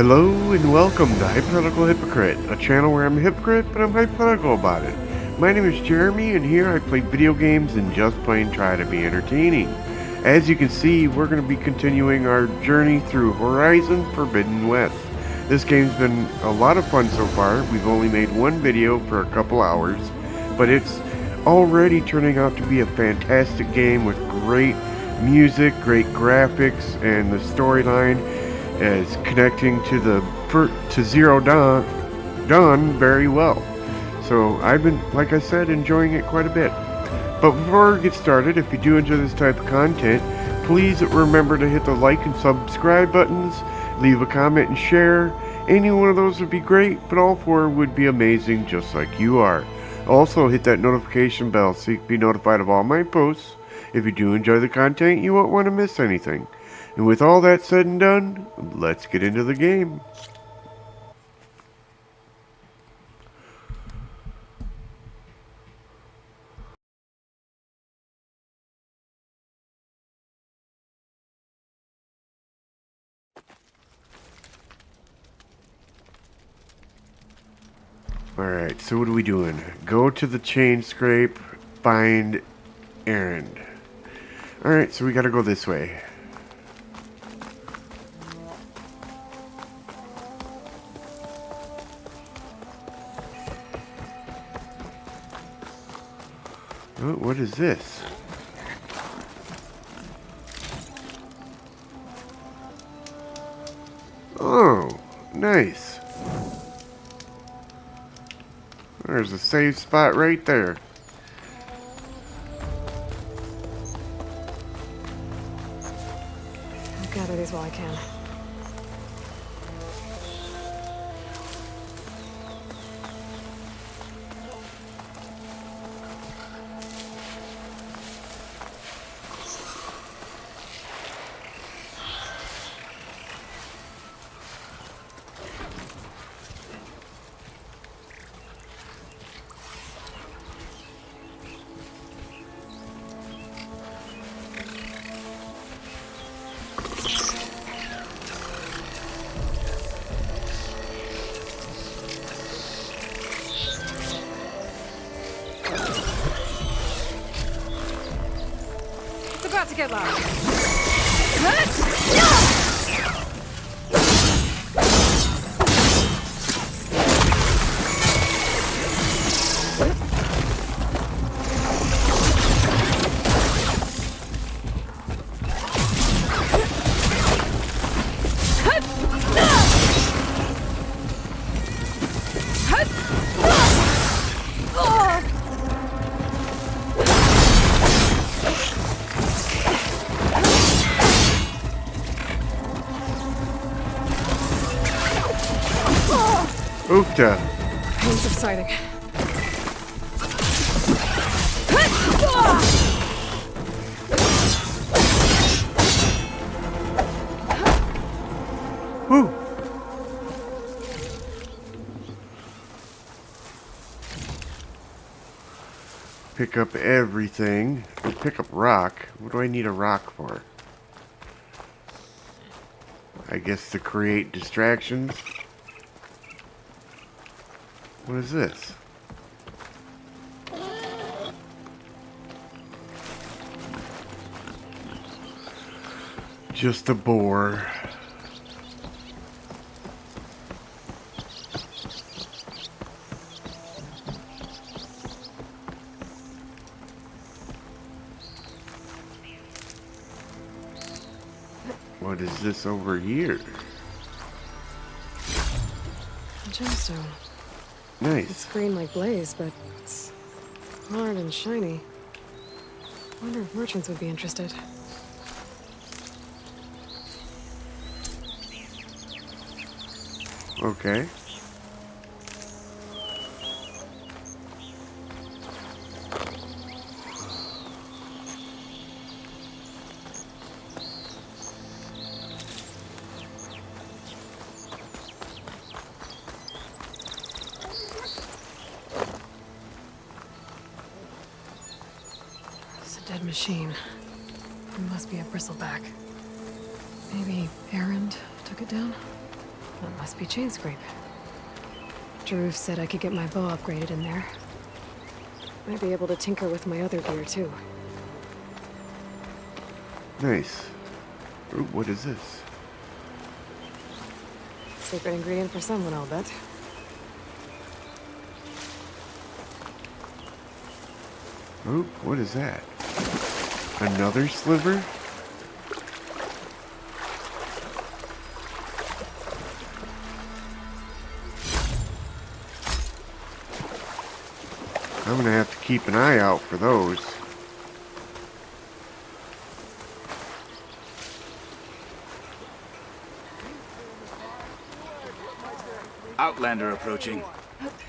Hello and welcome to Hypothetical Hypocrite, a channel where I'm a hypocrite, but I'm hypothetical about it. My name is Jeremy, and here I play video games and just plain try to be entertaining. As you can see, we're going to be continuing our journey through Horizon Forbidden West. This game's been a lot of fun so far. We've only made one video for a couple hours, but it's already turning out to be a fantastic game with great music, great graphics, and the storyline is connecting to Zero Dawn very well. So I've been, like I said, enjoying it quite a bit. But before we get started, if you do enjoy this type of content, please remember to hit the like and subscribe buttons, leave a comment and share. Any one of those would be great, but all four would be amazing just like you are. Also hit that notification bell so you can be notified of all my posts. If you do enjoy the content, you won't want to miss anything. And with all that said and done, let's get into the game. Alright, so what are we doing? Go to the chain scrape, find errand. Alright, so we gotta go this way. Oh, what is this? Oh, nice. There's a safe spot right there. I'll gather these while I can. About to get loud. Oofta. Pain subsiding. Whew. Pick up everything. Pick up rock. What do I need a rock for? I guess to create distractions. What is this? Just a boar. What is this over here? A gemstone. Nice. It's green like blaze, but it's hard and shiny. Wonder if merchants would be interested. Okay. Dead machine. It must be a bristleback. Maybe Errand took it down? That must be chain scrape. Thru said I could get my bow upgraded in there. Might be able to tinker with my other gear, too. Nice. Ooh, what is this? Secret ingredient for someone, I'll bet. Oh, what is that? Another sliver? I'm gonna have to keep an eye out for those. Outlander approaching.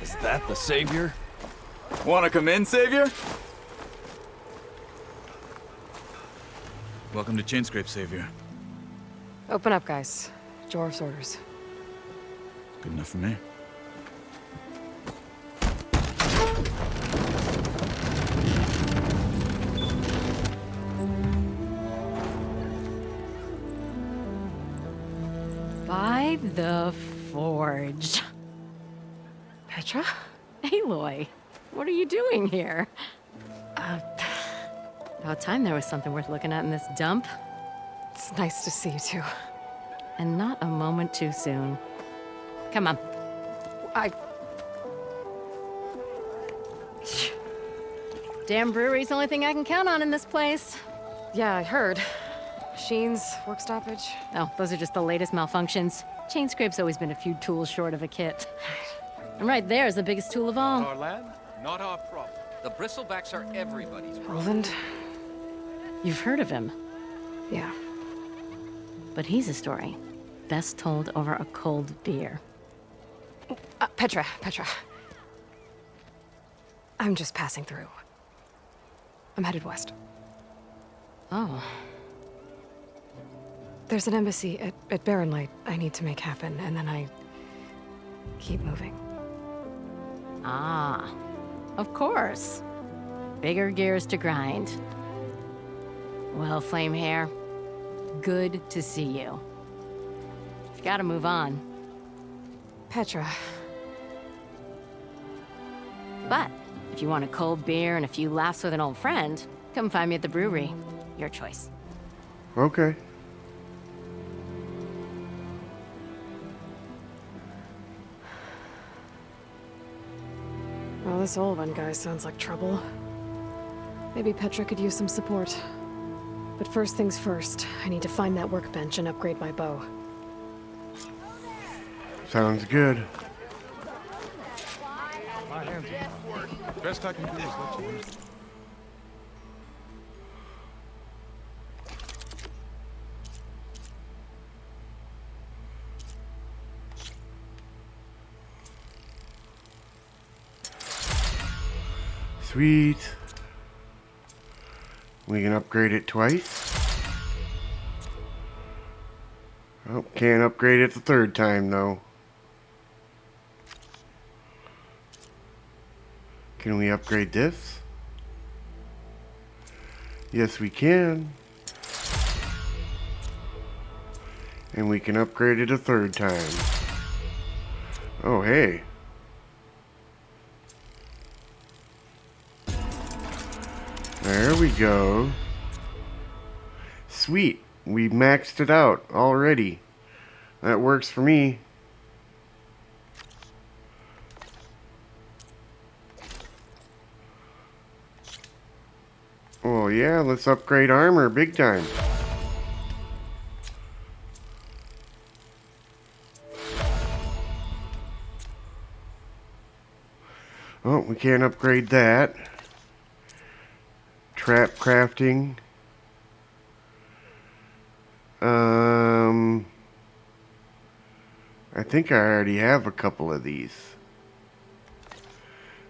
Is that the Savior? Wanna come in, Savior? Welcome to Chainscrape, Savior. Open up, guys. Jorv's orders. Good enough for me. By the Forge. Petra? Aloy, what are you doing here? About time there was something worth looking at in this dump. It's nice to see you, too. And not a moment too soon. Come on. Damn brewery's the only thing I can count on in this place. Yeah, I heard. Machines, work stoppage. Oh, those are just the latest malfunctions. Chainscrape's always been a few tools short of a kit. And right there is the biggest tool of all. Our land, not our problem. The bristlebacks are everybody's problem. Roland? You've heard of him, Yeah. but he's a story best told over a cold beer. Petra. I'm just passing through. I'm headed west. Oh, There's an embassy at Barren Light I need to make happen, and then I keep moving. ah, of course. Bigger gears to grind. Well, Flamehair, good to see you. You've got to move on. Petra. But if you want a cold beer and a few laughs with an old friend, come find me at the brewery. Your choice. Okay. Well, this old one guy sounds like trouble. Maybe Petra could use some support. But first things first, I need to find that workbench and upgrade my bow. Sounds good. Best I can do is let you in. Sweet. We can upgrade it twice. Oh, can't upgrade it the third time though. Can we upgrade this? Yes, we can. And we can upgrade it a third time. Oh, hey. There we go. Sweet. We maxed it out already. That works for me. Oh yeah, let's upgrade armor big time. Oh, we can't upgrade that. Trap crafting. I think I already have a couple of these.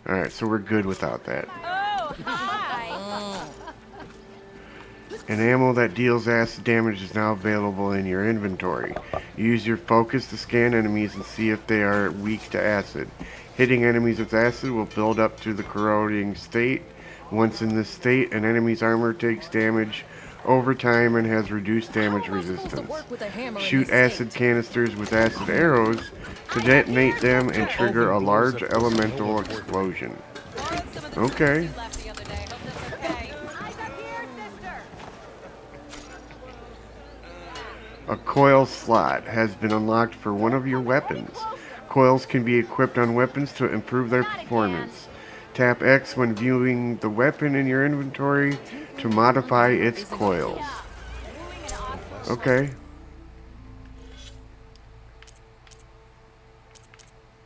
Alright, so we're good without that. An ammo that deals acid damage is now available in your inventory. Use your focus to scan enemies and see if they are weak to acid. Hitting enemies with acid will build up to the corroding state. Once in this state, an enemy's armor takes damage over time and has reduced damage resistance. Shoot acid canisters with acid arrows to detonate them and trigger a large elemental explosion. Okay. A coil slot has been unlocked for one of your weapons. Coils can be equipped on weapons to improve their performance. Tap X when viewing the weapon in your inventory to modify its coils. Okay.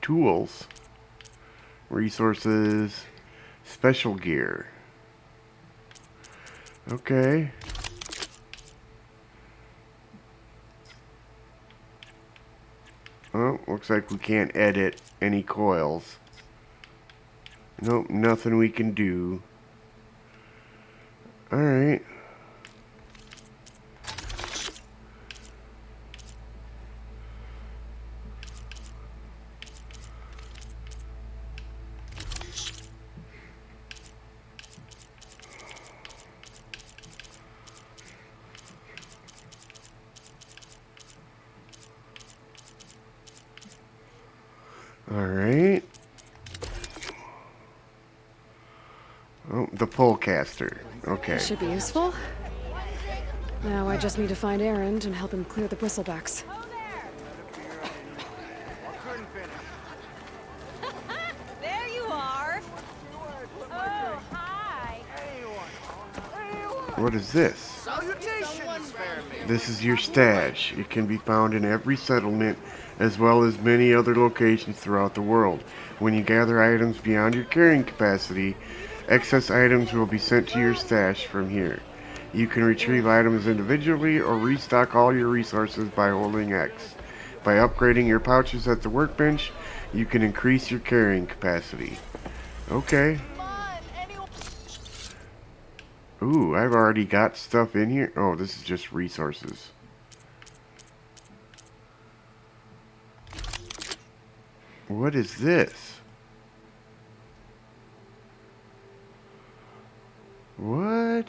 Tools. Resources. Special gear. Okay. Oh, looks like we can't edit any coils. Nope, nothing we can do. Alright. Alright. Oh, the polecaster. Okay. Should be useful. Now I just need to find Erend and help him clear the bristlebacks. There you are. Oh, hi. What is this? This is your stash. It can be found in every settlement as well as many other locations throughout the world. When you gather items beyond your carrying capacity, excess items will be sent to your stash from here. You can retrieve items individually or restock all your resources by holding X. By upgrading your pouches at the workbench, you can increase your carrying capacity. Okay. Ooh, I've already got stuff in here. Oh, this is just resources. What is this? What?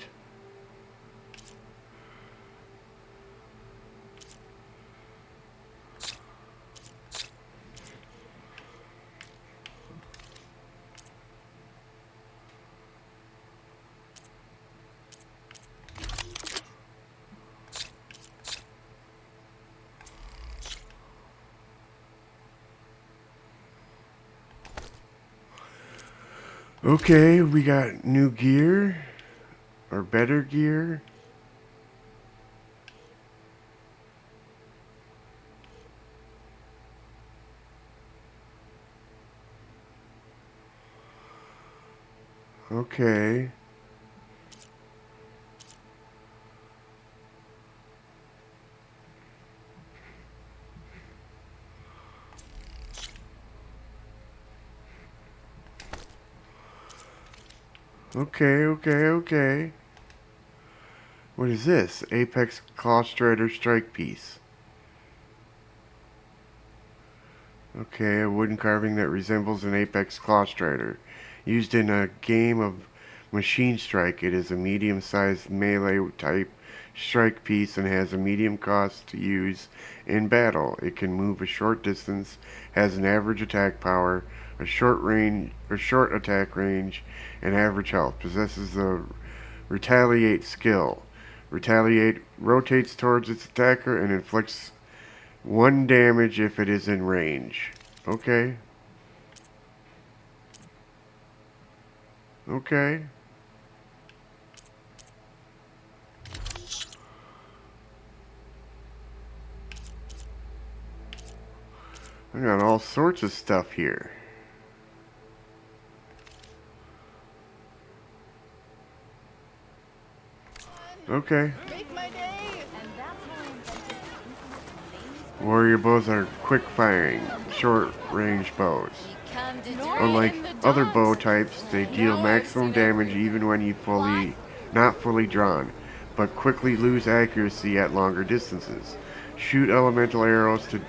Okay, we got new gear, or better gear. Okay. Okay. What is this? Apex Claw Strider Strike Piece. Okay, a wooden carving that resembles an Apex Claw Strider. Used in a game of Machine Strike, it is a medium-sized melee-type strike piece and has a medium cost to use in battle. It can move a short distance, has an average attack power, a short attack range, and average health. Possesses the Retaliate skill. Retaliate rotates towards its attacker and inflicts 1 damage if it is in range. Okay. Okay. I got all sorts of stuff here. Okay. Warrior bows are quick firing, short range bows. Unlike other bow types, they deal maximum damage even when not fully drawn, but quickly lose accuracy at longer distances. Shoot elemental arrows to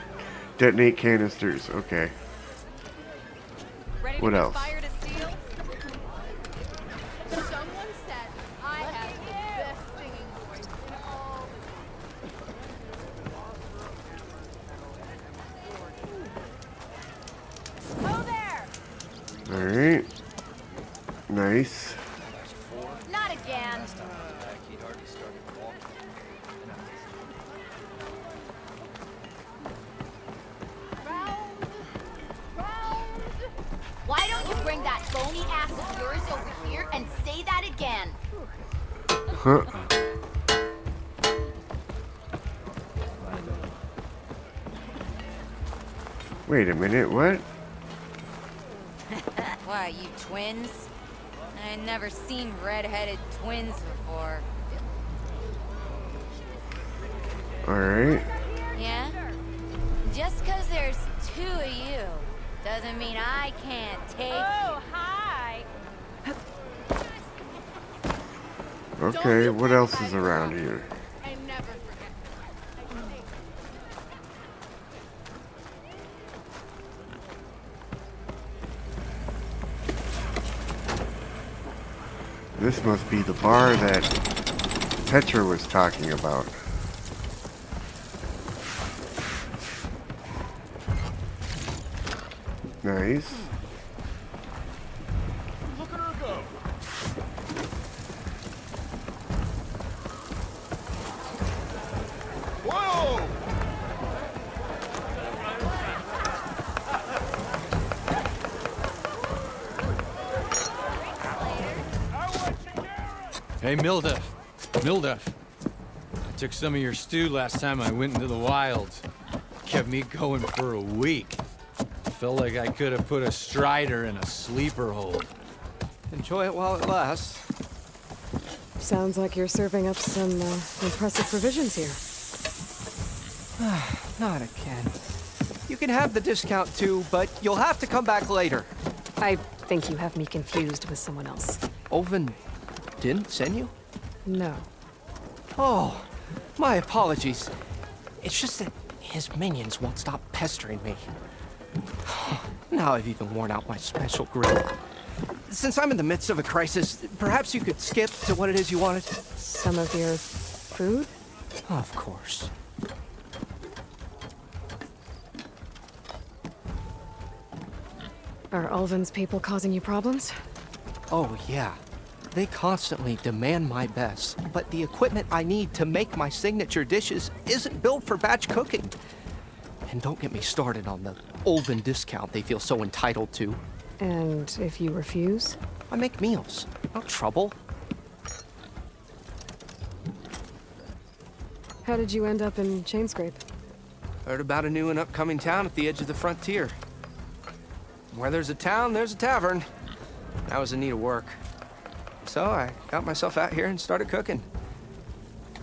detonate canisters. Okay. What else? Nice. Not again. Why don't you bring that bony ass of yours over here and say that again? Huh. Wait a minute, what? Why, you twins? I never seen red-headed twins before. Alright. Yeah? Just 'cause there's two of you doesn't mean I can't take you. Hi! Okay, what else is around here? I never forget. This must be the bar that Petra was talking about. Nice. Look at her go. Whoa! Hey, Mildef. Mildef. I took some of your stew last time I went into the wilds. Kept me going for a week. Felt like I could have put a strider in a sleeper hold. Enjoy it while it lasts. Sounds like you're serving up some impressive provisions here. Not again. You can have the discount too, but you'll have to come back later. I think you have me confused with someone else. Oven didn't send you? No. Oh, my apologies. It's just that his minions won't stop pestering me. Now I've even worn out my special grill. Since I'm in the midst of a crisis, perhaps you could skip to what it is you wanted? Some of your food? Of course. Are Ulvin's people causing you problems? Oh, yeah. They constantly demand my best, but the equipment I need to make my signature dishes isn't built for batch cooking. And don't get me started on the Ulvin discount they feel so entitled to. And if you refuse? I make meals, no trouble. How did you end up in Chainscrape? Heard about a new and upcoming town at the edge of the frontier. Where there's a town, there's a tavern. I was in need of work. So I got myself out here and started cooking.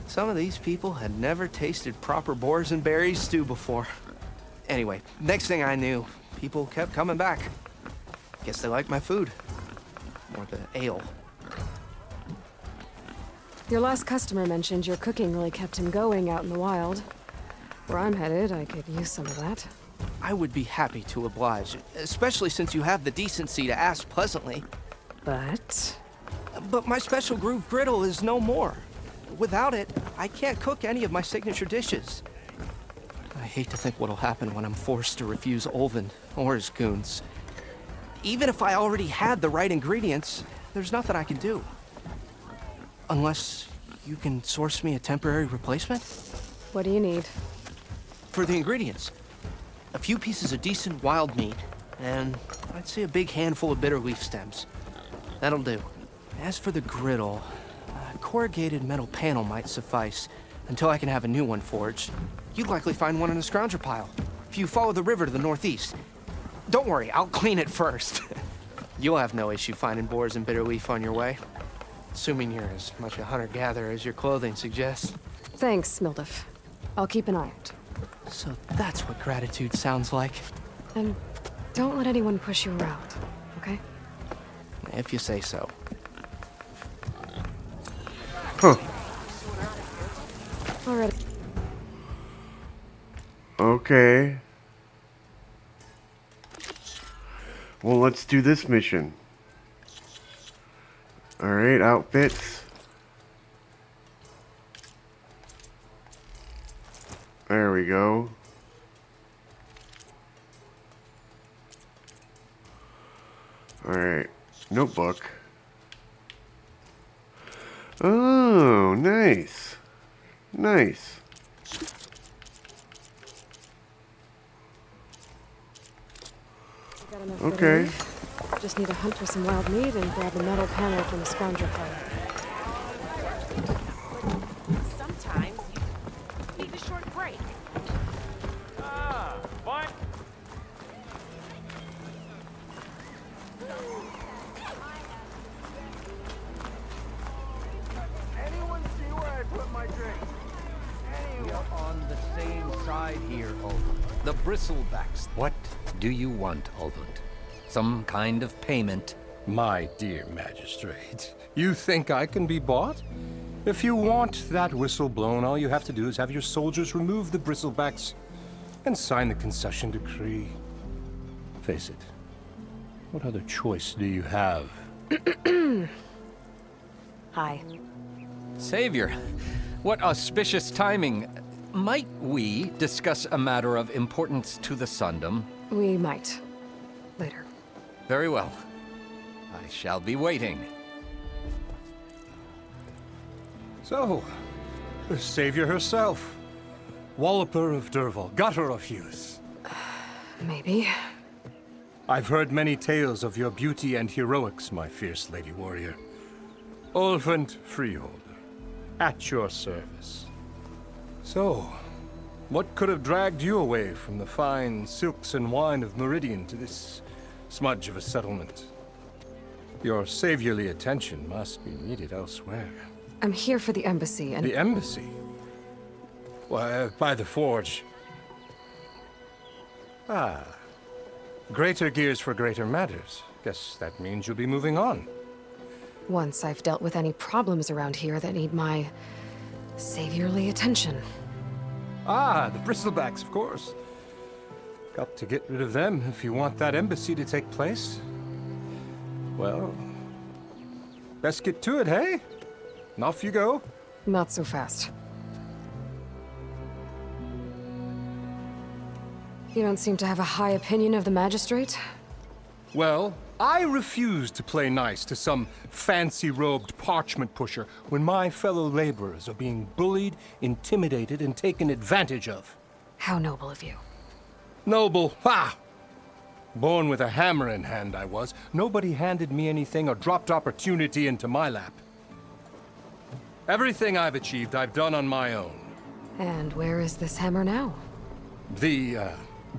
Some of these people had never tasted proper boars and berries stew before. Anyway, next thing I knew, people kept coming back. Guess they liked my food. Or the ale. Your last customer mentioned your cooking really kept him going out in the wild. Where I'm headed, I could use some of that. I would be happy to oblige, especially since you have the decency to ask pleasantly. But But my special groove griddle is no more. Without it, I can't cook any of my signature dishes. I hate to think what'll happen when I'm forced to refuse Ulvin or his goons. Even if I already had the right ingredients, there's nothing I can do. Unless you can source me a temporary replacement? what do you need? For the ingredients, a few pieces of decent wild meat, and I'd say a big handful of bitter leaf stems. That'll do. As for the griddle, a corrugated metal panel might suffice until I can have a new one forged. You'd likely find one in a scrounger pile if you follow the river to the northeast. Don't worry, I'll clean it first. You'll have no issue finding boars and bitter leaf on your way, assuming you're as much a hunter-gatherer as your clothing suggests. Thanks, Mildef. I'll keep an eye out. So that's what gratitude sounds like, And don't let anyone push you around, okay? if you say so. Huh. Alright. Okay. Well, let's do this mission. Alright, outfits. There we go. Alright, notebook. Oh, nice. Nice. Got enough Okay. food. Just need to hunt for some wild meat and grab the metal panel from the scoundrel fire. Sometimes you need a short break. Fine. Anyone see where I put my drink? We are on the same side here, Olvund. The bristlebacks. What do you want, Olvund? Some kind of payment? My dear magistrate, you think I can be bought? If you want that whistle blown, all you have to do is have your soldiers remove the bristlebacks and sign the concession decree. Face it, what other choice do you have? Hi. Savior, what auspicious timing. Might we discuss a matter of importance to the Sundom? We might. Later. Very well. I shall be waiting. So, the savior herself, Walloper of Derval, gutter of youth. Maybe. I've heard many tales of your beauty and heroics, my fierce lady warrior. Olvund Freeholder, at your service. So, what could have dragged you away from the fine silks and wine of Meridian to this smudge of a settlement? Your saviorly attention must be needed elsewhere. I'm here for the embassy and... The embassy? Why, by the forge. Ah. Greater gears for greater matters. Guess that means you'll be moving on. Once I've dealt with any problems around here that need my saviorly attention. Ah, the bristlebacks, of course. Got to get rid of them if you want that embassy to take place. Well, best get to it, hey? And off you go. Not so fast. You don't seem to have a high opinion of the magistrate? Well, I refuse to play nice to some fancy-robed parchment pusher when my fellow laborers are being bullied, intimidated, and taken advantage of. How noble of you. Noble, ha! Born with a hammer in hand, I was. Nobody handed me anything or dropped opportunity into my lap. Everything I've achieved, I've done on my own. And where is this hammer now? The,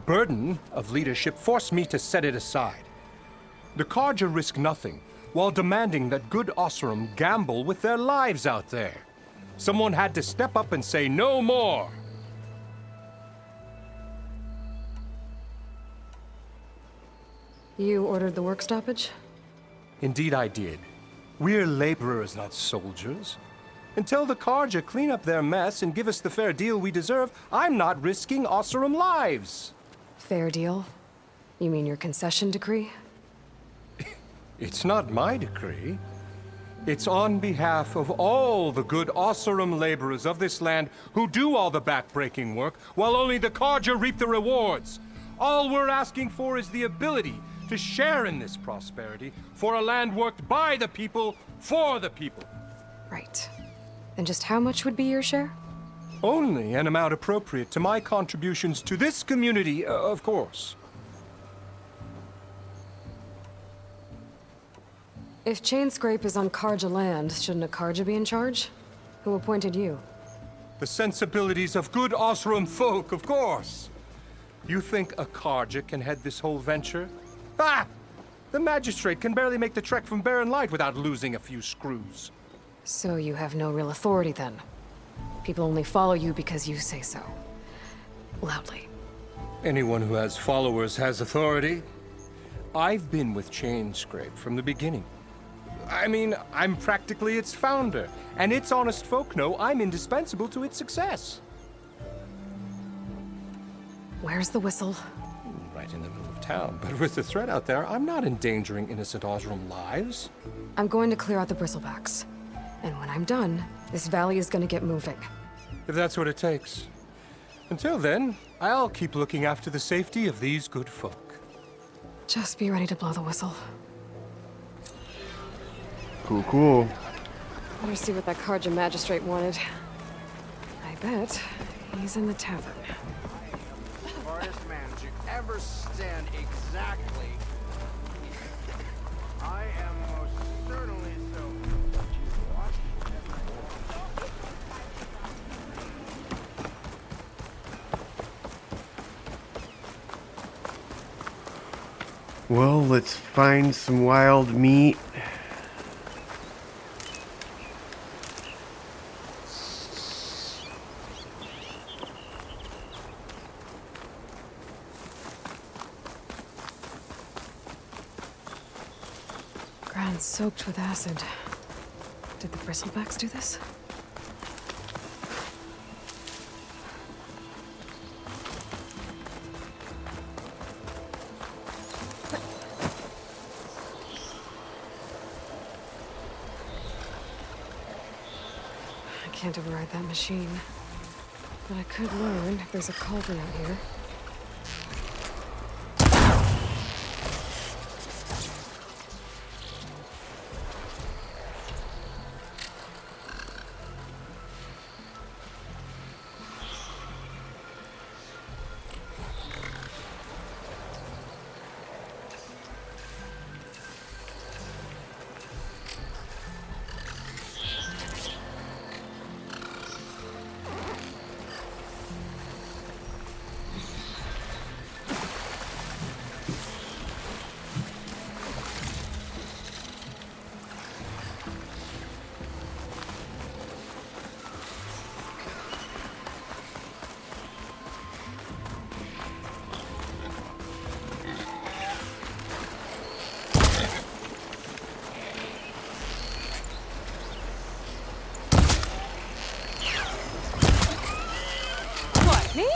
burden of leadership forced me to set it aside. The Carja risk nothing, while demanding that good Osseram gamble with their lives out there. Someone had to step up and say no more. You ordered the work stoppage? Indeed I did. We're laborers, not soldiers. Until the Carja clean up their mess and give us the fair deal we deserve, I'm not risking Osseram lives. Fair deal? You mean your concession decree? It's not my decree. It's on behalf of all the good Osseram laborers of this land who do all the backbreaking work, while only the Carja reap the rewards. All we're asking for is the ability to share in this prosperity for a land worked by the people, for the people. Right. And just how much would be your share? Only an amount appropriate to my contributions to this community, of course. If Chainscrape is on Carja land, shouldn't a Carja be in charge? Who appointed you? The sensibilities of good Osseram folk, of course. You think a Carja can head this whole venture? Ah! The magistrate can barely make the trek from Barren Light without losing a few screws. So you have no real authority then? People only follow you because you say so. Loudly. Anyone who has followers has authority. I've been with Chainscrape from the beginning. I mean, I'm practically its founder, and its honest folk know I'm indispensable to its success. Where's the whistle? Right in the middle of town, but with the threat out there, I'm not endangering innocent Osram lives. I'm going to clear out the bristlebacks. And when I'm done, this valley is going to get moving. If that's what it takes. Until then, I'll keep looking after the safety of these good folk. Just be ready to blow the whistle. Cool, cool. Better see what that Karja magistrate wanted. I bet he's in the tavern. Hardest man to ever stand exactly. I am most certainly so. Well, let's find some wild meat. Ground soaked with acid. Did the bristlebacks do this? I can't override that machine. But I could learn if there's a cauldron out here. Me?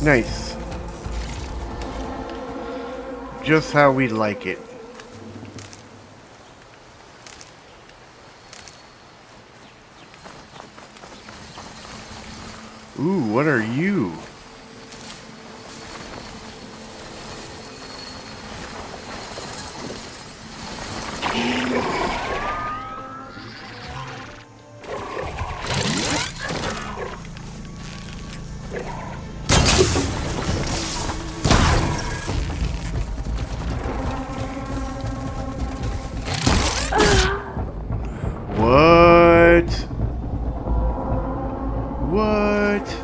Nice. Just how we like it. Ooh, what are you? What? What?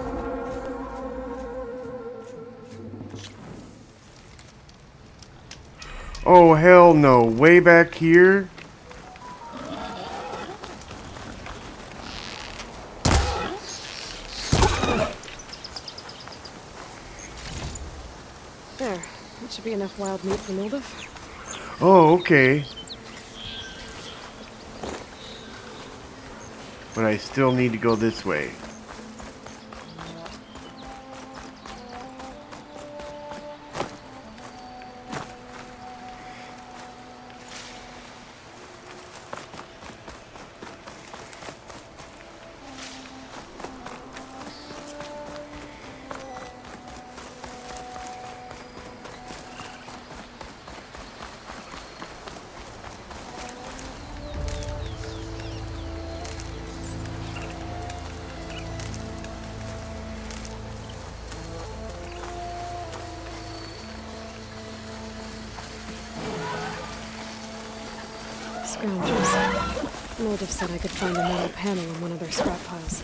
Oh, hell no. Way back here? There. That should be enough wild meat for Mildev. Oh, okay. But I still need to go this way. Scroungers. Mildev said I could find a metal panel in one of their scrap piles.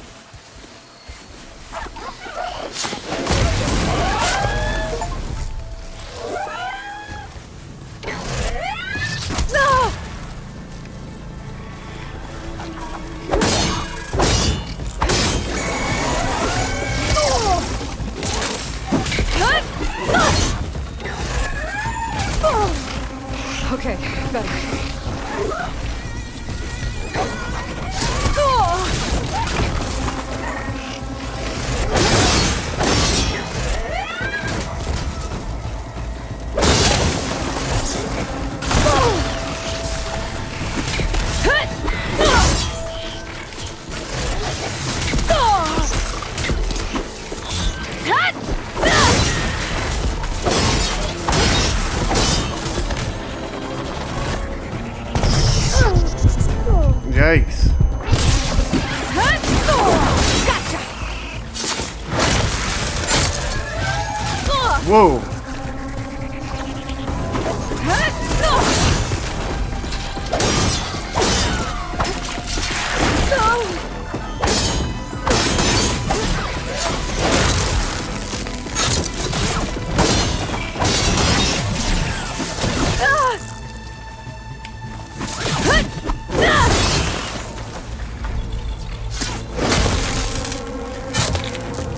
Whoa!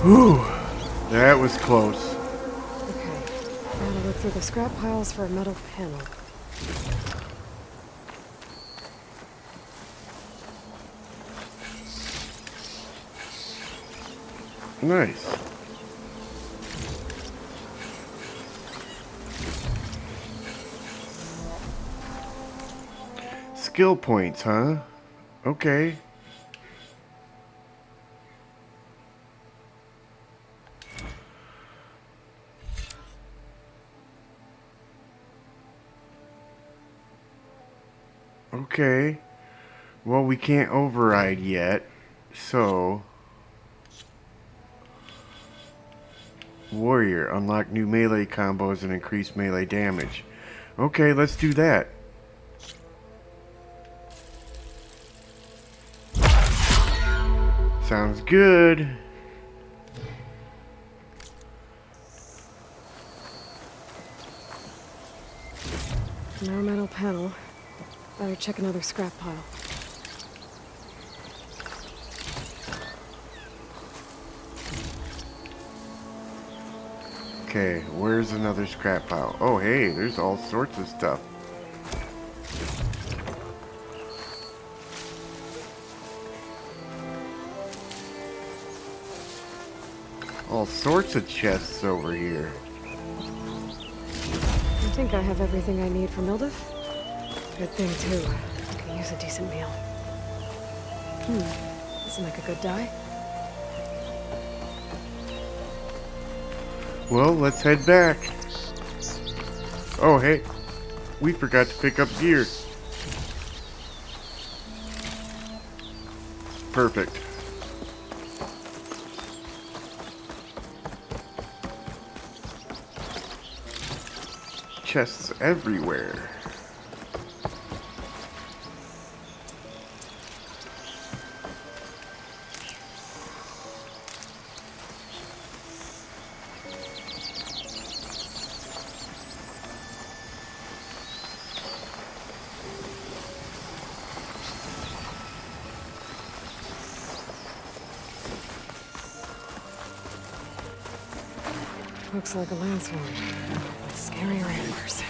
Whew, that was close. Okay, gotta look through the scrap piles for a metal panel. Nice. Skill points, huh? Okay. Okay. Well, we can't override yet, so... Warrior. Unlock new melee combos and increase melee damage. Okay, let's do that. Sounds good. No metal panel. Better check another scrap pile. Okay, where's another scrap pile? Oh, hey, there's all sorts of stuff. All sorts of chests over here. I think I have everything I need for Mildev. Good thing, too. I could use a decent meal. This'll make a good dye. Well, let's head back. Oh, hey, we forgot to pick up gear. Perfect. Chests everywhere. Looks like a landswarm. Scary ramblers.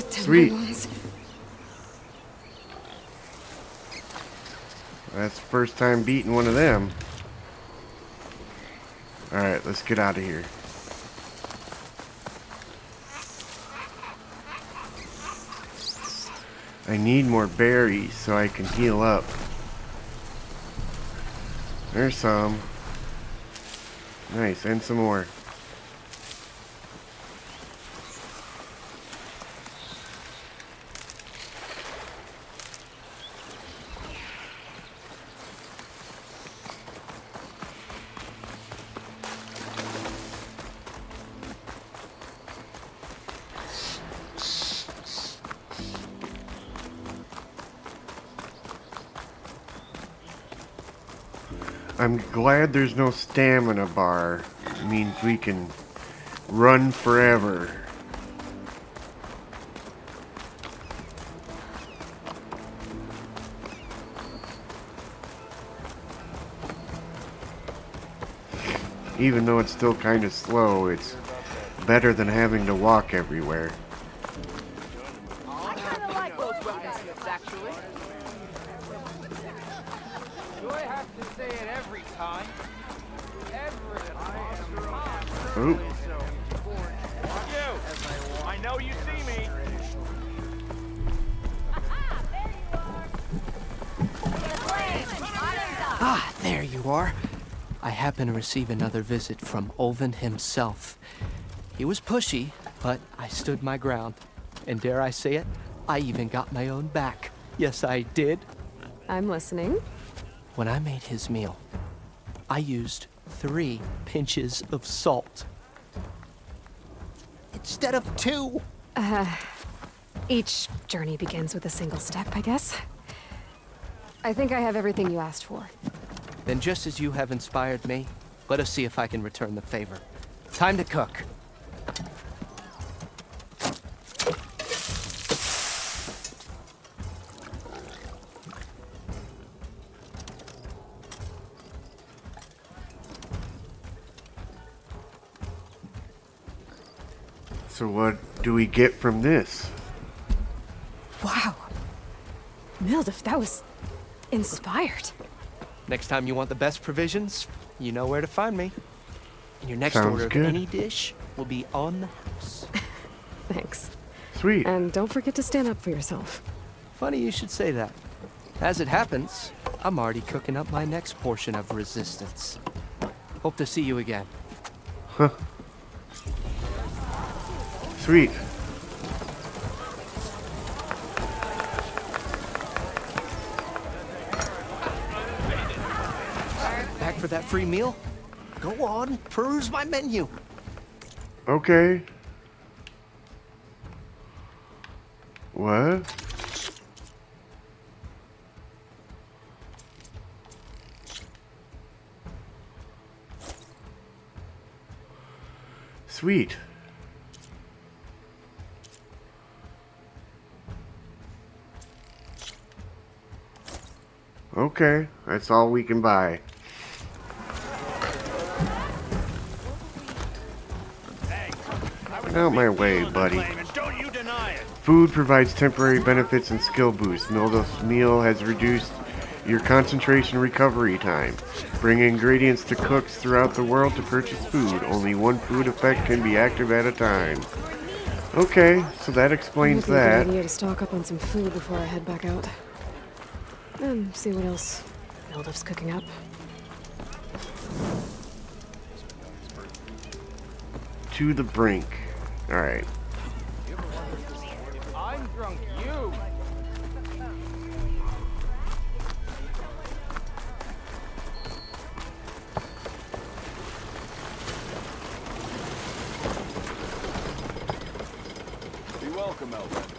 Sweet. That's the first time beating one of them. Alright, let's get out of here. I need more berries so I can heal up. There's some. Nice, and some more. I'm glad there's no stamina bar. It means we can run forever. Even though it's still kind of slow, it's better than having to walk everywhere. I kind of like those weaponsmiths, actually. Do I have to say it every time? Ooh. I know you see me. Ah, there you are. I happen to receive another visit from Olvin himself. He was pushy, but I stood my ground. And dare I say it, I even got my own back. Yes, I did. I'm listening. When I made his meal, I used 3 pinches of salt. Instead of 2. Each journey begins with a single step, I guess. I think I have everything you asked for. Then just as you have inspired me, let us see if I can return the favor. Time to cook. So what do we get from this? Wow. Mildef, that was inspired. Next time you want the best provisions, you know where to find me. And your next Sounds order good. of any dish will be on the house. Thanks. Sweet. And don't forget to stand up for yourself. Funny you should say that. As it happens, I'm already cooking up my next portion of resistance. Hope to see you again. Huh. Sweet. Back for that free meal? Go on, peruse my menu. Okay. What? Sweet. Okay, that's all we can buy. Out my way, buddy. Don't you deny it. Food provides temporary benefits and skill boosts. Mildef's meal has reduced your concentration recovery time. Bring ingredients to cooks throughout the world to purchase food. Only one food effect can be active at a time. Okay, so that explains Might be a that. good idea to stock up on some food before I head back out. And see what else Mildef's cooking up. To the brink. Alright. I'm drunk. You. Be welcome, Outlander.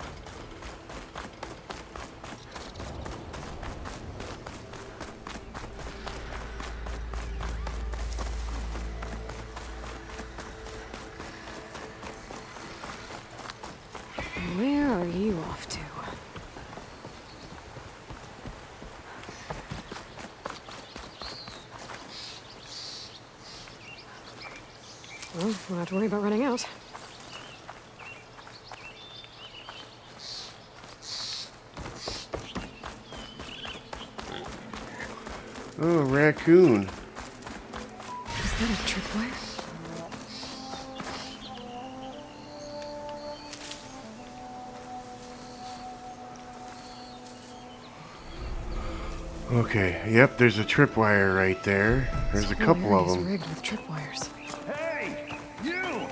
Where are you off to? Well, don't have to worry about running out. Oh, raccoon. Is that a tripwire? Okay, yep, there's a tripwire right there. There's a couple of them. Rigged with tripwires. Hey, you!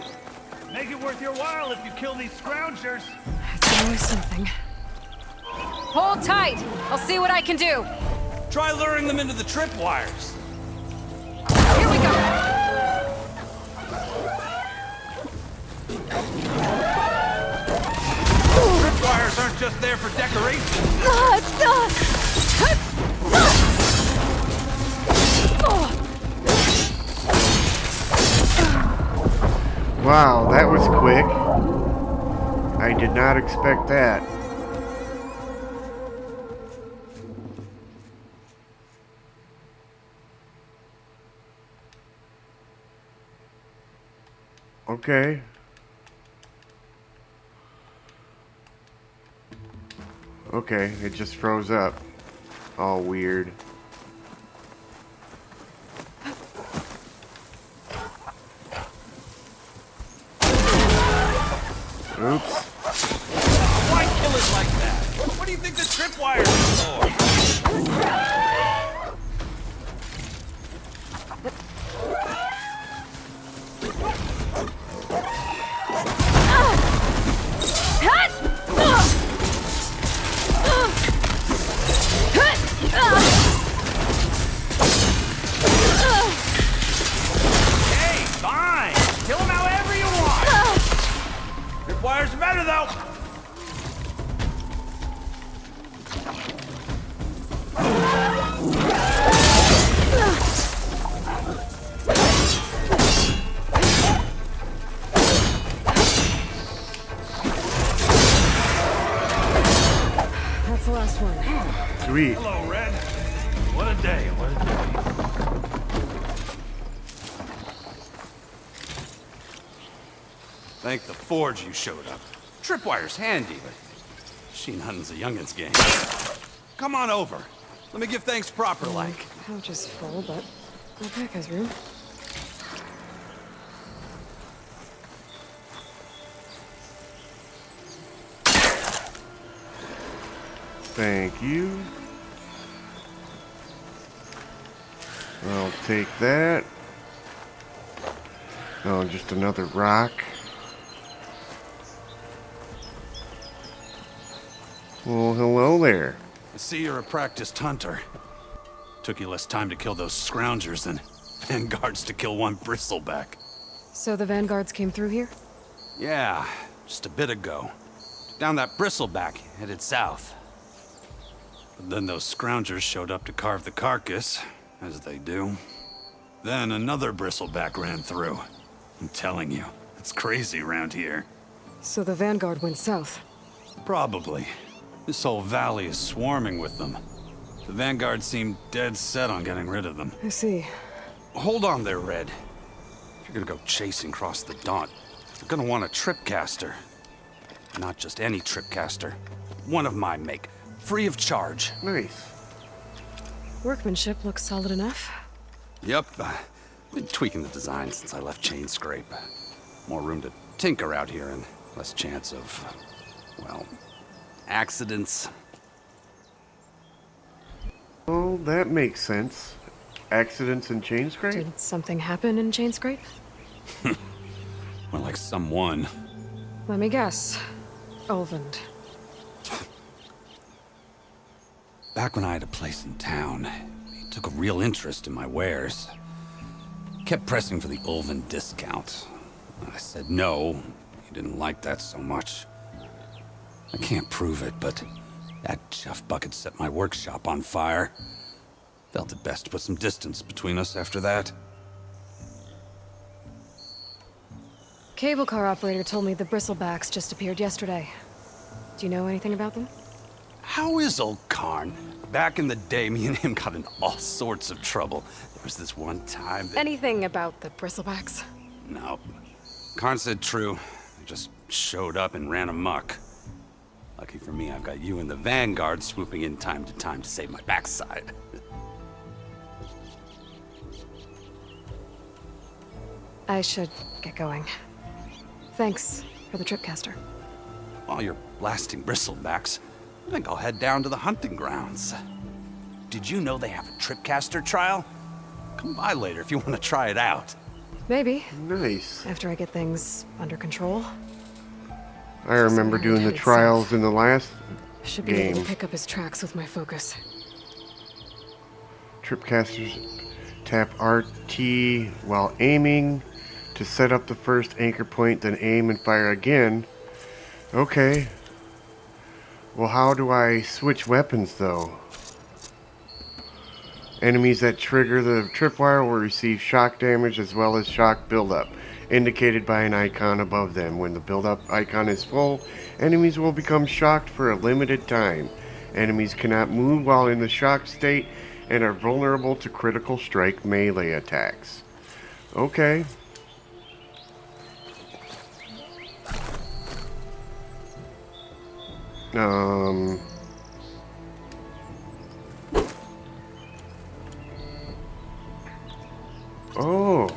Make it worth your while if you kill these scroungers. It's always something. Hold tight! I'll see what I can do. Try luring them into the tripwires. Here we go! Tripwires aren't just there for decoration. Wow, that was quick. I did not expect that. Okay. Okay, it just froze up. All weird. Oops. Why kill it like that? What do you think the tripwire is for? Hey, fine. Kill him however you want. Tripwire's better though. That's the last one. Sweet. Hello, Red. What a day, what a day. Thank the forge you showed up. Tripwire's handy, but machine hunting's a youngin's game. Come on over. Let me give thanks proper like. Couch is full, but my back has room. Thank you. I'll take that. Oh, just another rock. Well, hello there. I see you're a practiced hunter. Took you less time to kill those scroungers than vanguards to kill one bristleback. So the vanguards came through here? Yeah, just a bit ago. Down that bristleback, headed south. But then those scroungers showed up to carve the carcass, as they do. Then another bristleback ran through. I'm telling you, it's crazy around here. So the vanguard went south? Probably. This whole valley is swarming with them. The vanguard seemed dead set on getting rid of them. I see. Hold on there, Red. If you're gonna go chasing across the Daunt, you're gonna want a tripcaster. Not just any tripcaster. One of my make. Free of charge. Nice. Workmanship looks solid enough. Yep. Been tweaking the design since I left Chain Scrape. More room to tinker out here and less chance of, well, accidents. Oh, that makes sense. Accidents in Chain Scrape? Did something happen in Chain Scrape? More like someone. Let me guess. Ulvund. Back when I had a place in town, he took a real interest in my wares. Kept pressing for the Ulvund discount. I said no. He didn't like that so much. I can't prove it, but that chuff bucket set my workshop on fire. Felt it best to put some distance between us after that. Cable car operator told me the bristlebacks just appeared yesterday. Do you know anything about them? How is old Karn? Back in the day, me and him got into all sorts of trouble. There was this one time that... Anything about the bristlebacks? No. Karn said true. They just showed up and ran amok. Lucky for me, I've got you and the Vanguard swooping in time to save my backside. I should get going. Thanks for the tripcaster. While you're blasting bristlebacks, I think I'll head down to the hunting grounds. Did you know they have a tripcaster trial? Come by later if you want to try it out. Maybe. Nice. After I get things under control. I remember doing the trials in the last Should be able game. to pick up his tracks with my focus. Tripcasters tap RT while aiming to set up the first anchor point, then aim and fire again. Okay. Well, how do I switch weapons, though? Enemies that trigger the tripwire will receive shock damage as well as shock buildup, indicated by an icon above them. When the buildup icon is full, enemies will become shocked for a limited time. Enemies cannot move while in the shock state and are vulnerable to critical strike melee attacks. Okay. Oh,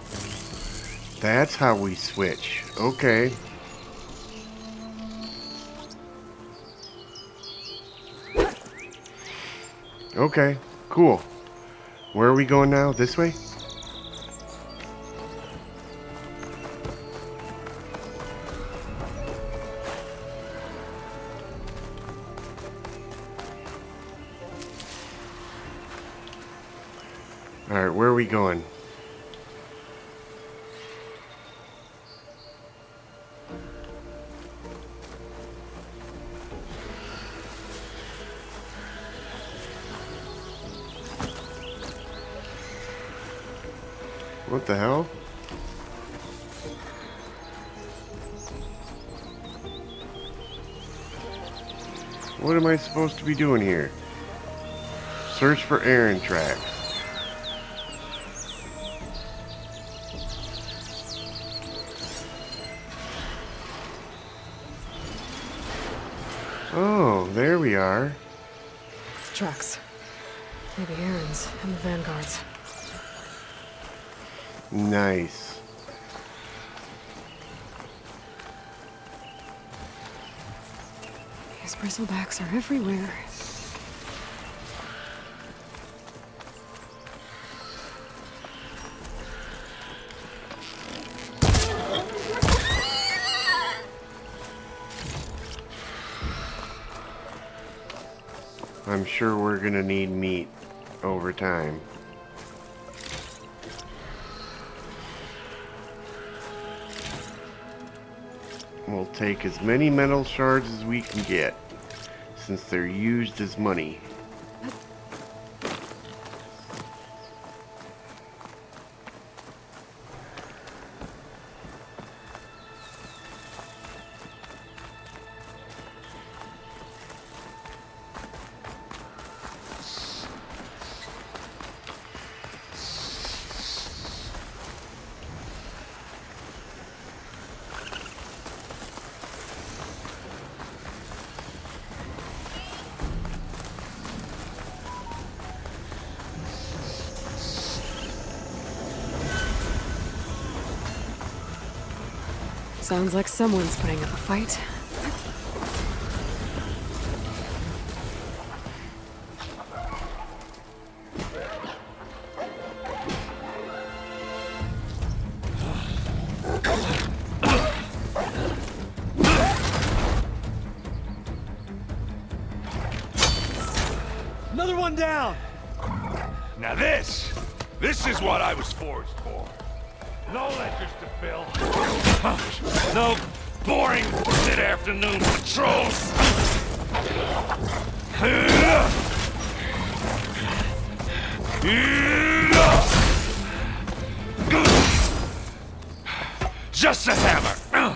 that's how we switch. Okay. Okay, cool. Where are we going now? This way? Alright, where are we going? What the hell? What am I supposed to be doing here? Search for errand tracks. Oh, there we are. Tracks. Maybe errands and the vanguards. Nice. These bristlebacks are everywhere. I'm sure we're gonna need meat over time. We'll take as many metal shards as we can get, since they're used as money. Sounds like someone's putting up a fight. Another one down! Now this is what I was forged for. No ledgers to fill. No boring mid-afternoon patrols. Just a hammer.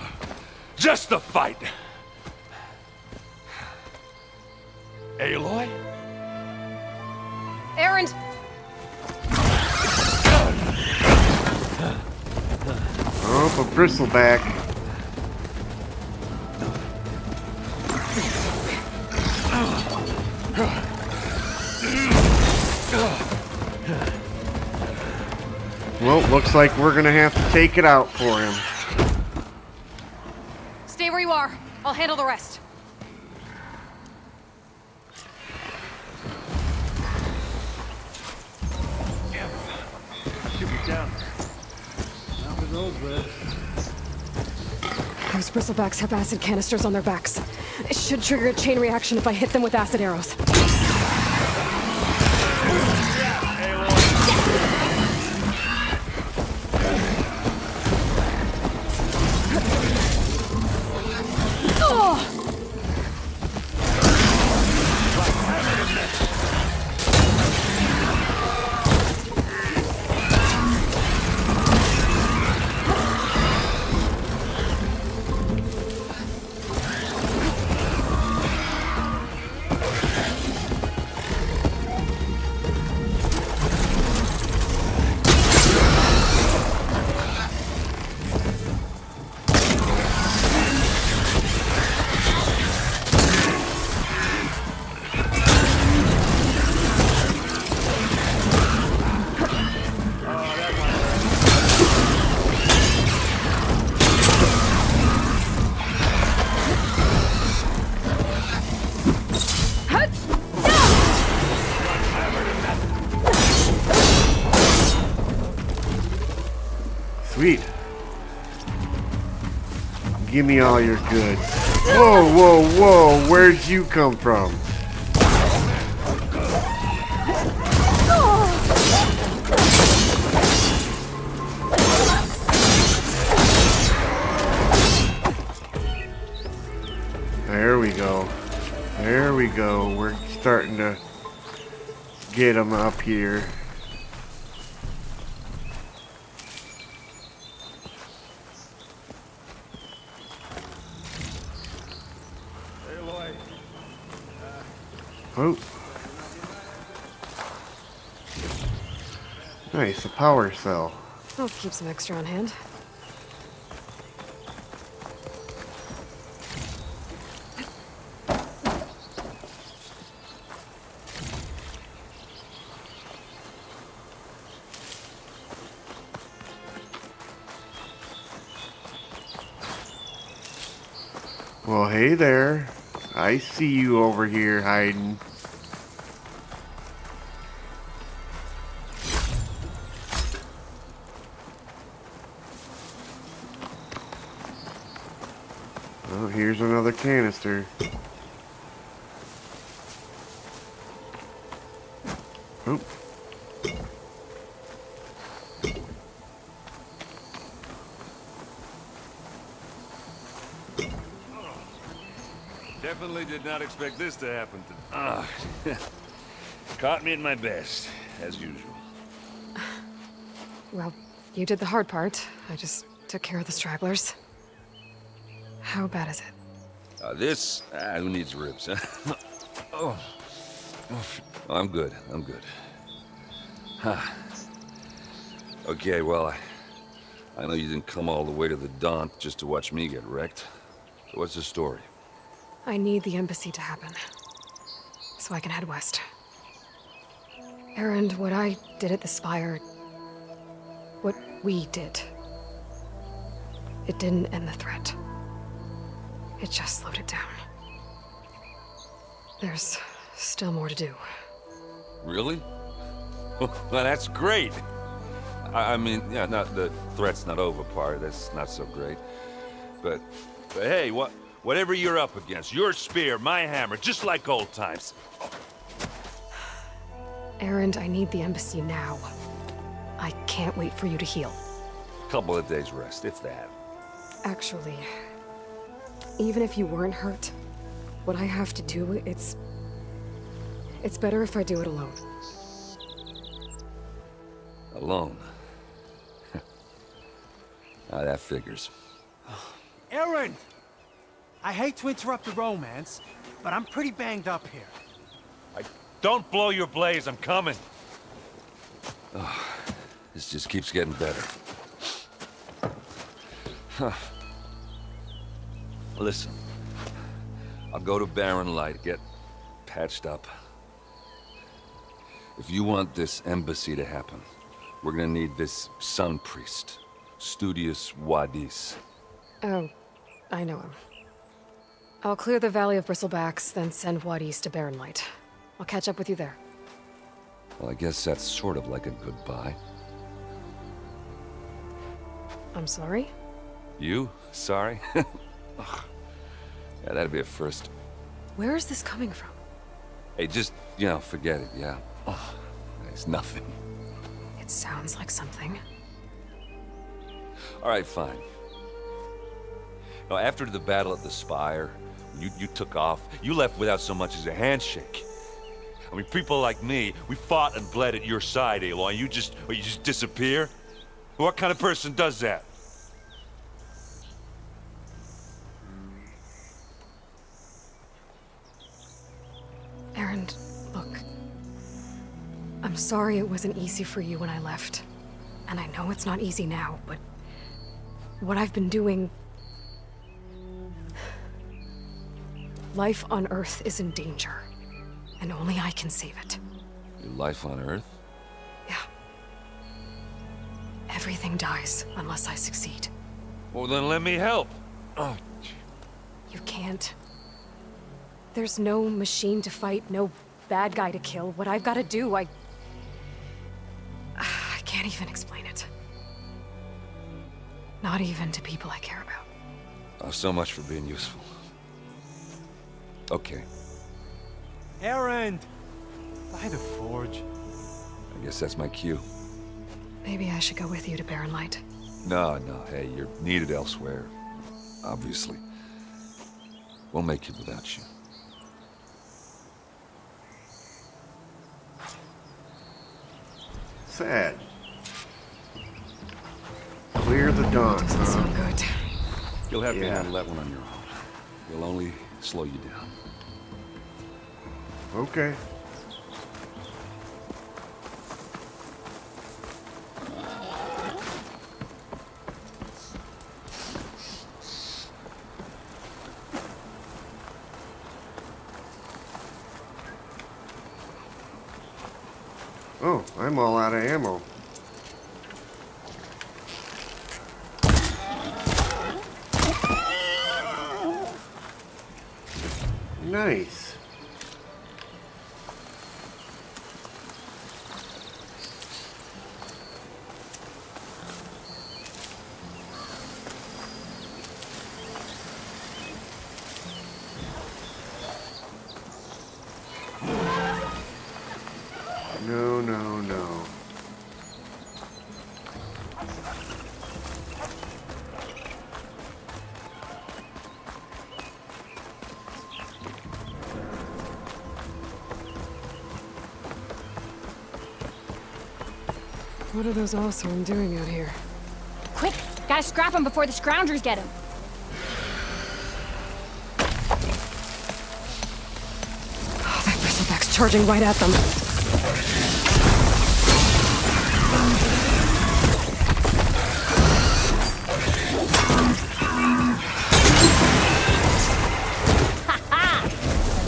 Just the fight. Aloy? Errand! Oh, a bristleback. Well, looks like we're gonna have to take it out for him. Stay where you are. I'll handle the rest. Should be down. Not with those ribs. Those bristlebacks have acid canisters on their backs. It should trigger a chain reaction if I hit them with acid arrows. Sweet. Give me all your goods. Whoa, whoa, whoa! Where'd you come from? There we go. There we go. We're starting to get them up here. Oh. Nice, a power cell. I'll keep some extra on hand. Well, hey there. I see you over here hiding. Oh, here's another canister. Oh. Definitely did not expect this to happen to... Caught me at my best, as usual. Well, you did the hard part. I just took care of the stragglers. How bad is it? Who needs ribs, huh? Oh. I'm good, I'm good. Huh. Okay, well, I know you didn't come all the way to the Daunt just to watch me get wrecked. So what's the story? I need the embassy to happen, so I can head west. Erend, what I did at the Spire, what we did, it didn't end the threat. It just slowed it down. There's still more to do. Really? Well, that's great. I mean, yeah, not the threat's not over part, that's not so great. But hey, whatever you're up against, your spear, my hammer, just like old times. Erend, I need the embassy now. I can't wait for you to heal. Couple of days rest, if that. Actually, even if you weren't hurt, what I have to do, it's better if I do it alone. Alone? That figures. Erend! I hate to interrupt the romance, but I'm pretty banged up here. Don't blow your blaze, I'm coming. Oh, this just keeps getting better. Huh. Listen, I'll go to Barren Light, get patched up. If you want this embassy to happen, we're gonna need this sun priest, Studius Wadis. Oh, I know him. I'll clear the Valley of Bristlebacks, then send Wadis to Barren Light. I'll catch up with you there. Well, I guess that's sort of like a goodbye. I'm sorry? You? Sorry? Ugh. Yeah, that'd be a first. Where is this coming from? Hey, just, forget it, yeah? Oh, it's nothing. It sounds like something. All right, fine. Now, after the battle at the Spire, you took off, you left without so much as a handshake. I mean, people like me, we fought and bled at your side, Aloy, you just disappear? What kind of person does that? Erend, look. I'm sorry it wasn't easy for you when I left. And I know it's not easy now, but what I've been doing... Life on Earth is in danger, and only I can save it. Your life on Earth? Yeah. Everything dies unless I succeed. Well, then let me help. Oh. You can't. There's no machine to fight, no bad guy to kill. What I've got to do, I can't even explain it. Not even to people I care about. Oh, so much for being useful. Okay, Errand! By the forge. I guess that's my cue. Maybe I should go with you to Barren Light. No, hey, you're needed elsewhere. Obviously. We'll make it without you. Sad. Clear the dawn, Doesn't sound good. You'll have to Yeah. handle that one on your own. We'll only slow you down. Okay. Oh, I'm all out of ammo. Nice. No, no, no. What are those Ossorn doing out here? Quick! Gotta scrap him before the scroungers get him. Oh, that bristleback's charging right at them.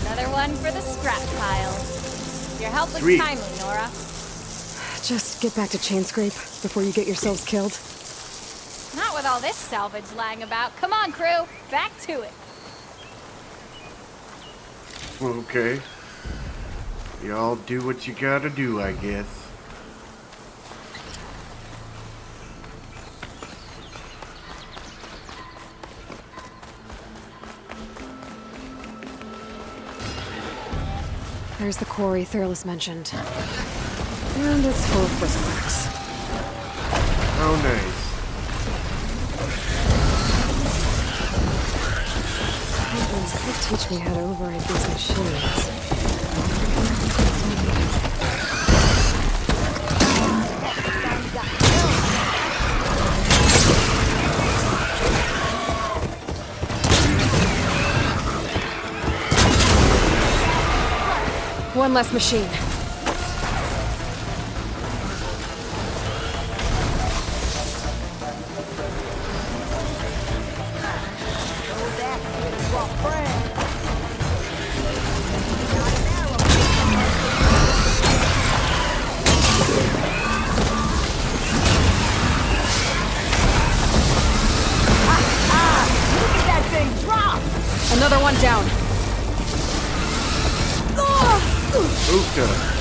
Another one for the scrap pile. Your help was Sweet. timely, Nora. Just get back to Chainscrape before you get yourselves killed. Not with all this salvage lying about. Come on, crew. Back to it. Okay. Y'all do what you gotta do, I guess. There's the quarry Thurles mentioned. And it's full of bristlebacks. Oh, nice. Goblins could teach me how to override these machines. One less machine. Another one down. Oofta.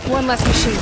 One less machine.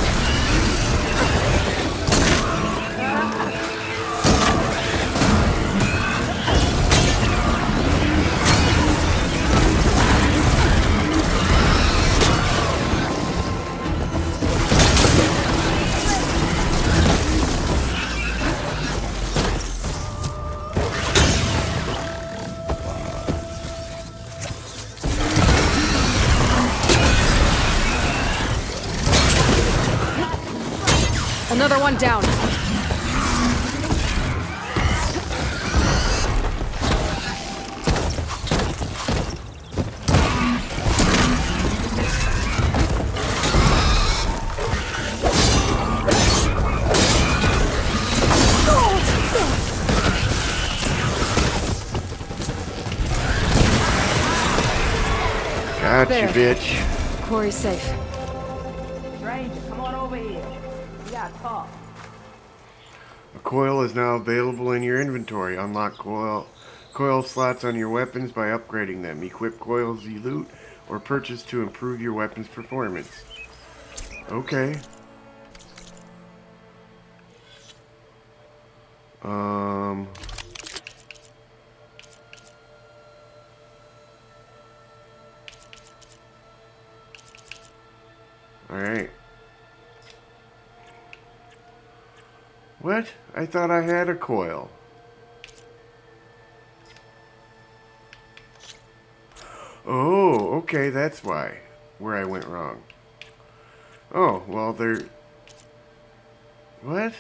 Another one down. Gotcha, There. bitch. Quarry's safe. Stranger, come on over here. We gotta talk. A coil is now available in your inventory. Unlock coil slots on your weapons by upgrading them. Equip coils you loot or purchase to improve your weapon's performance. Okay. Alright. What? I thought I had a coil. Oh, okay, that's why. Where I went wrong. Oh, well, they're... What?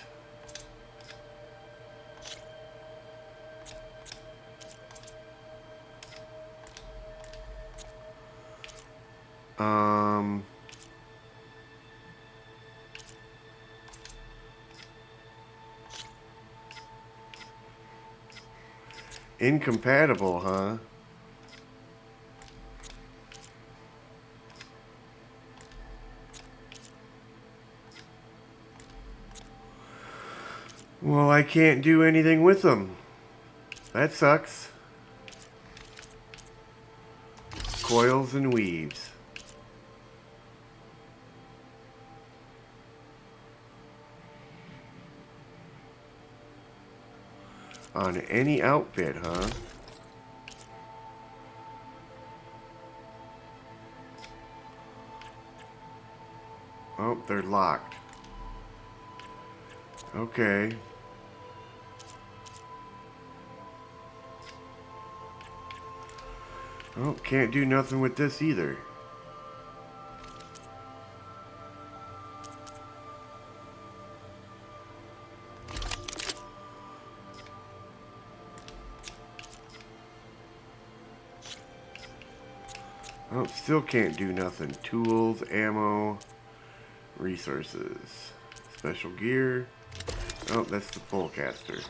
Incompatible, huh? Well, I can't do anything with them. That sucks. Coils and weaves. On any outfit, huh? Oh, they're locked. Okay. Oh, can't do nothing with this either. Oh, still can't do nothing. Tools, ammo, resources, special gear. Oh, that's the polecaster.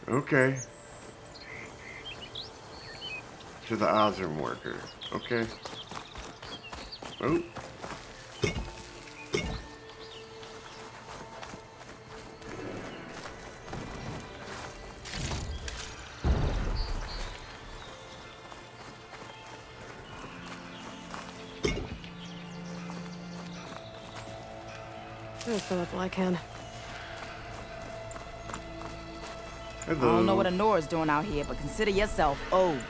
Okay. To the Osram worker. Okay. Oh. I'll fill up all I can. I don't know what Honora's doing out here, but consider yourself owed.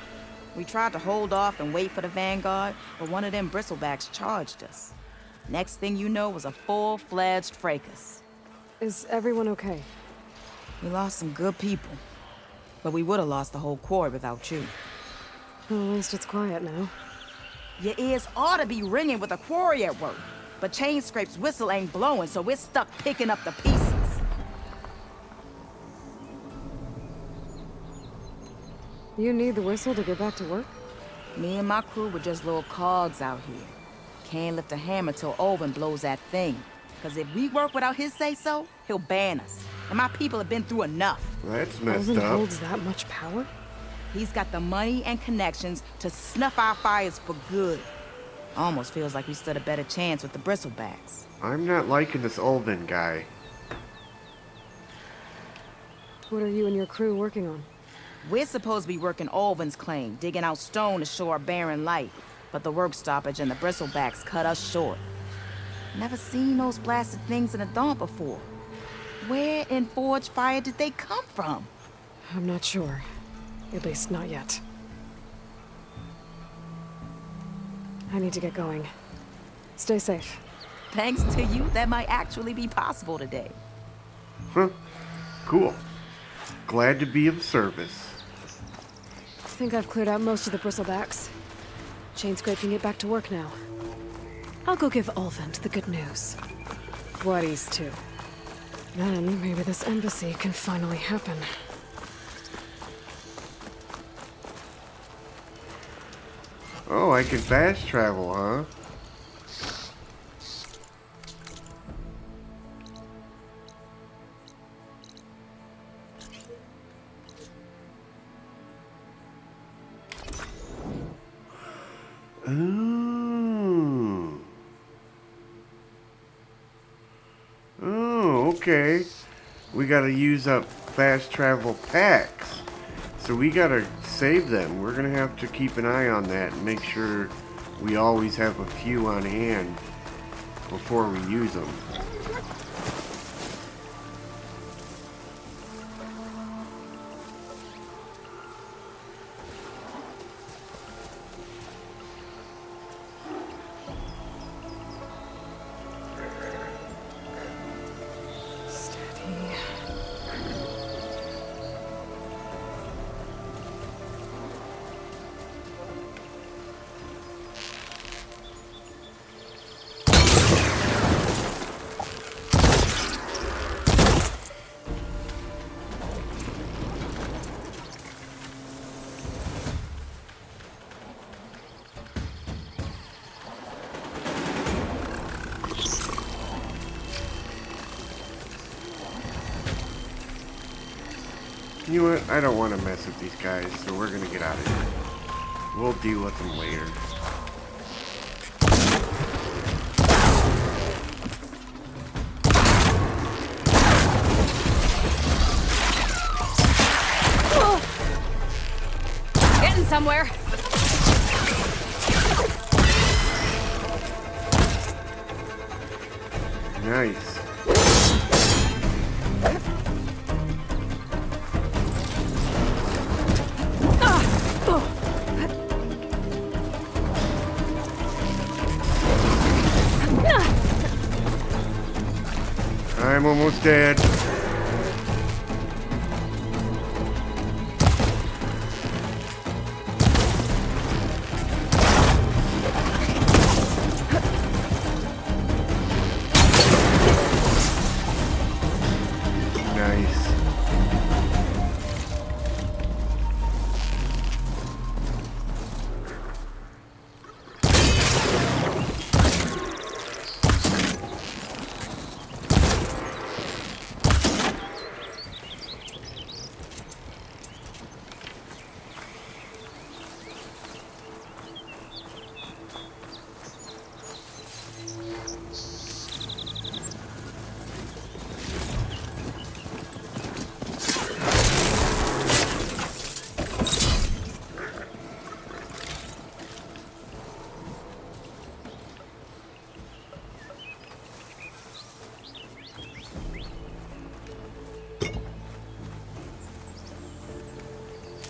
We tried to hold off and wait for the Vanguard, but one of them bristlebacks charged us. Next thing you know was a full-fledged fracas. Is everyone okay? We lost some good people, but we would have lost the whole quarry without you. Well, at least it's quiet now. Your ears ought to be ringing with a quarry at work, but Chain Scrape's whistle ain't blowing, so we're stuck picking up the pieces. You need the whistle to get back to work? Me and my crew were just little cogs out here. Can't lift a hammer till Olvin blows that thing. Cause if we work without his say-so, he'll ban us. And my people have been through enough. That's messed Olvin up. holds that much power? He's got the money and connections to snuff our fires for good. Almost feels like we stood a better chance with the bristlebacks. I'm not liking this Olvin guy. What are you and your crew working on? We're supposed to be working Olvin's claim, digging out stone to show our barren light. But the work stoppage and the bristlebacks cut us short. Never seen those blasted things in the dawn before. Where in Forge Fire did they come from? I'm not sure. At least not yet. I need to get going. Stay safe. Thanks to you, that might actually be possible today. Huh. Cool. Glad to be of service. I think I've cleared out most of the bristlebacks. Chain Scrape can get back to work now. I'll go give Olvin the good news. Bloodies, too. Then maybe this embassy can finally happen. Oh, I can fast travel, huh? Oh. Oh, okay. We gotta use up fast travel packs. So we gotta save them. We're gonna have to keep an eye on that and make sure we always have a few on hand before we use them. You know what? I don't want to mess with these guys, so we're gonna get out of here. We'll deal with them later. Getting somewhere. Nice. I'm almost dead. Nice.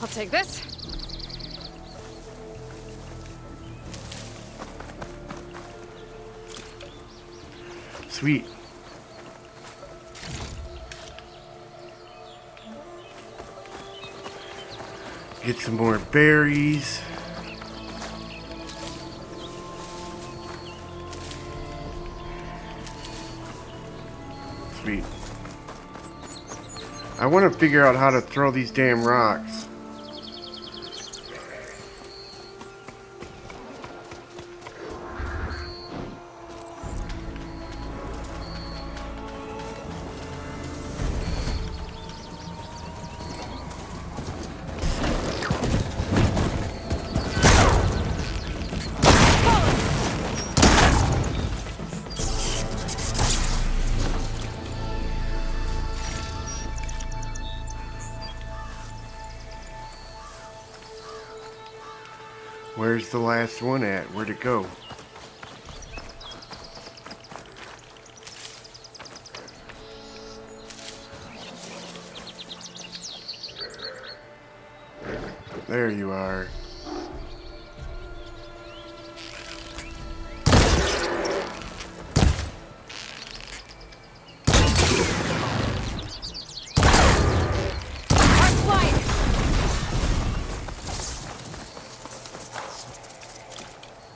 I'll take this. Sweet. Get some more berries. Sweet. I want to figure out how to throw these damn rocks. Where's the last one at? Where'd it go? There you are.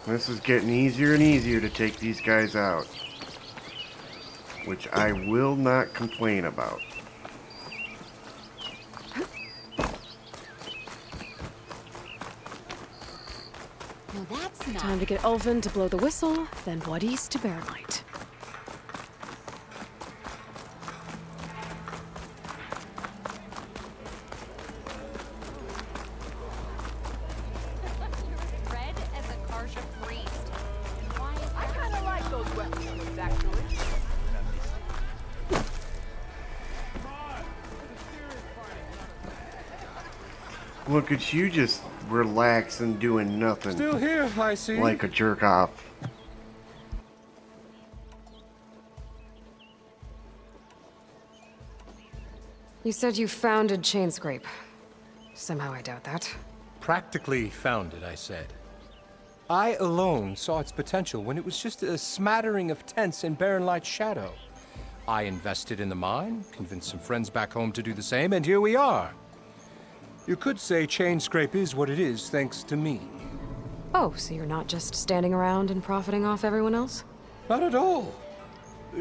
This is getting easier and easier to take these guys out, which I will not complain about. No, that's not. Time to get Ulvin to blow the whistle, then Wadis to bear light. Red as a car should Look at you just relaxing, doing nothing. Still here, I see. Like a jerk off. You said you founded Chainscrape. Somehow I doubt that. Practically founded, I said. I alone saw its potential when it was just a smattering of tents in Barren Light's shadow. I invested in the mine, convinced some friends back home to do the same, and here we are. You could say Chainscrape is what it is thanks to me. Oh, so you're not just standing around and profiting off everyone else? Not at all.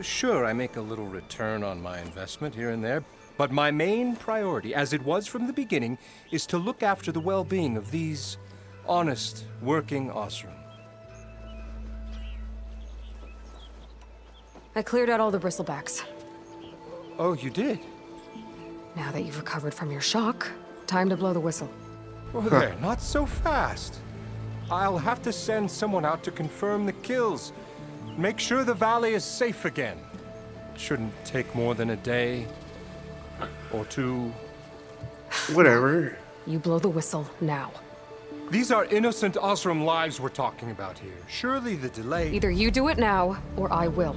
Sure, I make a little return on my investment here and there, but my main priority, as it was from the beginning, is to look after the well-being of these honest, working Osram. I cleared out all the bristlebacks. Oh, you did? Now that you've recovered from your shock, time to blow the whistle. Oh, there, not so fast. I'll have to send someone out to confirm the kills. Make sure the valley is safe again. Shouldn't take more than a day. Or two. Whatever. You blow the whistle now. These are innocent Osram lives we're talking about here. Surely the delay... Either you do it now, or I will.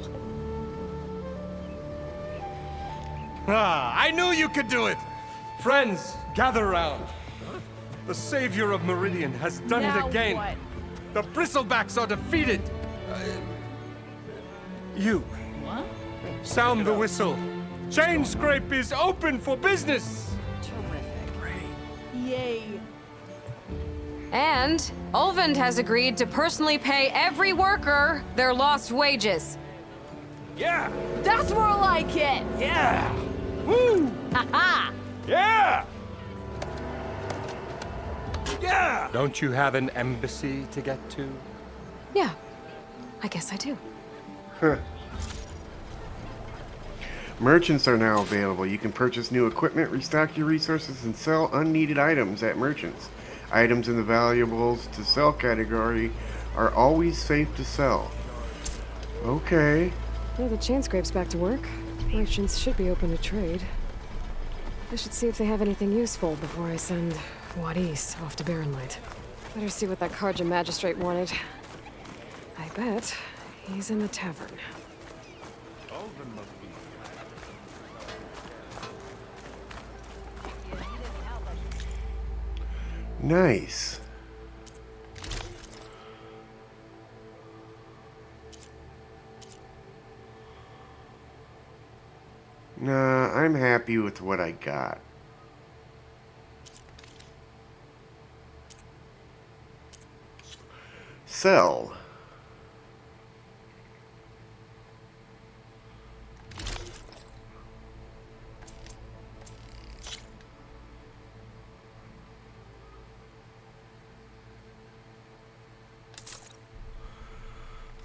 Ah, I knew you could do it! Friends, gather around. The savior of Meridian has done it again. What? The bristlebacks are defeated. You. What? Sound the whistle. Chainscrape is open for business. Terrific. Yay. And Ulvund has agreed to personally pay every worker their lost wages. Yeah! That's more like it! Yeah! Woo! Ha-ha! Yeah! Yeah! Don't you have an embassy to get to? Yeah, I guess I do. Huh. Merchants are now available. You can purchase new equipment, restock your resources, and sell unneeded items at merchants. Items in the valuables to sell category are always safe to sell. Okay. Yeah, the Chainscrape's back to work. Merchants should be open to trade. I should see if they have anything useful before I send Wadis off to Barren Light. Better see what that Karja magistrate wanted. I bet he's in the tavern. Nice. Nah, I'm happy with what I got. Sell.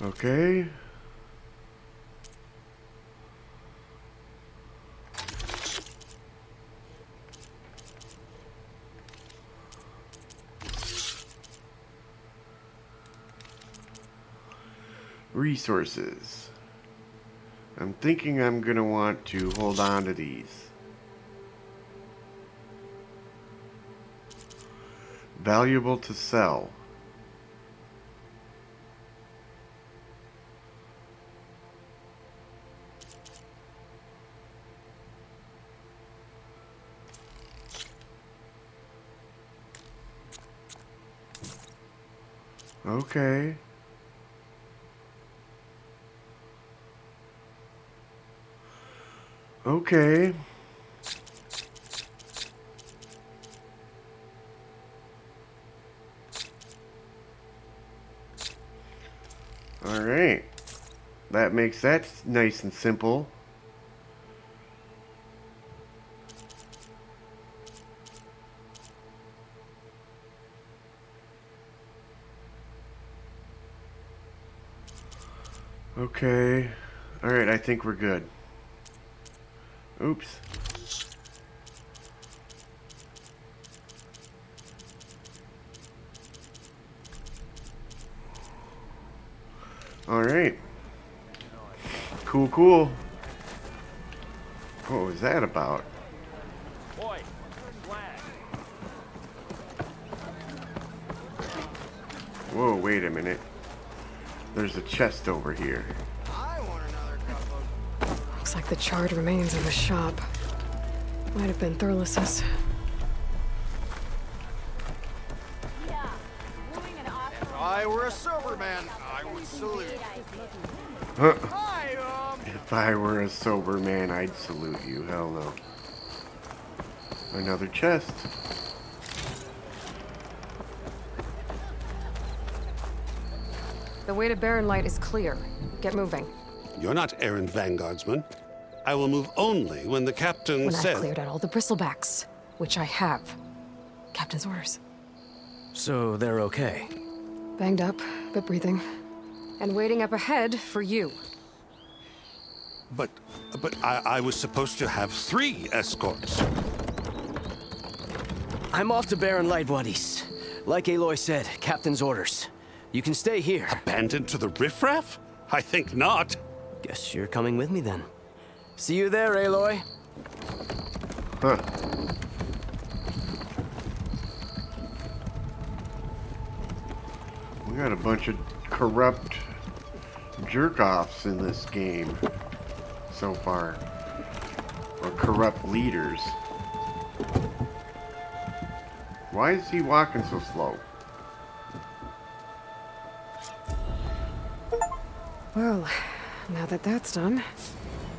Okay. Resources. I'm thinking I'm gonna want to hold on to these. Valuable to sell. Okay. Okay. All right. That makes that nice and simple. Okay. All right, I think we're good. Oops. All right. Cool, cool. What was that about? Boy, flag. Whoa, wait a minute. There's a chest over here. Looks like the charred remains of the shop. Might have been Thurlus's. If I were a sober man, I would salute. Huh. If I were a sober man, I'd salute you. Hell no. Another chest. The way to Barren Light is clear. Get moving. You're not errand vanguardsman. I will move only when the captain When says... I've cleared out all the bristlebacks, which I have. Captain's orders. So they're okay? Banged up, but breathing. And waiting up ahead for you. But I was supposed to have 3 escorts. I'm off to Barren Light, buddies. Like Aloy said, Captain's orders. You can stay here. Abandoned to the riffraff? I think not. Guess you're coming with me then. See you there, Aloy. Huh. We got a bunch of corrupt jerk-offs in this game so far. Or corrupt leaders. Why is he walking so slow? Well, now that that's done,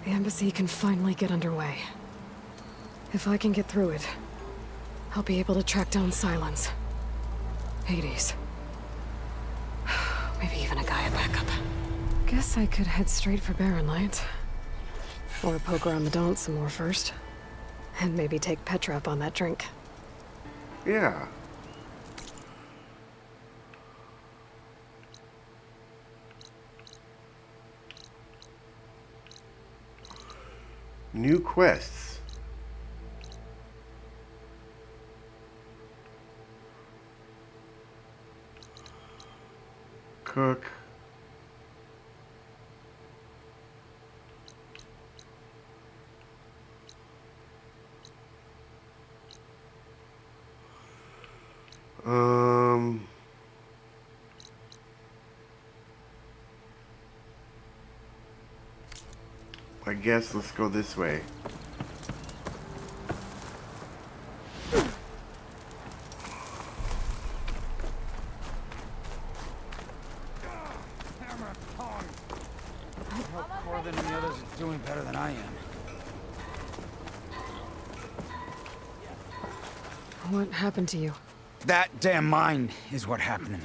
the embassy can finally get underway. If I can get through it, I'll be able to track down Silence. Hades. Maybe even a Gaia backup. Guess I could head straight for Barren Light. Or poke around the Daunt some more first. And maybe take Petra up on that drink. Yeah. New quests. Cook. I guess let's go this way. I hope Corbin and the others are doing better than I am. What happened to you? That damn mine is what happened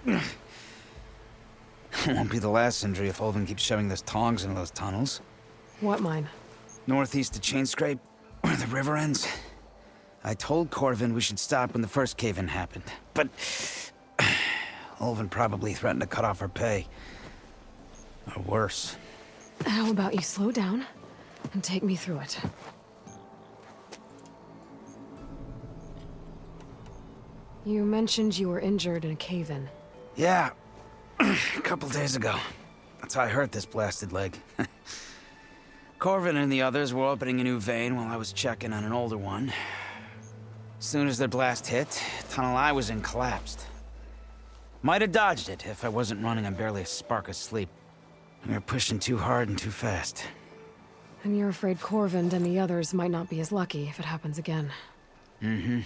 to me. It won't be the last injury if Olvin keeps shoving those tongs into those tunnels. What mine? Northeast of Chain Scrape, where the river ends. I told Corvin we should stop when the first cave-in happened, but Olvin probably threatened to cut off our pay. Or worse. How about you slow down and take me through it? You mentioned you were injured in a cave-in. Yeah, a couple days ago. That's how I hurt this blasted leg. Corvin and the others were opening a new vein while I was checking on an older one. As soon as their blast hit, the tunnel I was in collapsed. Might have dodged it if I wasn't running on barely a spark of sleep. We were pushing too hard and too fast. And you're afraid Corvind and the others might not be as lucky if it happens again. Mm-hmm.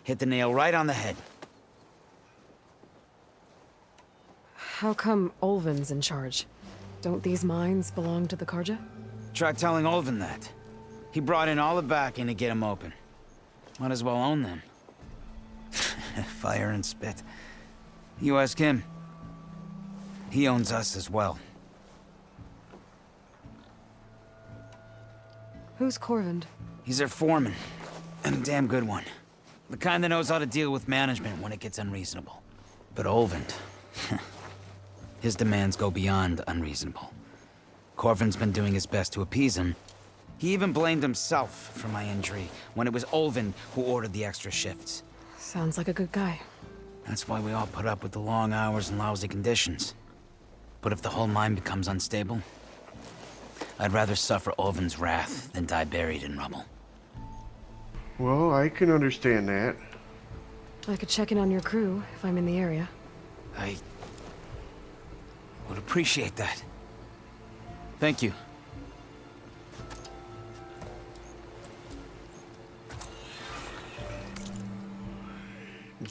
Hit the nail right on the head. How come Olvin's in charge? Don't these mines belong to the Karja? Try telling Olvin that. He brought in all the backing to get them open. Might as well own them. Fire and spit. You ask him. He owns us as well. Who's Corvind? He's their foreman. And a damn good one. The kind that knows how to deal with management when it gets unreasonable. But Olvind... his demands go beyond unreasonable. Corvin's been doing his best to appease him. He even blamed himself for my injury when it was Olvin who ordered the extra shifts. Sounds like a good guy. That's why we all put up with the long hours and lousy conditions. But if the whole mine becomes unstable, I'd rather suffer Olvin's wrath than die buried in rubble. Well, I can understand that. I could check in on your crew if I'm in the area. I would appreciate that. Thank you.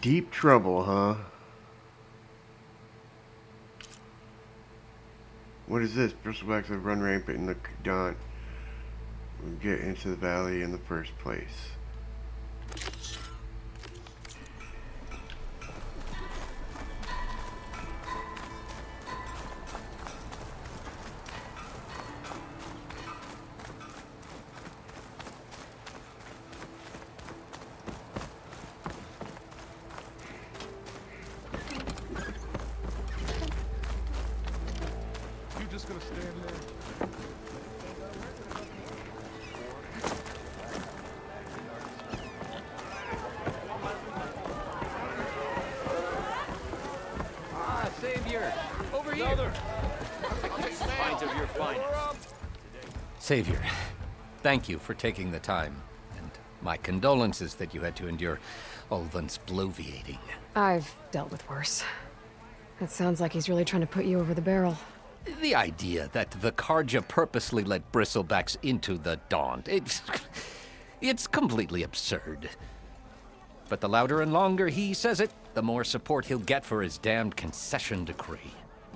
Deep trouble, huh? What is this? Bristlebacks have run rampant in the dawn. We'll get into the valley in the first place. Just gonna stand there. Ah, Savior! Over here! Finds of your finest. Savior, thank you for taking the time. And my condolences that you had to endure Ulvin's bloviating. I've dealt with worse. It sounds like he's really trying to put you over the barrel. The idea that the Carja purposely let Bristlebacks into the Daunt, it's completely absurd. But the louder and longer he says it, the more support he'll get for his damned concession decree.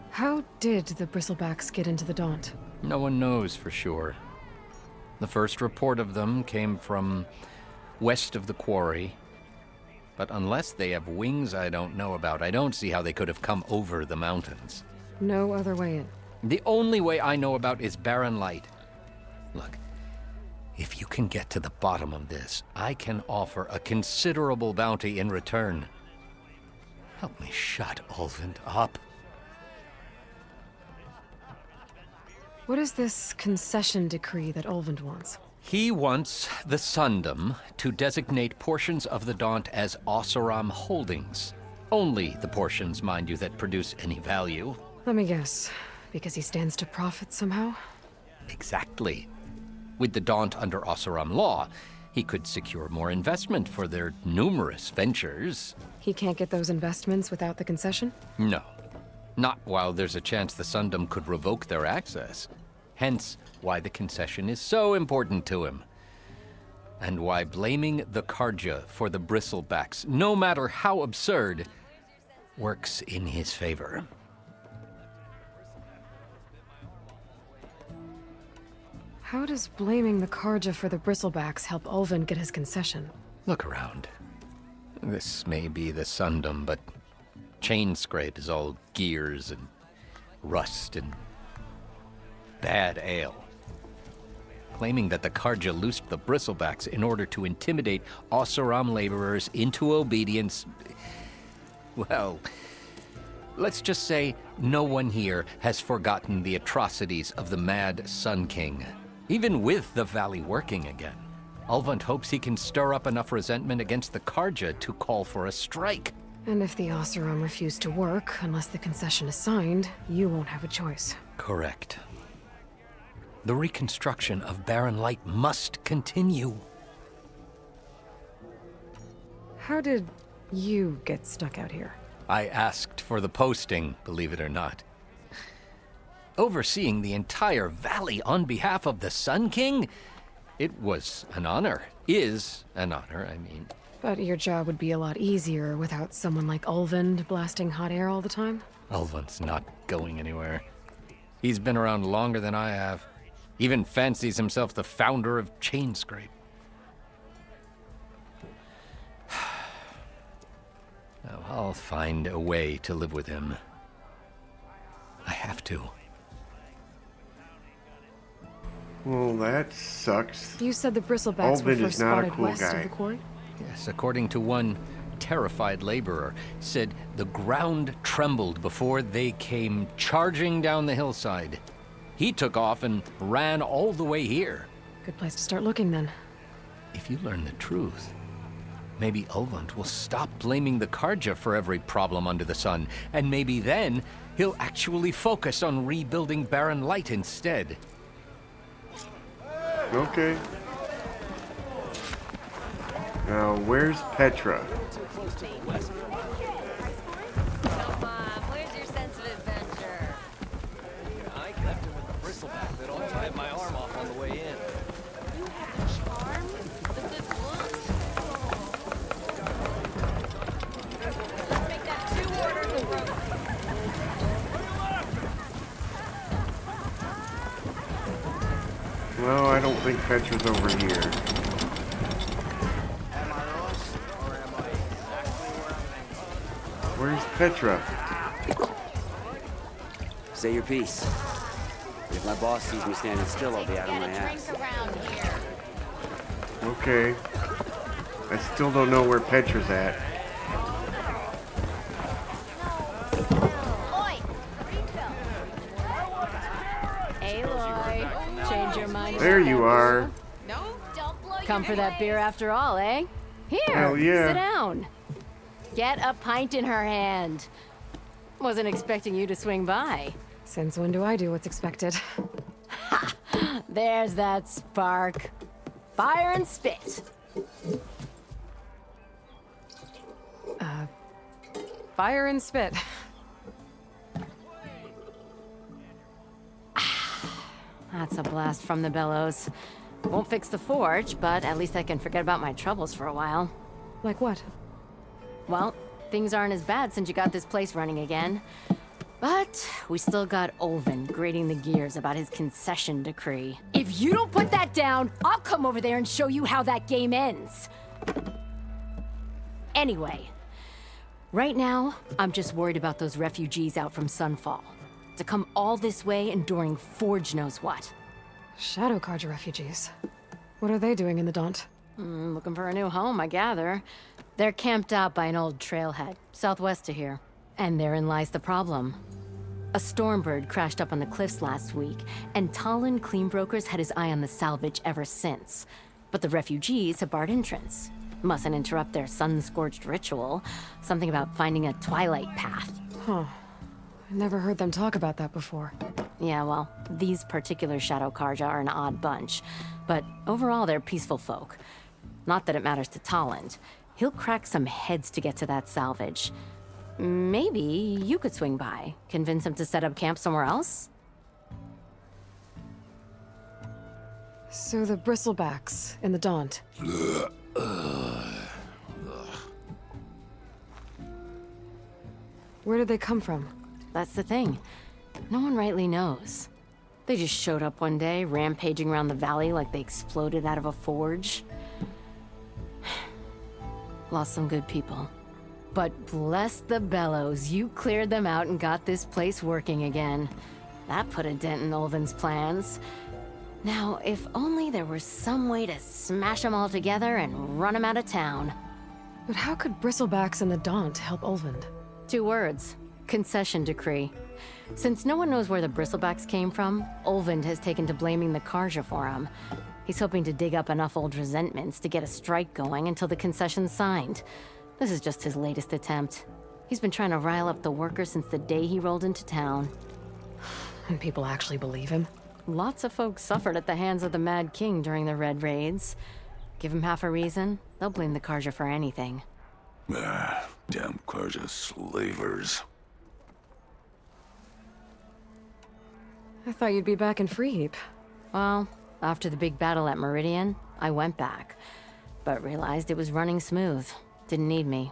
How did the Bristlebacks get into the Daunt? No one knows for sure. The first report of them came from west of the quarry. But unless they have wings I don't know about, I don't see how they could have come over the mountains. No other way in. The only way I know about is barren light. Look, if you can get to the bottom of this, I can offer a considerable bounty in return. Help me shut Ulvin up. What is this concession decree that Ulvin wants? He wants the Sundom to designate portions of the Daunt as Oseram holdings. Only the portions, mind you, that produce any value. Let me guess. Because he stands to profit somehow? Exactly. With the Daunt under Oseram law, he could secure more investment for their numerous ventures. He can't get those investments without the concession? No. Not while there's a chance the Sundom could revoke their access. Hence, why the concession is so important to him. And why blaming the Carja for the Bristlebacks, no matter how absurd, works in his favor. How does blaming the Carja for the Bristlebacks help Ulvin get his concession? Look around. This may be the Sundom, but Chainscrape is all gears and rust and bad ale. Claiming that the Carja loosed the Bristlebacks in order to intimidate Oseram laborers into obedience. Well, let's just say no one here has forgotten the atrocities of the Mad Sun King. Even with the valley working again, Ulvund hopes he can stir up enough resentment against the Carja to call for a strike. And if the Oseram refuse to work, unless the concession is signed, you won't have a choice. Correct. The reconstruction of Barren Light must continue. How did you get stuck out here? I asked for the posting, believe it or not. Overseeing the entire valley on behalf of the Sun King? It was an honor. Is an honor, I mean. But your job would be a lot easier without someone like Ulvund blasting hot air all the time? Ulvund's not going anywhere. He's been around longer than I have. Even fancies himself the founder of Chainscrape. Now, I'll find a way to live with him. I have to. Well, that sucks. You said the Bristlebacks were Ulvund first is not a spotted cool west guy. of the quarry? Yes, according to one terrified laborer, said the ground trembled before they came charging down the hillside. He took off and ran all the way here. Good place to start looking, then. If you learn the truth, maybe Ulvund will stop blaming the Carja for every problem under the sun, and maybe then he'll actually focus on rebuilding Barren Light instead. Okay. Now, where's Petra? I don't think Petra's over here. Where's Petra? Say your piece. If my boss sees me standing still, I'll be out of my ass. Okay. I still don't know where Petra's at. Aloy, change your mind. There you are. Come for that beer after all, eh? Here, Hell yeah. sit down. Get a pint in her hand. Wasn't expecting you to swing by. Since when do I do what's expected? Ha! There's that spark. Fire and spit. Fire and spit. That's a blast from the bellows. Won't fix the forge, but at least I can forget about my troubles for a while. Like what? Well, things aren't as bad since you got this place running again. But we still got Olvin grating the gears about his concession decree. If you don't put that down, I'll come over there and show you how that game ends. Anyway, right now, I'm just worried about those refugees out from Sunfall. To come all this way enduring Forge knows what. Shadow Carja refugees. What are they doing in the Daunt? Looking for a new home, I gather. They're camped out by an old trailhead, southwest of here. And therein lies the problem. A Stormbird crashed up on the cliffs last week, and Talon Cleanbrokers had his eye on the salvage ever since. But the refugees have barred entrance. Mustn't interrupt their sun-scorched ritual. Something about finding a twilight path. Huh. I never heard them talk about that before. Yeah, well, these particular Shadow Carja are an odd bunch. But overall, they're peaceful folk. Not that it matters to Talon. He'll crack some heads to get to that salvage. Maybe you could swing by, convince him to set up camp somewhere else? So the bristlebacks in the Daunt. Where did they come from? That's the thing. No one rightly knows. They just showed up one day, rampaging around the valley like they exploded out of a forge. Lost some good people. But bless the bellows, you cleared them out and got this place working again. That put a dent in Olvin's plans. Now, if only there were some way to smash them all together and run them out of town. But how could bristlebacks in the Daunt help Olvind? 2 words. Concession decree. Since no one knows where the bristlebacks came from, Olvind has taken to blaming the Carja for them. He's hoping to dig up enough old resentments to get a strike going until the concession's signed. This is just his latest attempt. He's been trying to rile up the workers since the day he rolled into town. And people actually believe him? Lots of folks suffered at the hands of the Mad King during the Red Raids. Give him half a reason, they'll blame the Carja for anything. Damn Carja slavers. I thought you'd be back in Freeheap. Well, after the big battle at Meridian, I went back. But realized it was running smooth. Didn't need me.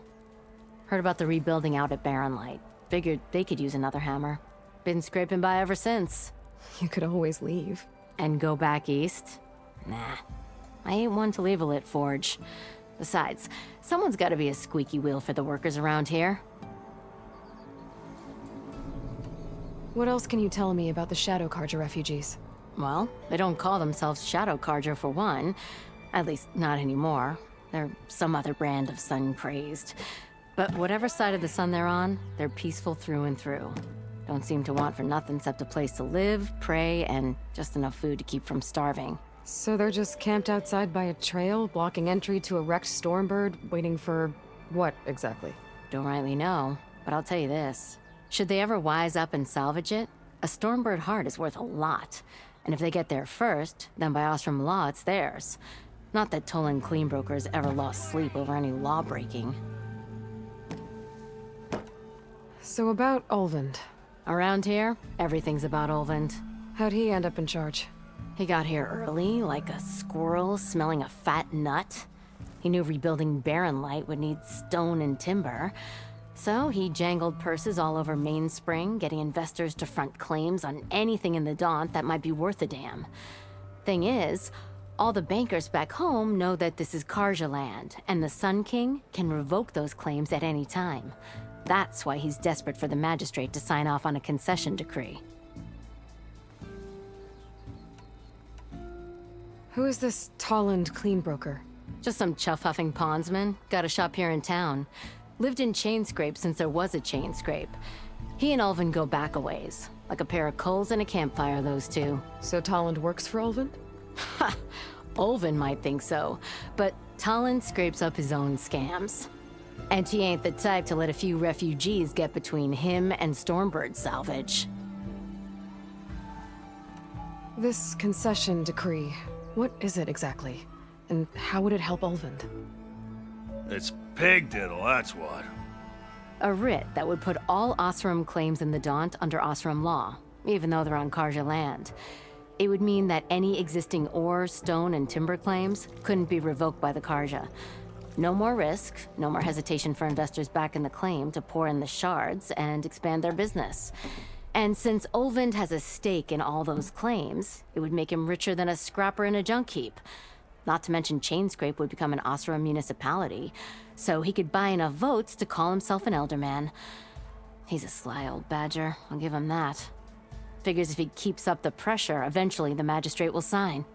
Heard about the rebuilding out at Barren Light. Figured they could use another hammer. Been scraping by ever since. You could always leave. And go back east? Nah. I ain't one to leave a lit forge. Besides, someone's gotta be a squeaky wheel for the workers around here. What else can you tell me about the Shadow Carja refugees? Well, they don't call themselves Shadow Carja for one. At least, not anymore. They're some other brand of sun-crazed. But whatever side of the sun they're on, they're peaceful through and through. Don't seem to want for nothing except a place to live, pray, and just enough food to keep from starving. So they're just camped outside by a trail, blocking entry to a wrecked Stormbird, waiting for what, exactly? Don't rightly know, but I'll tell you this. Should they ever wise up and salvage it, a Stormbird heart is worth a lot. And if they get there first, then by Ostrom law, it's theirs. Not that Tolan Cleanbrokers ever lost sleep over any law-breaking. So about Olvind. Around here, everything's about Olvind. How'd he end up in charge? He got here early, like a squirrel smelling a fat nut. He knew rebuilding Barren Light would need stone and timber. So he jangled purses all over Mainspring, getting investors to front claims on anything in the Daunt that might be worth a damn. Thing is, all the bankers back home know that this is Karja land, and the Sun King can revoke those claims at any time. That's why he's desperate for the magistrate to sign off on a concession decree. Who is this Tolland cleanbroker? Just some chuff-huffing pondsman. Got a shop here in town. Lived in Chainscrape since there was a Chainscrape. He and Ulvin go back a ways. Like a pair of coals and a campfire, those two. So Tolland works for Ulvin? Ha! Ulvin might think so, but Tolland scrapes up his own scams. And he ain't the type to let a few refugees get between him and Stormbird salvage. This concession decree, what is it exactly? And how would it help Ulvin? It's pig diddle, that's what. A writ that would put all Osram claims in the Daunt under Osram law, even though they're on Karja land. It would mean that any existing ore, stone, and timber claims couldn't be revoked by the Karja. No more risk, no more hesitation for investors back in the claim to pour in the shards and expand their business. And since Ulvin has a stake in all those claims, it would make him richer than a scrapper in a junk heap. Not to mention Chainscrape would become an Osram municipality, so he could buy enough votes to call himself an elderman. He's a sly old badger, I'll give him that. Figures if he keeps up the pressure, eventually the magistrate will sign.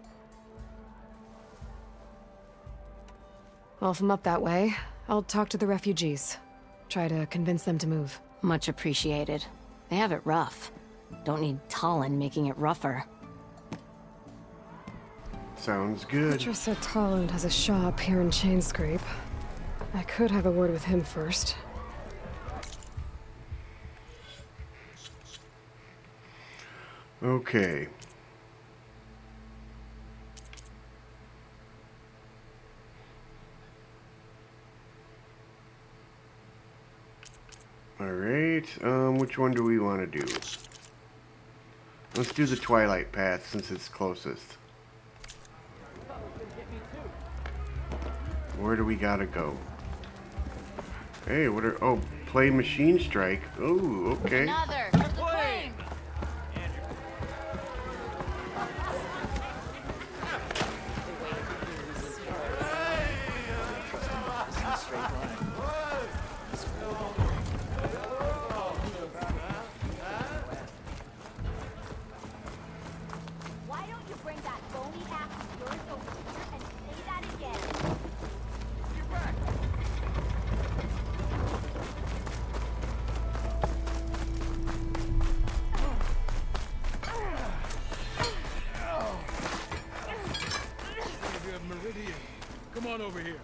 Well, if I'm up that way, I'll talk to the refugees. Try to convince them to move. Much appreciated. They have it rough. Don't need Tolland making it rougher. Sounds good. Petra said Tolland has a shop here in Chainscrape. I could have a word with him first. Okay. Alright, which one do we want to do? Let's do the Twilight Path since it's closest. Where do we gotta go? Hey, what are... Oh, play Machine Strike. Oh, okay. Another for the claim. Why don't you bring that bony ass of yours over here and say that again? Get back. Meridian, come on over here.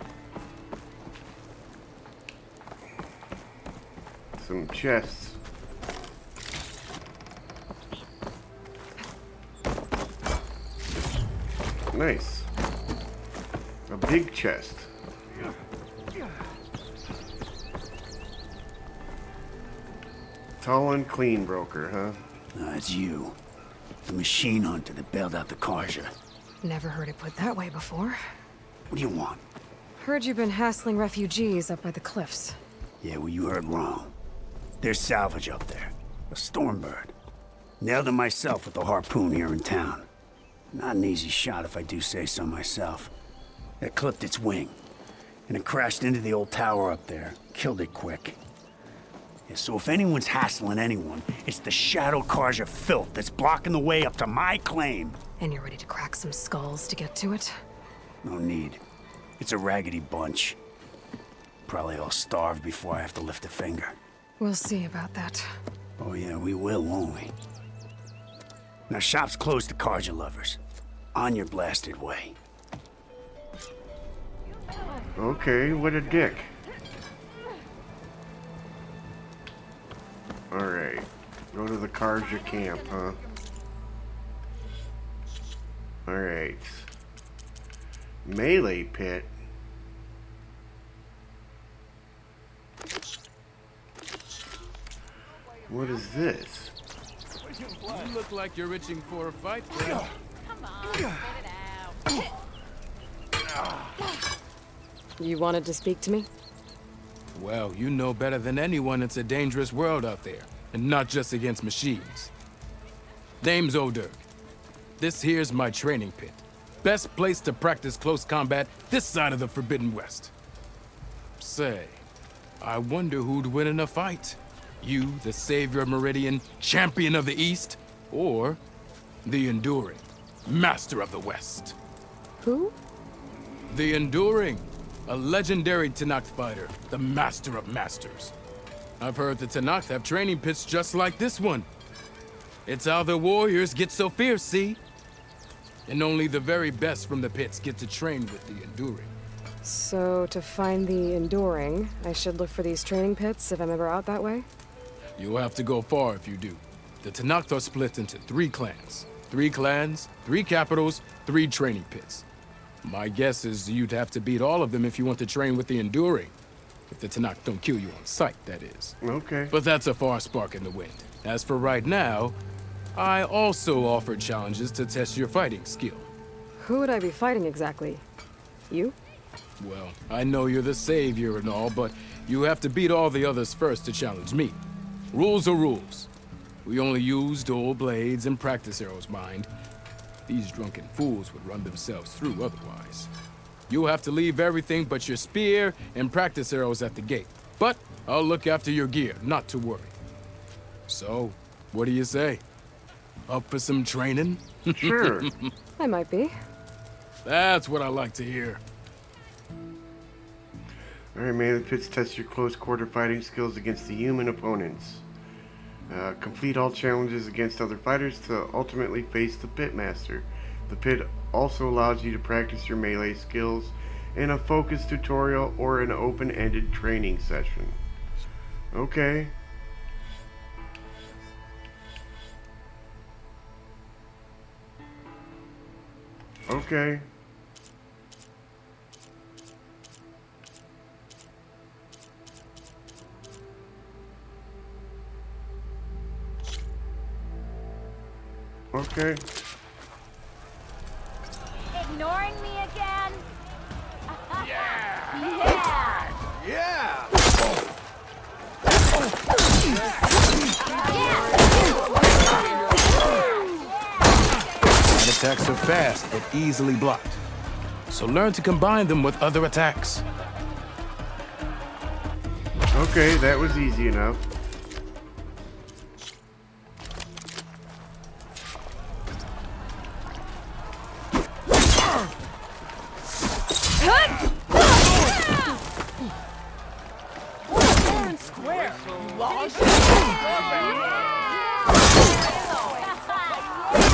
Some chests. Nice. A big chest. Tall and clean broker, huh? It's you. The machine hunter that bailed out the Karja. Never heard it put that way before. What do you want? Heard you've been hassling refugees up by the cliffs. Yeah, well, you heard wrong. There's salvage up there. A Stormbird. Nailed it myself with the harpoon here in town. Not an easy shot if I do say so myself. It clipped its wing, and it crashed into the old tower up there. Killed it quick. Yeah, so if anyone's hassling anyone, it's the Shadow Karja filth that's blocking the way up to my claim. And you're ready to crack some skulls to get to it? No need. It's a raggedy bunch. Probably all starved before I have to lift a finger. We'll see about that. Oh yeah, we will, won't we? Now shop's closed to Karja lovers. On your blasted way. Okay, what a dick. Alright. Go to the Karja camp, huh? Alright. Melee pit. What is this? You look like you're itching for a fight, bro. Come on, spit it out. You wanted to speak to me? Well, you know better than anyone it's a dangerous world out there, and not just against machines. Name's O'Dirk. This here's my training pit. Best place to practice close combat this side of the Forbidden West. Say, I wonder who'd win in a fight. You, the savior of Meridian, champion of the East, or the Enduring, master of the West. Who? The Enduring, a legendary Tenakth fighter, the master of masters. I've heard the Tenakth have training pits just like this one. It's how the warriors get so fierce, see? And only the very best from the pits get to train with the Enduring. So, to find the Enduring, I should look for these training pits if I'm ever out that way? You'll have to go far if you do. The Tenakth are split into 3 clans. 3 clans, 3 capitals, 3 training pits. My guess is you'd have to beat all of them if you want to train with the Enduring. If the Tenakth don't kill you on sight, that is. Okay. But that's a far spark in the wind. As for right now, I also offer challenges to test your fighting skill. Who would I be fighting exactly? You? Well, I know you're the savior and all, but you have to beat all the others first to challenge me. Rules are rules. We only use dual blades and practice arrows, mind. These drunken fools would run themselves through otherwise. You'll have to leave everything but your spear and practice arrows at the gate. But I'll look after your gear, not to worry. So, what do you say? Up for some training? Sure. I might be. That's what I like to hear. Alright, man, the pits test your close quarter fighting skills against the human opponents. Complete all challenges against other fighters to ultimately face the pitmaster. The pit also allows you to practice your melee skills in a focused tutorial or an open-ended training session. Okay. Okay. Okay. Ignoring me again? Yeah! Yeah! Mine attacks are fast, but easily blocked. So learn to combine them with other attacks. Okay, that was easy enough.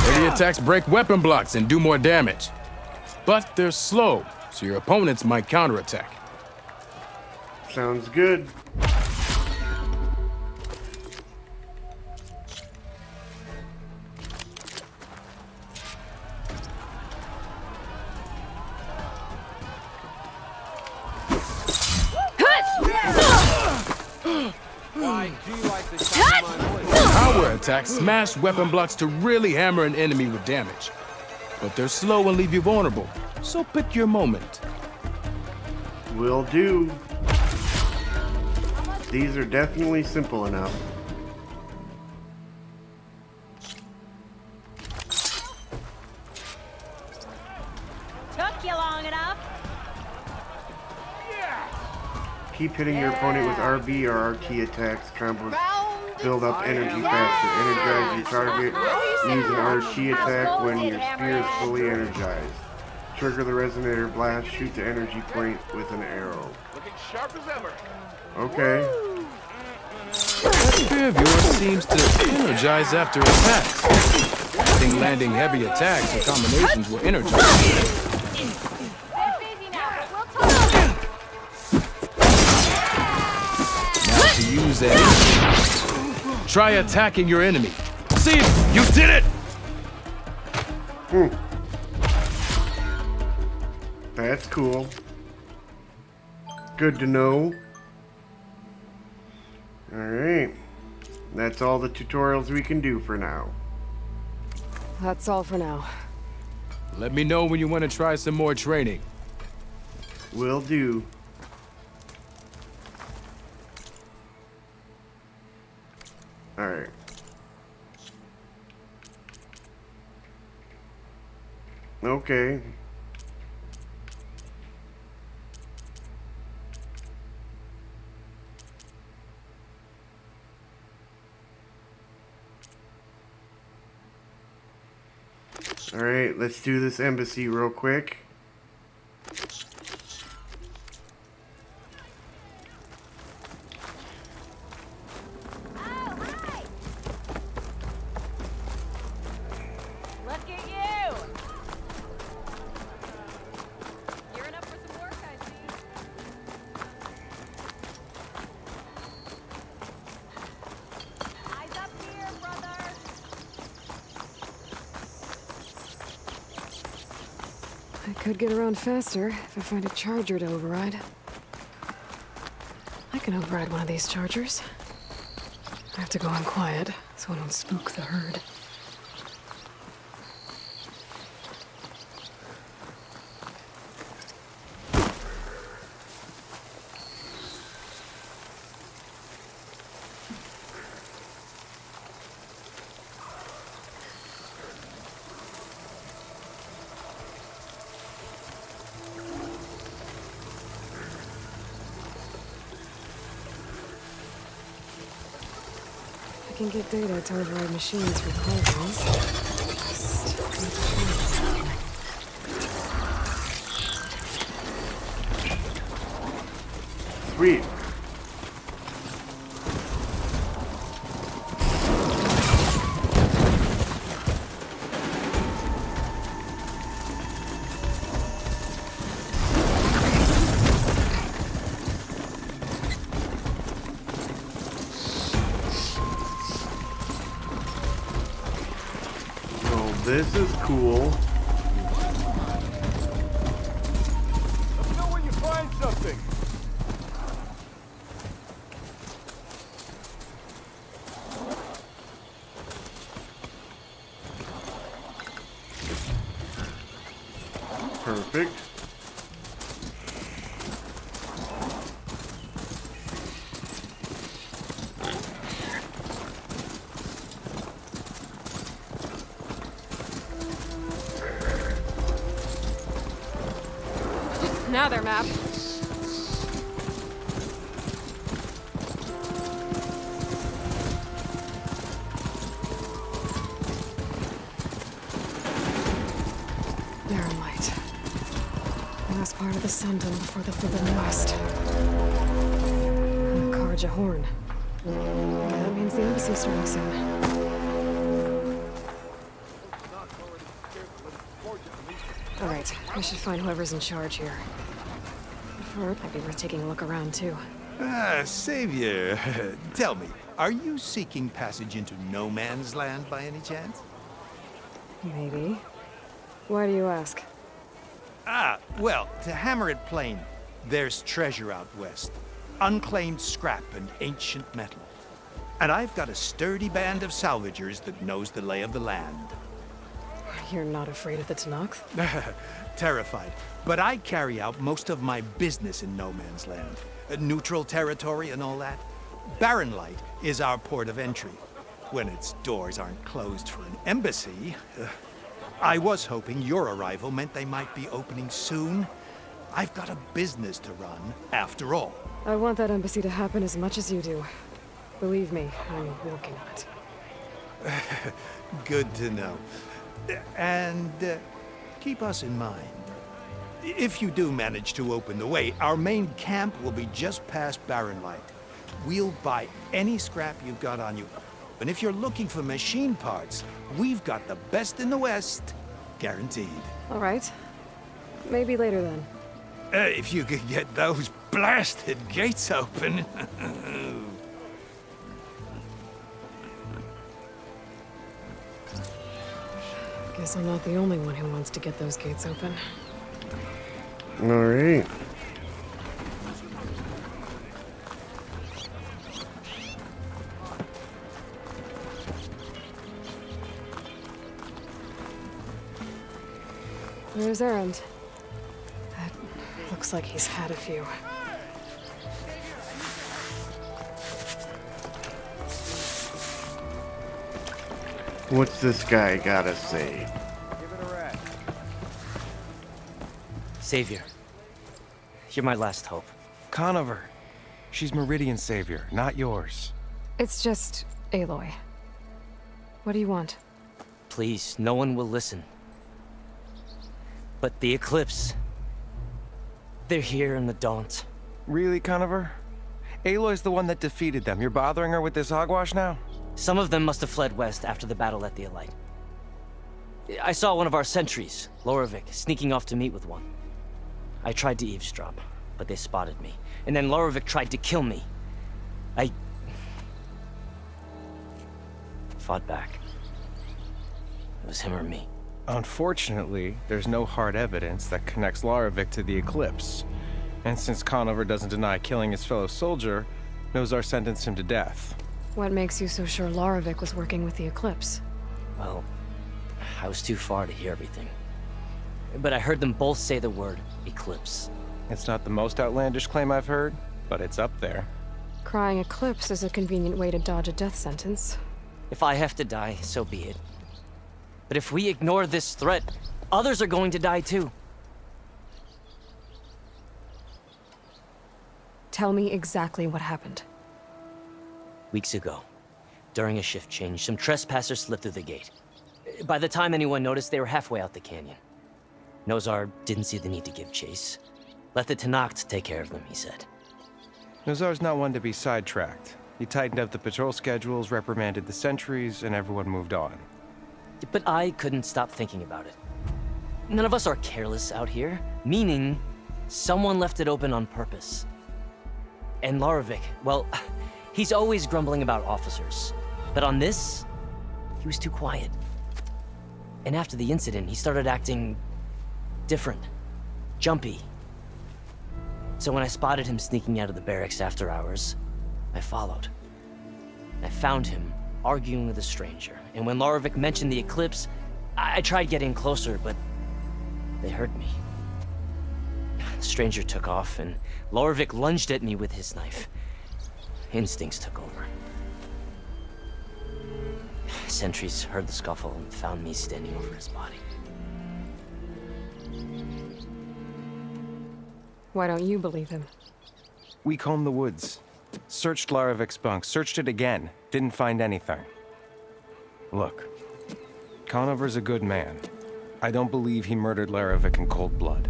Heavy attacks break weapon blocks and do more damage. But they're slow, so your opponents might counterattack. Sounds good. Power attacks smash weapon blocks to really hammer an enemy with damage. But they're slow and leave you vulnerable, so pick your moment. Will do. These are definitely simple enough. Took you long enough. Keep hitting your opponent with RB or RT attacks. Combos build up energy faster. Energize your target. Use an RT attack when your spear is fully energized. Trigger the resonator blast. Shoot the energy point with an arrow. Looking sharp as ever. Okay. That spear of yours seems to energize after attacks. I think landing heavy attacks or combinations will energize. To use that. Try attacking your enemy. See, you did it! That's cool. Good to know. Alright. That's all the tutorials we can do for now. That's all for now. Let me know when you want to try some more training. Will do. Alright. Okay. Alright, let's do this embassy real quick. Look at you! Gearing up for some work, I see. Eyes up here, brother! I could get around faster if I find a charger to override. I can override one of these chargers. I have to go in quiet so I don't spook the herd. I can get data to override machines from cauldrons. Sweet. This is cool. Let me know when you find something. Perfect. Now they're mapped. Barren light. Last part of the Sundom before the Forbidden West. And the Karja Horn. That means the embassy's starting soon. Alright, I should find whoever's in charge here. Before, it might be worth taking a look around, too. Savior, tell me, are you seeking passage into no man's land by any chance? Maybe. Why do you ask? Well, to hammer it plain, there's treasure out west. Unclaimed scrap and ancient metal. And I've got a sturdy band of salvagers that knows the lay of the land. You're not afraid of the Tanakh? Terrified. But I carry out most of my business in no man's land. Neutral territory and all that. Barren Light is our port of entry. When its doors aren't closed for an embassy. I was hoping your arrival meant they might be opening soon. I've got a business to run, after all. I want that embassy to happen as much as you do. Believe me, I'm working on it. Good to know. And keep us in mind. If you do manage to open the way, our main camp will be just past Barren Light. We'll buy any scrap you've got on you. And if you're looking for machine parts, we've got the best in the West. Guaranteed. All right. Maybe later then. If you could get those blasted gates open. Guess I'm not the only one who wants to get those gates open. All right. Where's Errand? That looks like he's had a few. What's this guy gotta say? Give it a rest. Savior. You're my last hope. Conover. She's Meridian's savior, not yours. It's just Aloy. What do you want? Please, no one will listen. But the Eclipse... they're here in the Daunt. Really, Conover? Aloy's the one that defeated them. You're bothering her with this hogwash now? Some of them must have fled west after the battle at the Elite. I saw one of our sentries, Lorovic, sneaking off to meet with one. I tried to eavesdrop, but they spotted me. And then Lorovic tried to kill me. I fought back. It was him or me. Unfortunately, there's no hard evidence that connects Lorovic to the Eclipse. And since Conover doesn't deny killing his fellow soldier, Nozar sentenced him to death. What makes you so sure Lorovic was working with the Eclipse? Well, I was too far to hear everything. But I heard them both say the word Eclipse. It's not the most outlandish claim I've heard, but it's up there. Crying Eclipse is a convenient way to dodge a death sentence. If I have to die, so be it. But if we ignore this threat, others are going to die too. Tell me exactly what happened. Weeks ago, during a shift change, some trespassers slipped through the gate. By the time anyone noticed, they were halfway out the canyon. Nozar didn't see the need to give chase. Let the Tenakth take care of them, he said. Nozar's not one to be sidetracked. He tightened up the patrol schedules, reprimanded the sentries, and everyone moved on. But I couldn't stop thinking about it. None of us are careless out here, meaning someone left it open on purpose. And Lorovic, well, he's always grumbling about officers. But on this, he was too quiet. And after the incident, he started acting different, jumpy. So when I spotted him sneaking out of the barracks after hours, I followed. I found him arguing with a stranger. And when Lorovic mentioned the Eclipse, I tried getting closer, but they heard me. The stranger took off, and Lorovic lunged at me with his knife. Instincts took over. Sentries heard the scuffle and found me standing over his body. Why don't you believe him? We combed the woods. Searched Larovic's bunk, searched it again. Didn't find anything. Look, Conover's a good man. I don't believe he murdered Larovic in cold blood.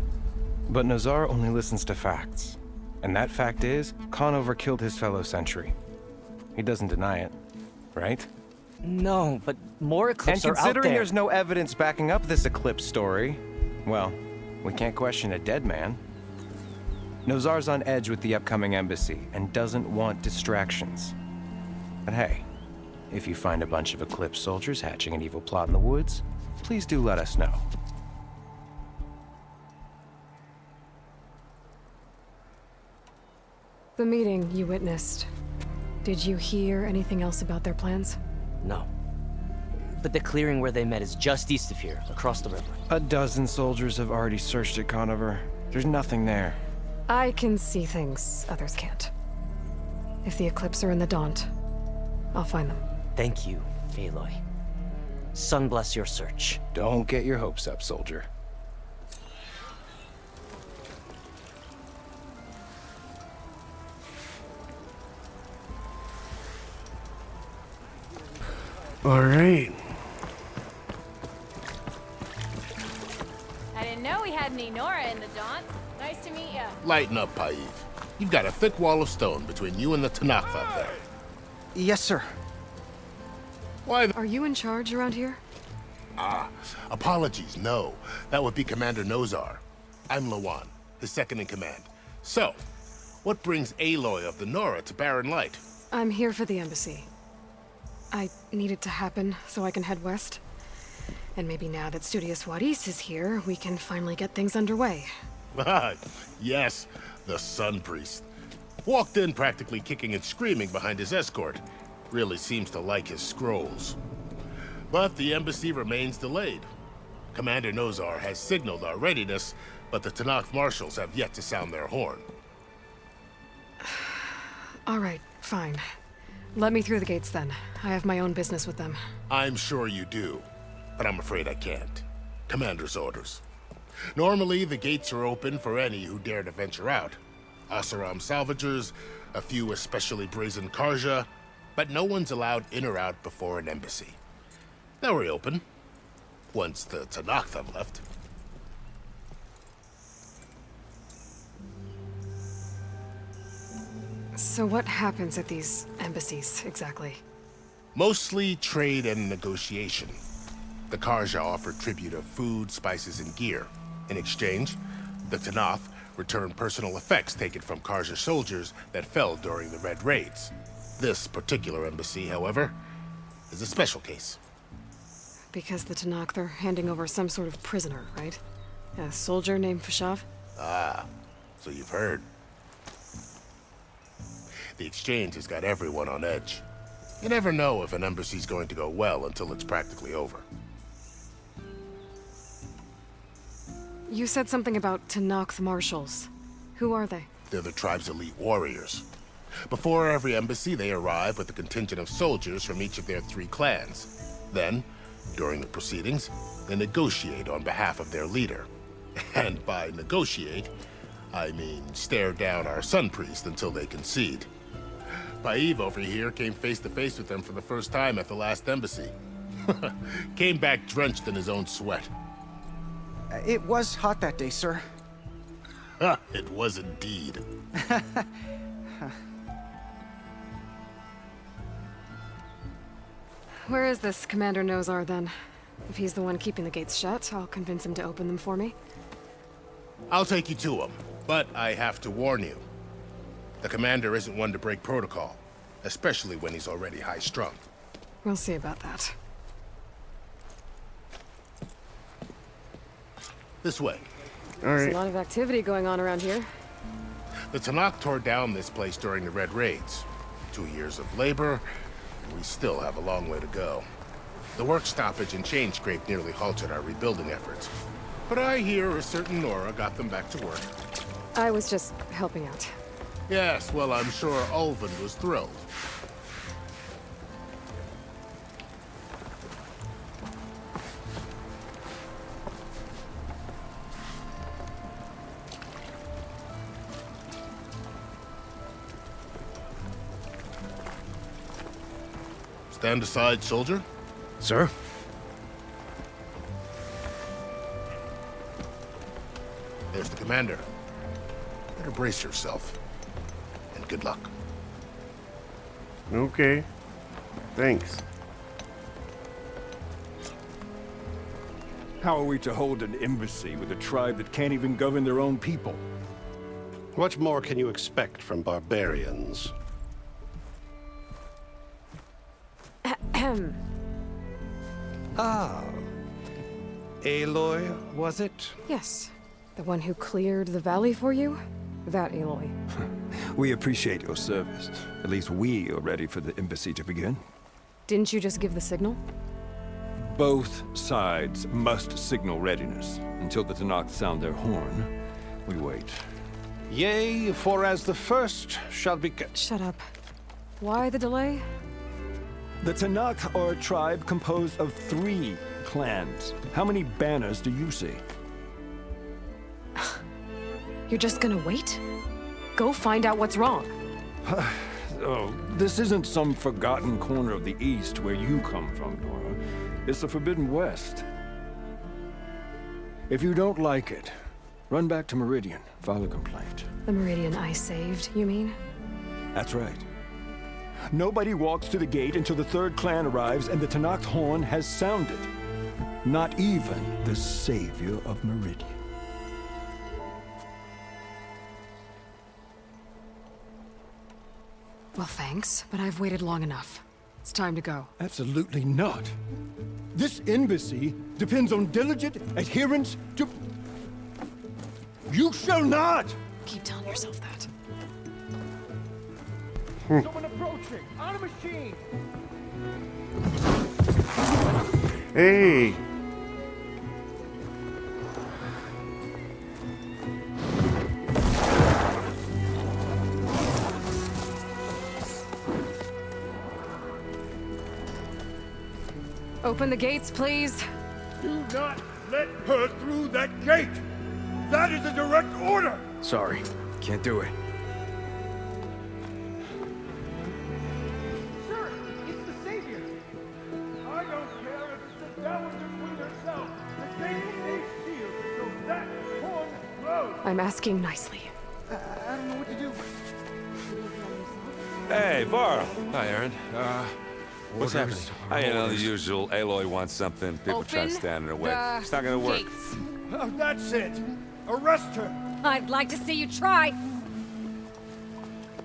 But Nozar only listens to facts. And that fact is, Conover killed his fellow sentry. He doesn't deny it, right? No, but more Eclipse are out there. And considering there's no evidence backing up this Eclipse story, well, we can't question a dead man. Nozar's on edge with the upcoming embassy and doesn't want distractions. But hey, if you find a bunch of Eclipse soldiers hatching an evil plot in the woods, please do let us know. The meeting you witnessed. Did you hear anything else about their plans? No. But the clearing where they met is just east of here, across the river. A dozen soldiers have already searched it, Conover. There's nothing there. I can see things others can't. If the Eclipse are in the Daunt, I'll find them. Thank you, Aloy. Sun bless your search. Don't get your hopes up, soldier. All right. I didn't know we had any Nora in the Daunt. Nice to meet you. Lighten up, Paiv. You've got a thick wall of stone between you and the Tenakth out there. Yes, sir. Why Are you in charge around here? Apologies, no. That would be Commander Nozar. I'm Lawan, his second in command. So, what brings Aloy of the Nora to Barren Light? I'm here for the embassy. I need it to happen so I can head west. And maybe now that Studious Wadis is here, we can finally get things underway. Yes, the Sun Priest. Walked in practically kicking and screaming behind his escort. Really seems to like his scrolls. But the embassy remains delayed. Commander Nozar has signaled our readiness, but the Tenakth marshals have yet to sound their horn. All right, fine. Let me through the gates then. I have my own business with them. I'm sure you do, but I'm afraid I can't. Commander's orders. Normally, the gates are open for any who dare to venture out. Asaram salvagers, a few especially brazen Karja, but no one's allowed in or out before an embassy. They'll reopen once the Tanakh have left. So what happens at these embassies, exactly? Mostly trade and negotiation. The Karja offer tribute of food, spices, and gear. In exchange, the Tanakh return personal effects taken from Karja soldiers that fell during the Red Raids. This particular embassy, however, is a special case. Because the Tanakh, they're handing over some sort of prisoner, right? A soldier named Fashav? Ah, so you've heard. The exchange has got everyone on edge. You never know if an embassy's going to go well until it's practically over. You said something about Tanakh marshals. Who are they? They're the tribe's elite warriors. Before every embassy, they arrive with a contingent of soldiers from each of their 3 clans. Then, during the proceedings, they negotiate on behalf of their leader. And by negotiate, I mean stare down our sun priest until they concede. Paiv over here came face to face with them for the first time at the last embassy. Came back drenched in his own sweat. It was hot that day, sir. It was indeed. Where is this Commander Nozar, then? If he's the one keeping the gates shut, I'll convince him to open them for me. I'll take you to him, but I have to warn you. The commander isn't one to break protocol, especially when he's already high-strung. We'll see about that. This way. There's a lot of activity going on around here. The Tanakh tore down this place during the Red Raids. 2 years of labor, and we still have a long way to go. The work stoppage and chain scrape nearly halted our rebuilding efforts. But I hear a certain Nora got them back to work. I was just helping out. Yes, well, I'm sure Ulvin was thrilled. Stand aside, soldier. Sir? There's the commander. Better brace yourself. And good luck. Okay. Thanks. How are we to hold an embassy with a tribe that can't even govern their own people? What more can you expect from barbarians? Ah. Aloy, was it? Yes. The one who cleared the valley for you? That Aloy. We appreciate your service. At least we are ready for the embassy to begin. Didn't you just give the signal? Both sides must signal readiness. Until the Tanakh sound their horn, we wait. Yea, for as the first shall be... Shut up. Why the delay? The Tanakh are a tribe composed of 3 clans. How many banners do you see? You're just gonna wait? Go find out what's wrong. Oh, this isn't some forgotten corner of the East where you come from, Nora. It's the Forbidden West. If you don't like it, run back to Meridian, file a complaint. The Meridian I saved, you mean? That's right. Nobody walks to the gate until the 3rd clan arrives and the Tanakh horn has sounded. Not even the savior of Meridian. Well, thanks, but I've waited long enough. It's time to go. Absolutely not. This embassy depends on diligent adherence to... You shall not! Keep telling yourself that. Someone approaching! On a machine! Hey! Open the gates, please. Do not let her through that gate! That is a direct order! Sorry, can't do it. Sir, it's the Savior! I don't care if it's the Dowager Queen herself! The gate needs shield so that horn blows! I'm asking nicely. I don't know what to do. Hey, Varl. Hi, Aaron. What's happening? You know, the usual. Aloy wants something. People try to stand in her way. It's not gonna work. Oh, that's it! Arrest her! I'd like to see you try.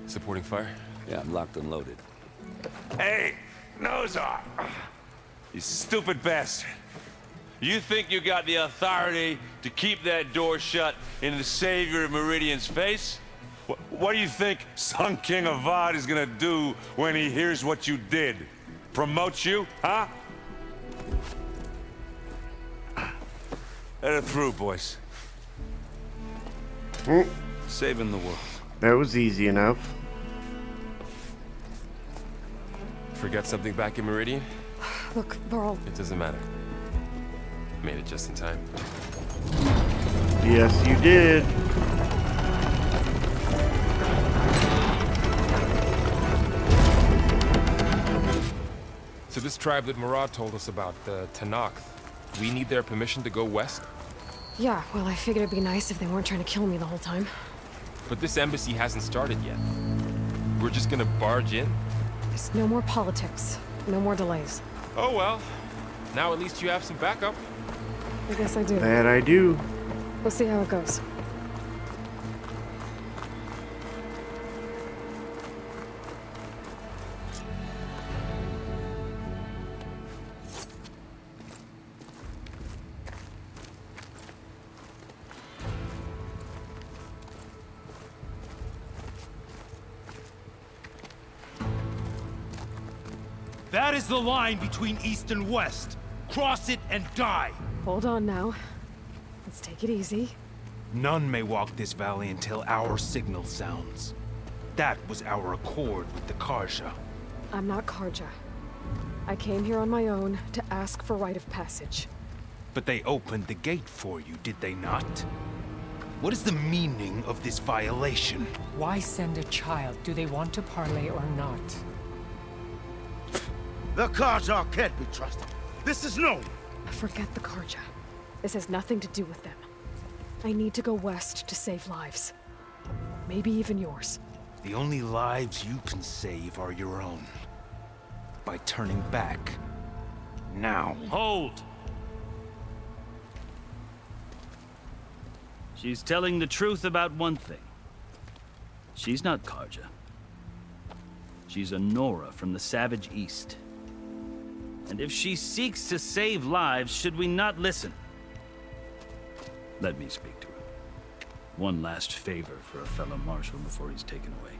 Supporting fire? Yeah, I'm locked and loaded. Hey, Nozar! You stupid bastard. You think you got the authority to keep that door shut in the Savior of Meridian's face? What do you think Sun King Avad is gonna do when he hears what you did? Promote you, huh? Let it through, boys. Saving the world. That was easy enough. Forgot something back in Meridian? Look, Varl. It doesn't matter. Made it just in time. Yes, you did. So this tribe that Murad told us about, the Tanakh, we need their permission to go west? Yeah, well, I figured it'd be nice if they weren't trying to kill me the whole time. But this embassy hasn't started yet. We're just gonna barge in? There's no more politics. No more delays. Oh well. Now at least you have some backup. I guess I do. That I do. We'll see how it goes. That is the line between East and West. Cross it and die. Hold on now. Let's take it easy. None may walk this valley until our signal sounds. That was our accord with the Karja. I'm not Karja. I came here on my own to ask for rite of passage. But they opened the gate for you, did they not? What is the meaning of this violation? Why send a child? Do they want to parley or not? The Karja can't be trusted. This is known. Forget the Karja. This has nothing to do with them. I need to go west to save lives. Maybe even yours. The only lives you can save are your own. By turning back. Now. Hold! She's telling the truth about one thing. She's not Karja. She's a Nora from the Savage East. And if she seeks to save lives, should we not listen? Let me speak to her. One last favor for a fellow marshal before he's taken away.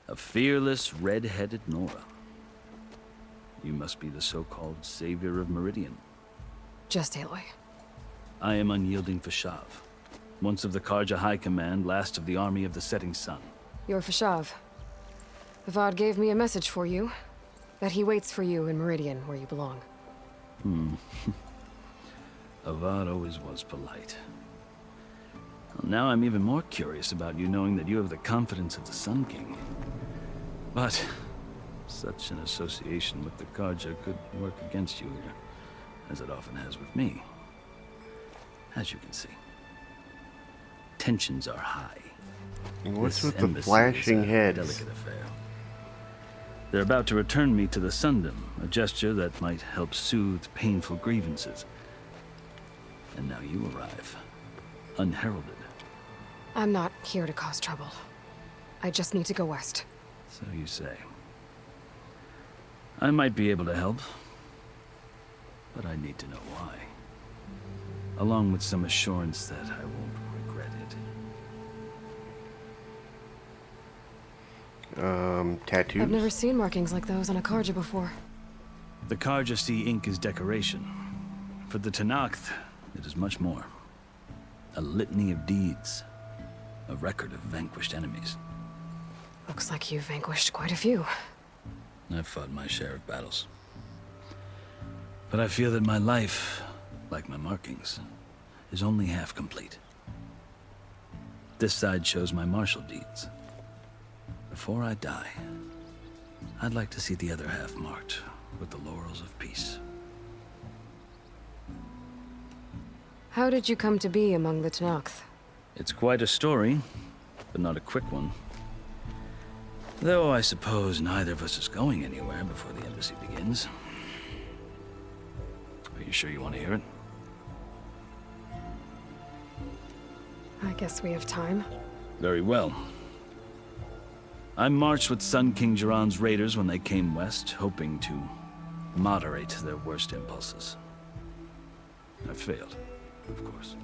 A fearless, red-headed Nora. You must be the so-called savior of Meridian. Just Aloy. I am unyielding Fashav. Once of the Karja High Command, last of the army of the setting sun. You're Fashav. Avad gave me a message for you. That he waits for you in Meridian, where you belong. Avad always was polite. Well, now I'm even more curious about you knowing that you have the confidence of the Sun King. But such an association with the Karja could work against you here, as it often has with me. As you can see, tensions are high. What's This with the embassy flashing is a heads? delicate affair. They're about to return me to the Sundom, a gesture that might help soothe painful grievances. And now you arrive, unheralded. I'm not here to cause trouble. I just need to go west. So you say. I might be able to help, but I need to know why. Along with some assurance that I won't regret it. Tattoos? I've never seen markings like those on a Karja before. The Karja see ink as decoration. For the Tanakh, it is much more. A litany of deeds. A record of vanquished enemies. Looks like you've vanquished quite a few. I've fought my share of battles. But I feel that my life, like my markings, is only half complete. This side shows my martial deeds. Before I die, I'd like to see the other half marked with the laurels of peace. How did you come to be among the Tenakth? It's quite a story, but not a quick one. Though I suppose neither of us is going anywhere before the embassy begins. Are you sure you want to hear it? I guess we have time. Very well. I marched with Sun King Jiran's raiders when they came west, hoping to moderate their worst impulses. I failed, of course.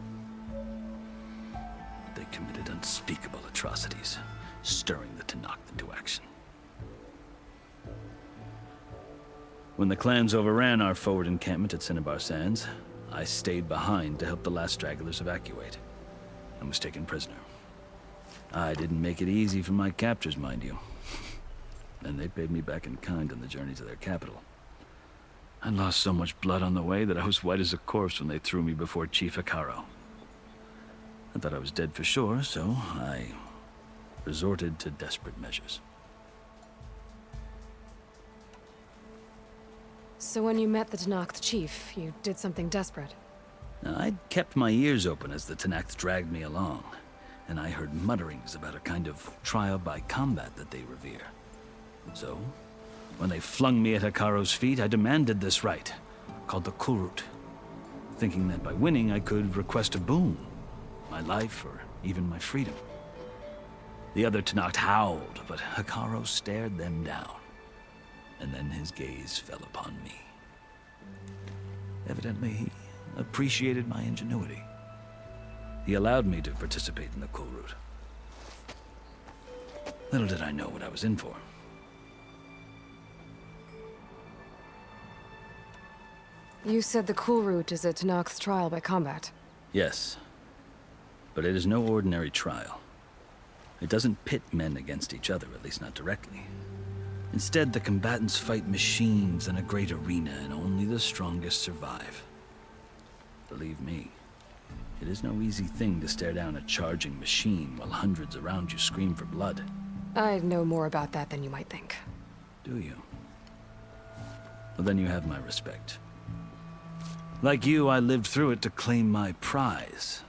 They committed unspeakable atrocities, stirring the Tenakth into action. When the clans overran our forward encampment at Cinnabar Sands, I stayed behind to help the last stragglers evacuate, and was taken prisoner. I didn't make it easy for my captors, mind you. And they paid me back in kind on the journey to their capital. I lost so much blood on the way that I was white as a corpse when they threw me before Chief Hikaro. I thought I was dead for sure, so I resorted to desperate measures. So when you met the Tenakth chief, you did something desperate? Now, I'd kept my ears open as the Tenakth dragged me along, and I heard mutterings about a kind of trial by combat that they revere. So, when they flung me at Hikaro's feet, I demanded this right, called the Kulrut, thinking that by winning I could request a boon, my life or even my freedom. The other Tenakth howled, but Hikaro stared them down, and then his gaze fell upon me. Evidently, he appreciated my ingenuity. He allowed me to participate in the Kulrut. Little did I know what I was in for. You said the Kulrut is a Tenakth trial by combat. Yes, but it is no ordinary trial. It doesn't pit men against each other, at least not directly. Instead, the combatants fight machines in a great arena, and only the strongest survive. Believe me, it is no easy thing to stare down a charging machine while hundreds around you scream for blood. I know more about that than you might think. Do you? Well, then you have my respect. Like you, I lived through it to claim my prize.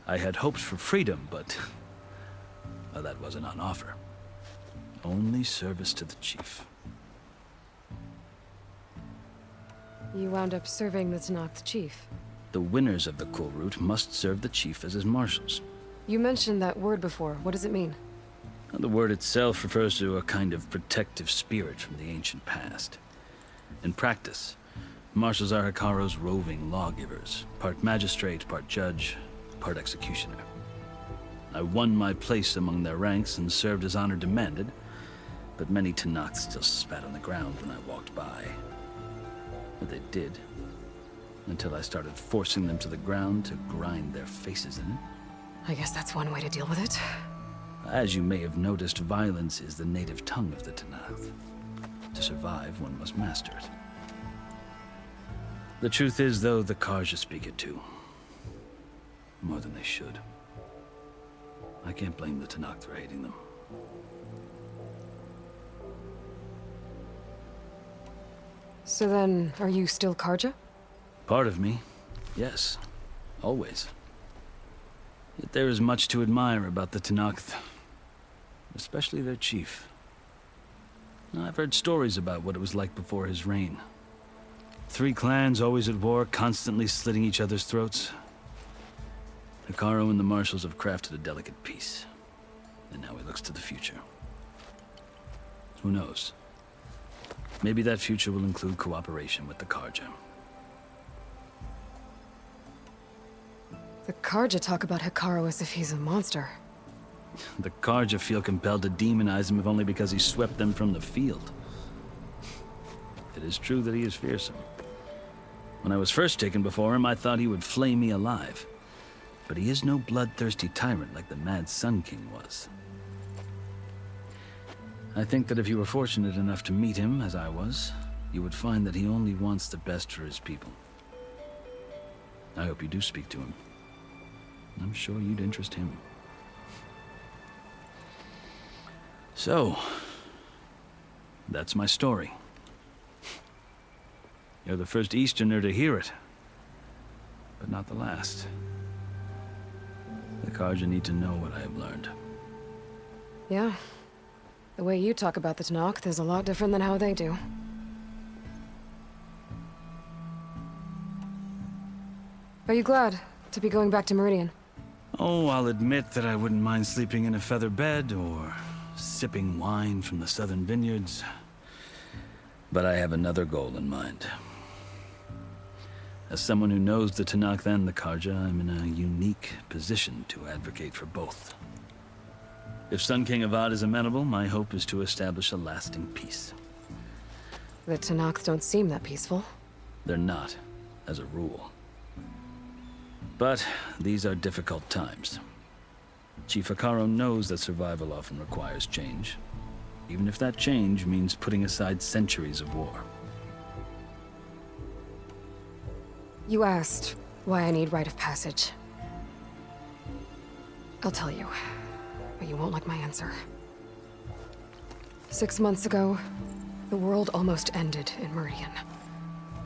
I had hoped for freedom, but well, that wasn't on offer. Only service to the chief. You wound up serving the Tenakth chief. The winners of the Kulrut must serve the chief as his marshals. You mentioned that word before. What does it mean? The word itself refers to a kind of protective spirit from the ancient past. In practice, marshals are Hikaro's roving lawgivers, part magistrate, part judge, part executioner. I won my place among their ranks and served as honor demanded, but many Tenakth still spat on the ground when I walked by. But they did, until I started forcing them to the ground to grind their faces in it. I guess that's one way to deal with it. As you may have noticed, violence is the native tongue of the Tenakth. To survive, one must master it. The truth is, though, the Karja speak it too. More than they should. I can't blame the Tenakth for hating them. So then, are you still Karja? Part of me, yes. Always. Yet there is much to admire about the Tenakth. Especially their chief. I've heard stories about what it was like before his reign. 3 clans always at war, constantly slitting each other's throats. Hikaro and the marshals have crafted a delicate peace. And now he looks to the future. Who knows? Maybe that future will include cooperation with the Karja. The Karja talk about Hikaro as if he's a monster. The Karja feel compelled to demonize him if only because he swept them from the field. It is true that he is fearsome. When I was first taken before him, I thought he would flay me alive. but he is no bloodthirsty tyrant like the Mad Sun King was. I think that if you were fortunate enough to meet him, as I was, you would find that he only wants the best for his people. I hope you do speak to him. I'm sure you'd interest him. So, that's my story. You're the first Easterner to hear it, but not the last. The Karja need to know what I have learned. Yeah. The way you talk about the Tanakh is a lot different than how they do. Are you glad to be going back to Meridian? Oh, I'll admit that I wouldn't mind sleeping in a feather bed or sipping wine from the southern vineyards. But I have another goal in mind. As someone who knows the Tanakh and the Karja, I'm in a unique position to advocate for both. If Sun King Avad is amenable, my hope is to establish a lasting peace. The Tanakh don't seem that peaceful. They're not, as a rule. But these are difficult times. Chief Akaro knows that survival often requires change, even if that change means putting aside centuries of war. You asked why I need rite of passage. I'll tell you, but you won't like my answer. 6 months ago, the world almost ended in Meridian.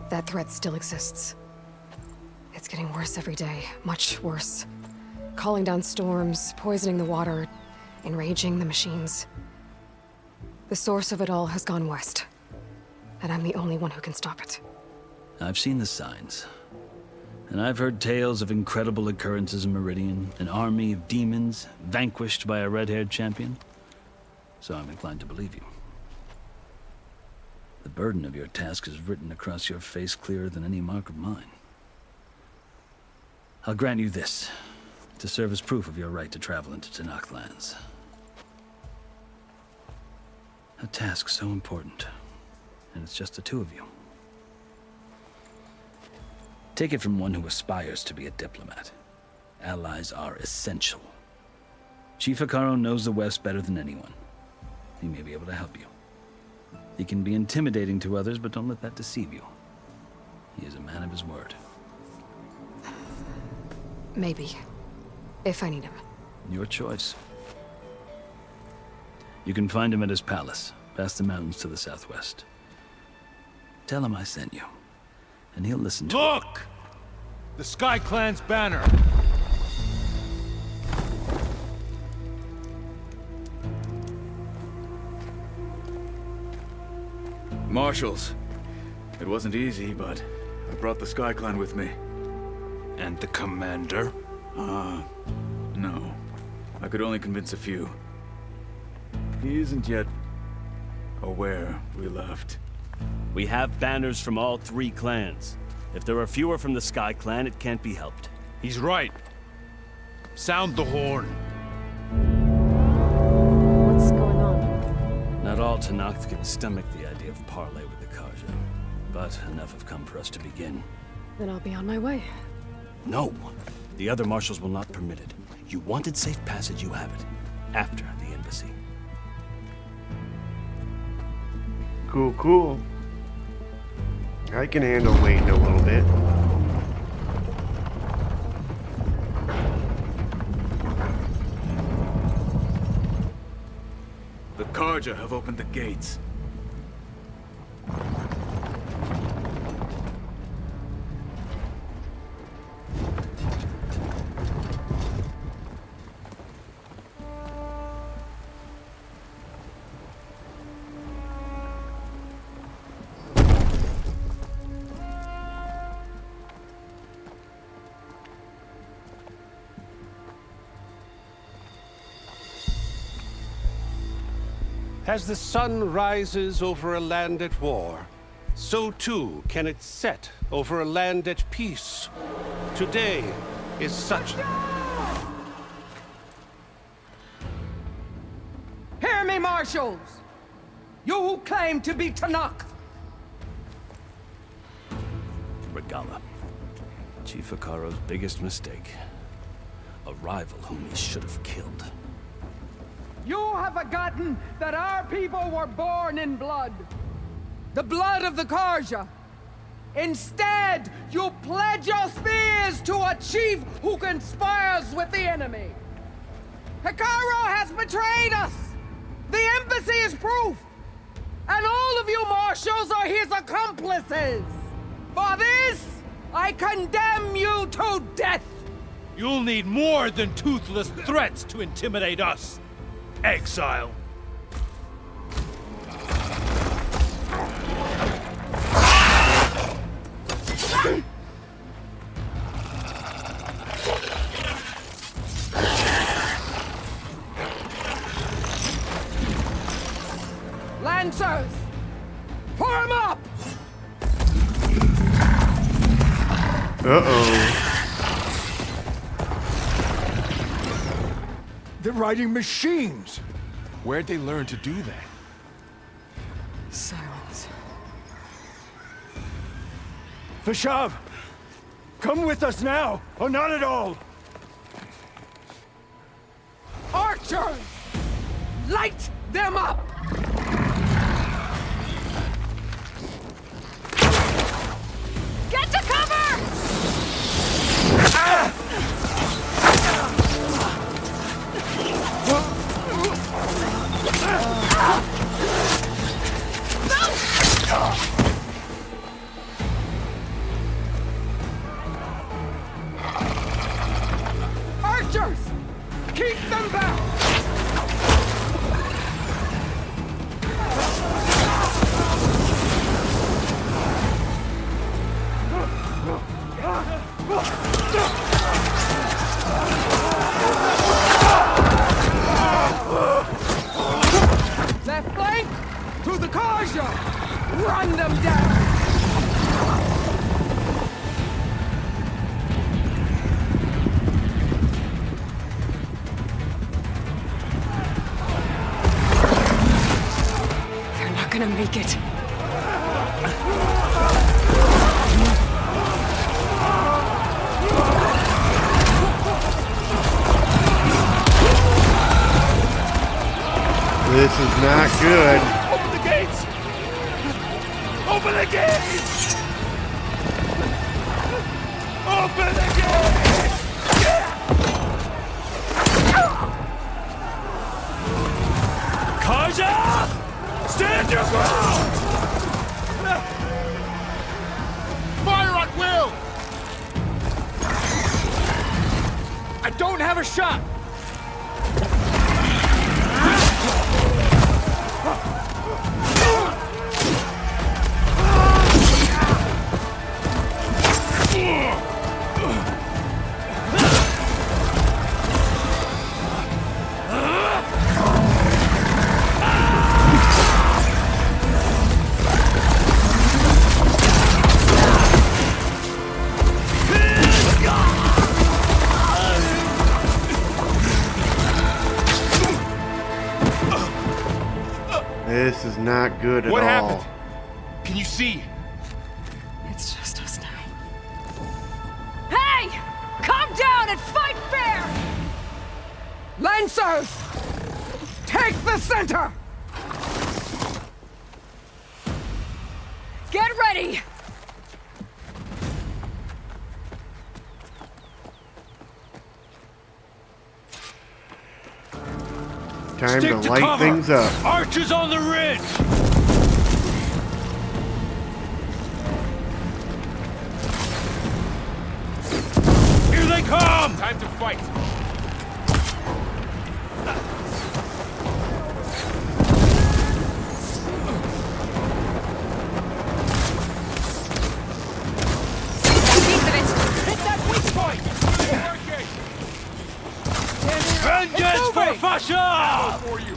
That threat still exists. It's getting worse every day, much worse. Calling down storms, poisoning the water, enraging the machines. The source of it all has gone west, and I'm the only one who can stop it. I've seen the signs. And I've heard tales of incredible occurrences in Meridian, an army of demons vanquished by a red-haired champion. So I'm inclined to believe you. The burden of your task is written across your face clearer than any mark of mine. I'll grant you this, to serve as proof of your right to travel into Tanakh lands. A task so important, and it's just the two of you. Take it from one who aspires to be a diplomat. Allies are essential. Chief Akaro knows the West better than anyone. He may be able to help you. He can be intimidating to others, but don't let that deceive you. He is a man of his word. Maybe. If I need him. Your choice. You can find him at his palace, past the mountains to the southwest. Tell him I sent you, and he'll listen to you. Look! The Sky Clan's banner! Marshals. It wasn't easy, but I brought the Sky Clan with me. And the commander? No. I could only convince a few. He isn't yet aware we left. We have banners from all 3 clans. If there are fewer from the Sky Clan, it can't be helped. He's right. Sound the horn. What's going on? Not all Tanakh can stomach the idea of parley with the Karja, but enough have come for us to begin. Then I'll be on my way. No! The other marshals will not permit it. You wanted safe passage, you have it. After the embassy. Cool, cool. I can handle waiting a little bit. The Karja have opened the gates. As the sun rises over a land at war, so too can it set over a land at peace. Today is such... Hear me, marshals! You who claim to be Tanakh! Regala. Chief Akaro's biggest mistake. A rival whom he should have killed. You have forgotten that our people were born in blood. The blood of the Karja. Instead, you pledge your spears to a chief who conspires with the enemy. Hikaru has betrayed us! The embassy is proof! And all of you marshals are his accomplices! For this, I condemn you to death! You'll need more than toothless threats to intimidate us, exile. Lancers! Form up! Uh-oh. They're riding machines. Where'd they learn to do that? Silence. Vashav! Come with us now, or not at all! Archers! Light them up! Get to cover! Archers! Keep them back! Left flank! To the Karja! Run them down! They're not gonna make it. This is not good. Open the gates! Open the gates! Open the gates! Karja! Stand your ground! Fire at will! I don't have a shot! This is not good at all. What happened? Can you see? It's just us now. Hey! Calm down and fight fair! Lancers! Take the center! Get ready! Time Stick to light cover. things up. Archers on the ridge! Here they come! Time to fight. Hit that weak point! Vengeance for Fasha! For you.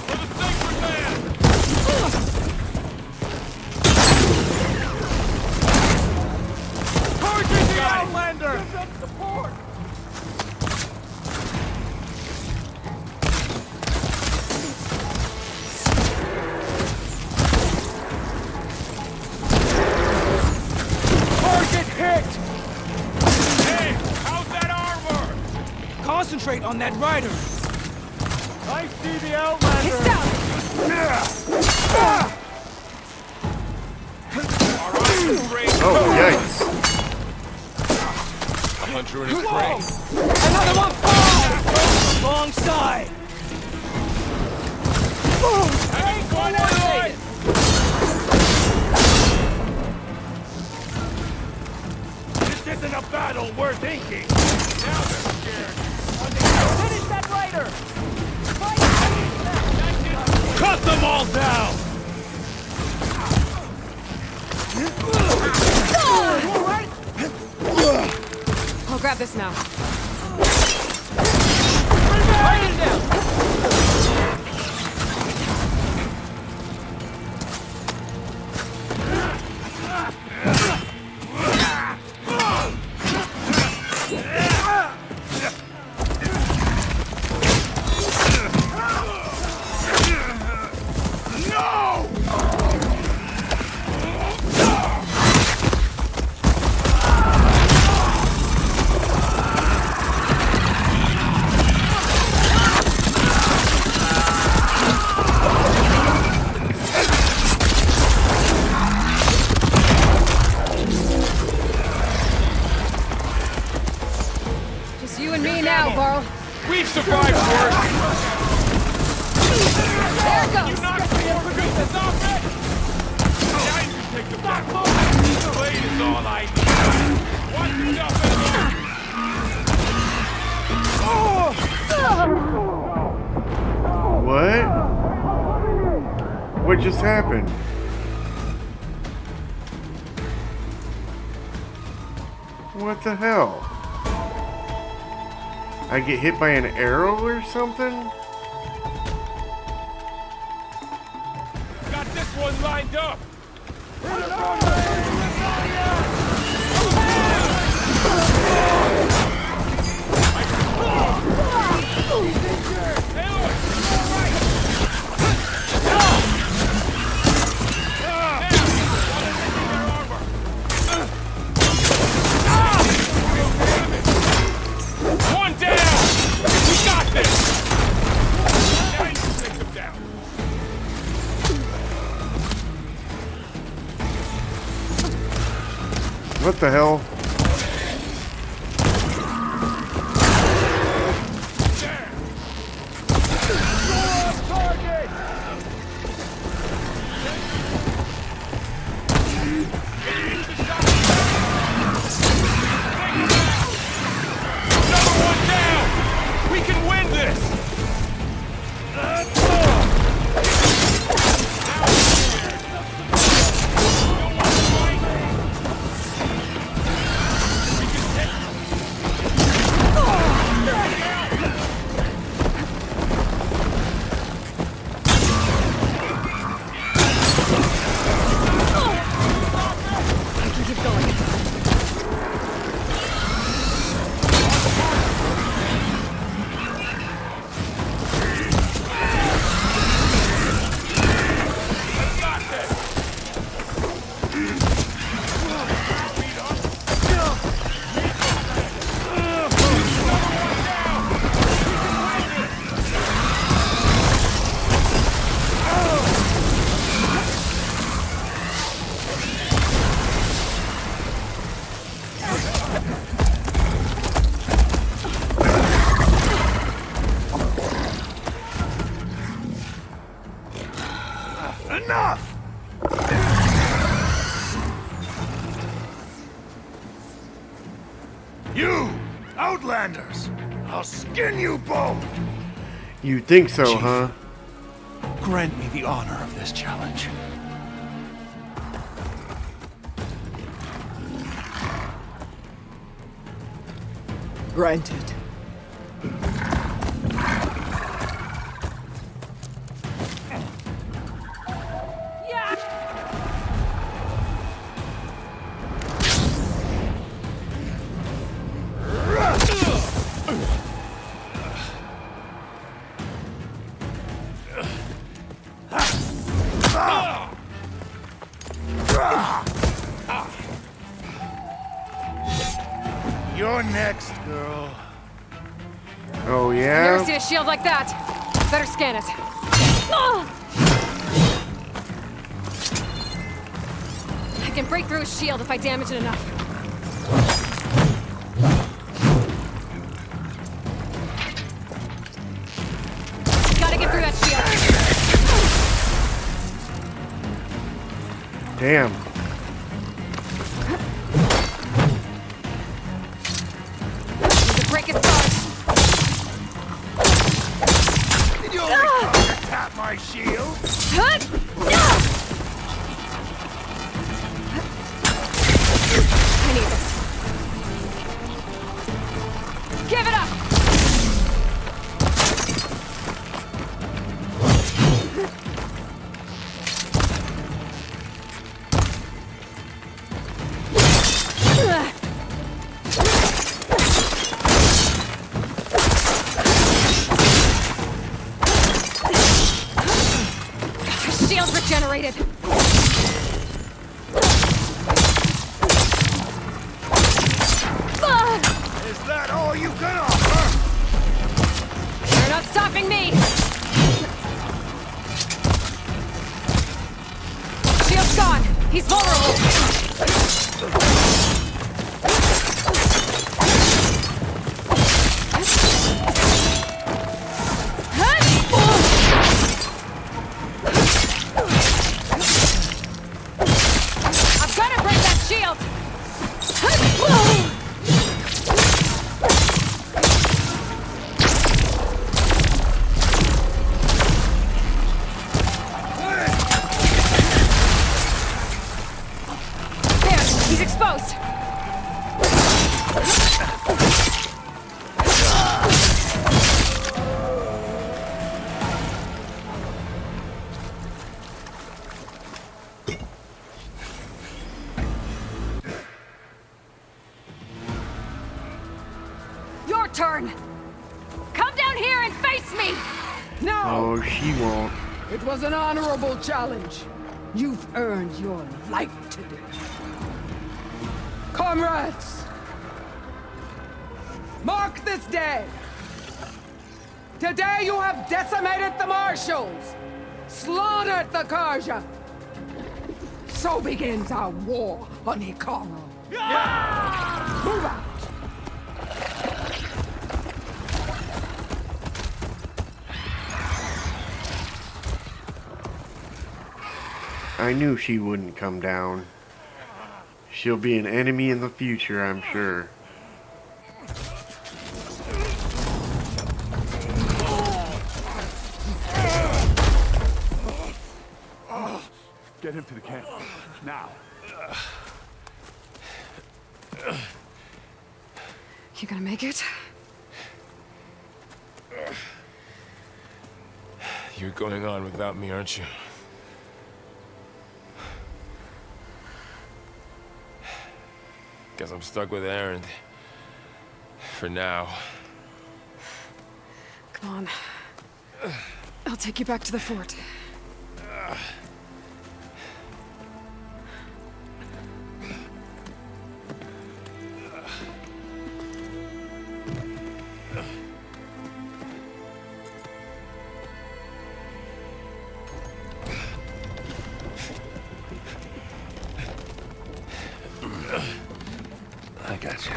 For the sacred man! Purging the Outlander! Give them support! Concentrate on that rider! I see the Outlander! Oh, yikes. Hunter and his prey. Another one falls! Wrong side! Hey, coordinated! This isn't a battle worth inking! Now they're scared. Finish that rider! Cut them all down! I'll grab this now. Write it down! Just you and me now, Varl. We've survived worse! There it goes! You knocked me over this off it! Now you can take the back. The blade is all I need. Watch yourself What? What just happened? What the hell? I get hit by an arrow or something? Got this one lined up! One down! We got this! Now you can take them down. What the hell? Another one down! We can win this! Enough! You, Outlanders! I'll skin you both! You think so, Chief. huh? Grant me the honor of this challenge. Granted. You're next, girl. Oh, I've yeah? never seen a shield like that. Better scan it. I can break through his shield if I damage it enough. Gotta get through that shield. Damn. Need to break his guard. Did you only tap my shield? I need this. Give it up! Shield's regenerated. Is that all you can offer? You're not stopping me! Shield's gone! He's vulnerable! I've got to break that shield! There, he's exposed. Your turn. Come down here and face me. No! Oh, she won't. It was an honorable challenge. You've earned your life today. Comrades! Mark this day! Today you have decimated the Marshals! Slaughtered the Karja! So begins our war on Hikaru. Move out! I knew she wouldn't come down. She'll be an enemy in the future, I'm sure. Get him to the camp. Now. You gonna make it? You're going on without me, aren't you? Guess I'm stuck with Erend. For now. Come on. I'll take you back to the fort. I got you.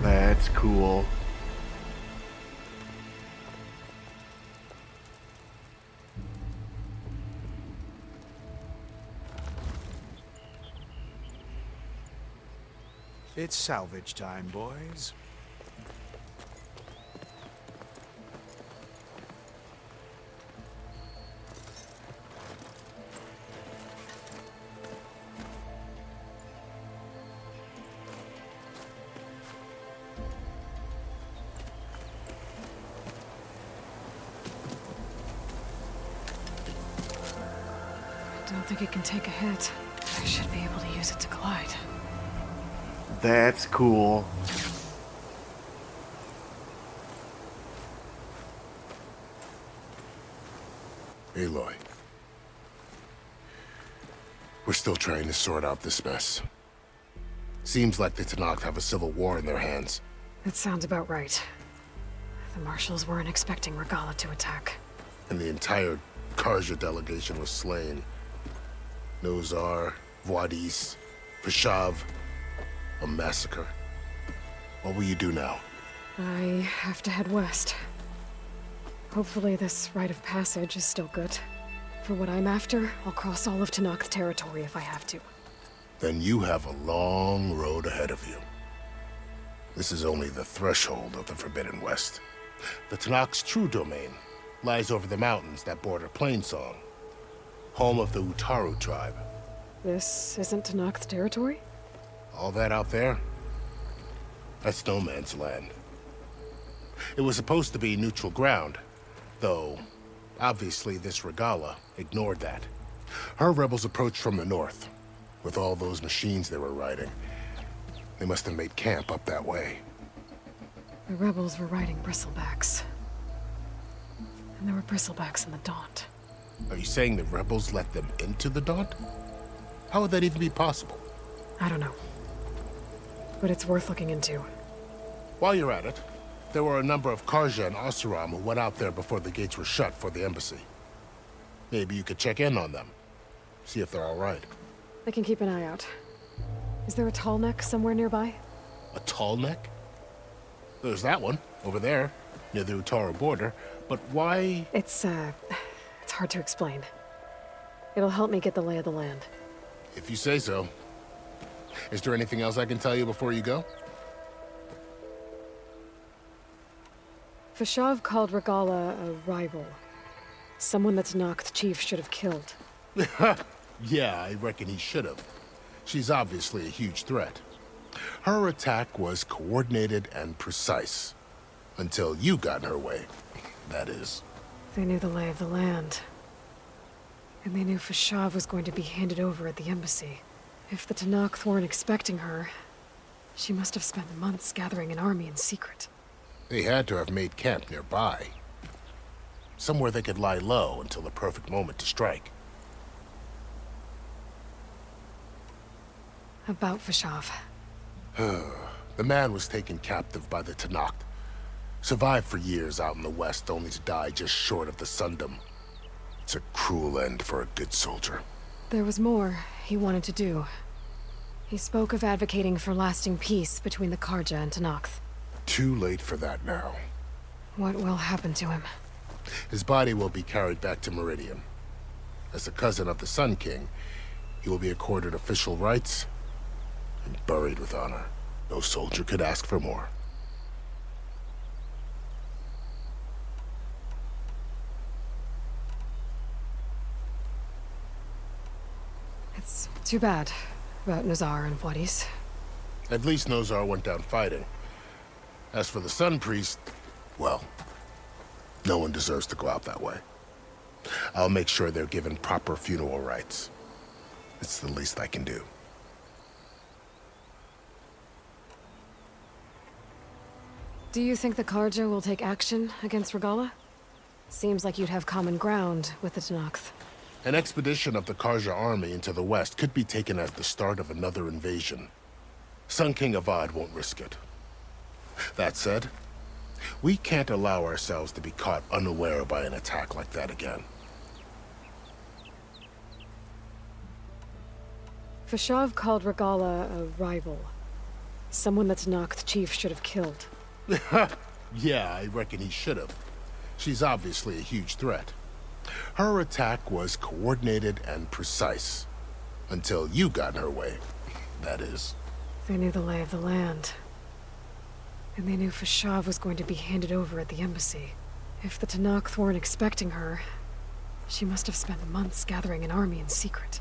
That's cool. It's salvage time, boys. I don't think it can take a hit. I should be able to use it to glide. That's cool. Aloy. We're still trying to sort out this mess. Seems like the Tanakh have a civil war in their hands. That sounds about right. The Marshals weren't expecting Regala to attack. And the entire Karja delegation was slain. Nozar, Voidis, Peshav. A massacre. What will you do now? I have to head west. Hopefully this rite of passage is still good. For what I'm after, I'll cross all of Tanakh territory if I have to. Then you have a long road ahead of you. This is only the threshold of the Forbidden West. The Tanakh's true domain lies over the mountains that border Plainsong, home of the Utaru tribe. This isn't Tanakh territory? All that out there? That's no man's land. It was supposed to be neutral ground, though obviously this Regala ignored that. Her rebels approached from the north, with all those machines they were riding. They must have made camp up that way. The rebels were riding bristlebacks. And there were bristlebacks in the Daunt. Are you saying the rebels let them into the Daunt? How would that even be possible? I don't know. But it's worth looking into. While you're at it, there were a number of Karja and Oseram who went out there before the gates were shut for the embassy. Maybe you could check in on them. See if they're all right. I can keep an eye out. Is there a tall neck somewhere nearby? A tall neck? There's that one, over there, near the Utaru border. But why? It's hard to explain. It'll help me get the lay of the land. If you say so. Is there anything else I can tell you before you go? Peshav called Regala a rival. Someone that Tanakh chief should have killed. Yeah, I reckon he should have. She's obviously a huge threat. Her attack was coordinated and precise. Until you got in her way, that is. They knew the lay of the land. And they knew Peshav was going to be handed over at the embassy. If the Tanakh weren't expecting her, she must have spent months gathering an army in secret. They had to have made camp nearby. Somewhere they could lie low until the perfect moment to strike. About Peshav. The man was taken captive by the Tanakh. Survived for years out in the west, only to die just short of the Sundom. It's a cruel end for a good soldier. There was more he wanted to do. He spoke of advocating for lasting peace between the Karja and Tanakh. Too late for that now. What will happen to him? His body will be carried back to Meridian. As a cousin of the Sun King, he will be accorded official rights and buried with honor. No soldier could ask for more. It's too bad about Nozar and Voidis. At least Nozar went down fighting. As for the Sun Priest, well, no one deserves to go out that way. I'll make sure they're given proper funeral rites. It's the least I can do. Do you think the Karja will take action against Regala? Seems like you'd have common ground with the Tanakh. An expedition of the Karja army into the west could be taken as the start of another invasion. Sun King Avad won't risk it. That said, we can't allow ourselves to be caught unaware by an attack like that again. Peshav called Regala a rival. Someone that Tanakh chief should have killed. Yeah, I reckon he should have. She's obviously a huge threat. Her attack was coordinated and precise. Until you got in her way, that is. They knew the lay of the land. And they knew Peshav was going to be handed over at the embassy. If the Tanakh weren't expecting her, she must have spent months gathering an army in secret.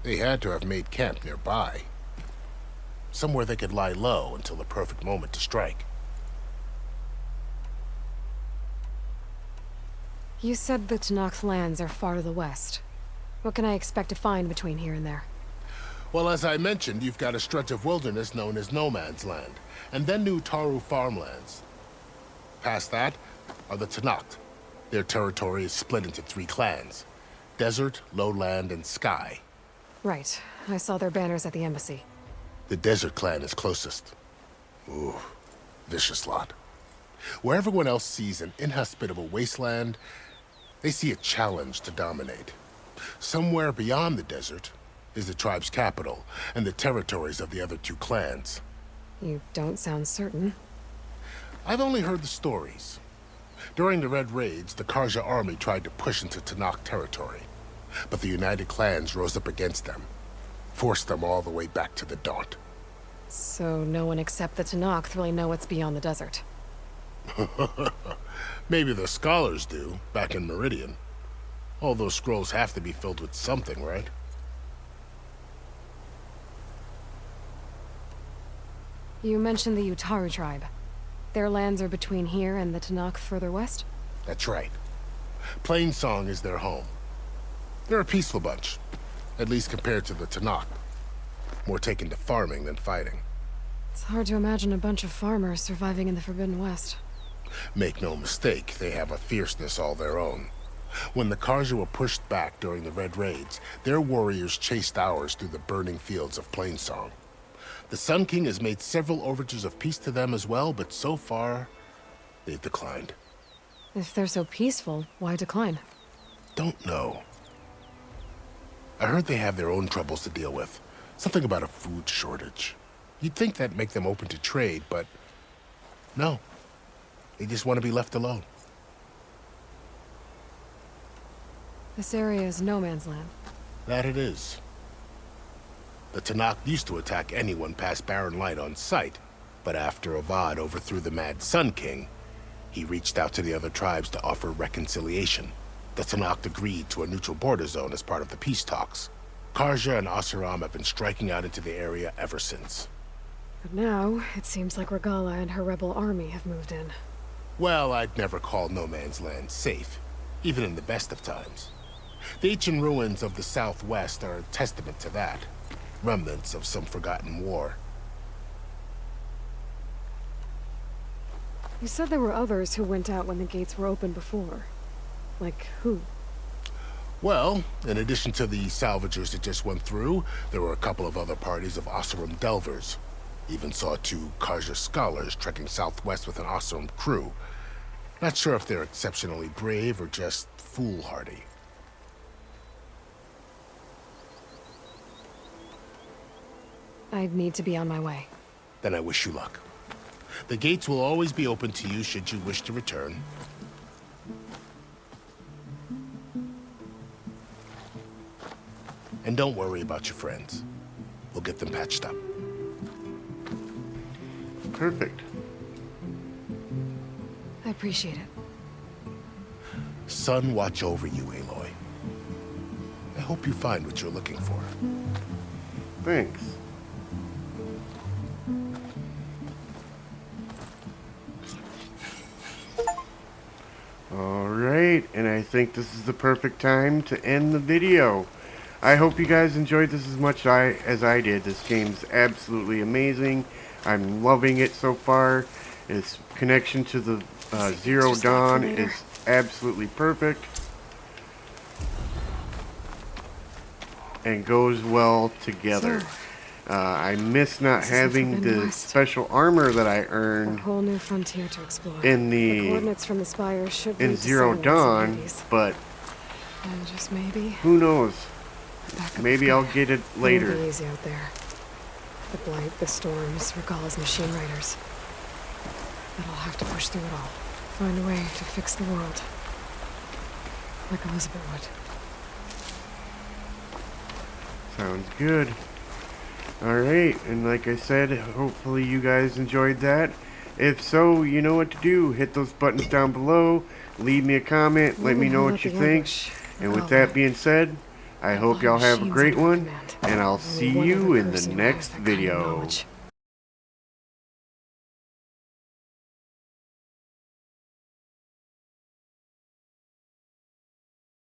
They had to have made camp nearby. Somewhere they could lie low until the perfect moment to strike. You said the Tanakh lands are far to the west. What can I expect to find between here and there? Well, as I mentioned, you've got a stretch of wilderness known as No Man's Land, and then new Utaru farmlands. Past that are the Tanakh. Their territory is split into 3 clans: Desert, Lowland, and Sky. Right. I saw their banners at the embassy. The Desert Clan is closest. Ooh, vicious lot. Where everyone else sees an inhospitable wasteland, they see a challenge to dominate. Somewhere beyond the desert is the tribe's capital and the territories of the other two clans. You don't sound certain. I've only heard the stories. During the Red Raids, the Karja army tried to push into Tanakh territory, but the United Clans rose up against them, forced them all the way back to the Daunt. So no one except the Tanakh really know what's beyond the desert. Maybe the scholars do, back in Meridian. All those scrolls have to be filled with something, right? You mentioned the Utaru tribe. Their lands are between here and the Tanakh further west? That's right. Plainsong is their home. They're a peaceful bunch, at least compared to the Tanakh. More taken to farming than fighting. It's hard to imagine a bunch of farmers surviving in the Forbidden West. Make no mistake, they have a fierceness all their own. When the Karja were pushed back during the Red Raids, their warriors chased ours through the burning fields of Plainsong. The Sun King has made several overtures of peace to them as well, but so far, they've declined. If they're so peaceful, why decline? Don't know. I heard they have their own troubles to deal with. Something about a food shortage. You'd think that'd make them open to trade, but no. They just want to be left alone. This area is no man's land. That it is. The Tanakh used to attack anyone past Barren Light on sight, but after Avad overthrew the Mad Sun King, he reached out to the other tribes to offer reconciliation. The Tanakh agreed to a neutral border zone as part of the peace talks. Karja and Asuram have been striking out into the area ever since. But now, it seems like Regala and her rebel army have moved in. Well, I'd never call no man's land safe, even in the best of times. The ancient ruins of the Southwest are a testament to that. Remnants of some forgotten war. You said there were others who went out when the gates were open before. Like who? Well, in addition to the salvagers that just went through, there were a couple of other parties of Oseram delvers. Even saw 2 Karja scholars trekking southwest with an Oseram crew. Not sure if they're exceptionally brave or just foolhardy. I'd need to be on my way. Then I wish you luck. The gates will always be open to you should you wish to return. And don't worry about your friends. We'll get them patched up. Perfect. I appreciate it. Sun watch over you, Aloy. I hope you find what you're looking for. Thanks. Alright, and I think this is the perfect time to end the video. I hope you guys enjoyed this as much as I did. This game's absolutely amazing. I'm loving it so far. Its connection to the Zero Dawn is absolutely perfect. And goes well together. I miss not having the special armor that I earned a whole new frontier to explore. in the coordinates from the spire should in Zero Dawn, but and just maybe who knows? Maybe I'll get it later. It'll be easy out there. The blight, the storms, Regala's machine riders. But I'll have to push through it all. Find a way to fix the world. Like Elizabeth would. Sounds good. Alright, and like I said, hopefully you guys enjoyed that. If so, you know what to do. Hit those buttons down below. Leave me a comment. Let me know what you think. And with that being said, I hope y'all have a great one. And I'll see you in the next video.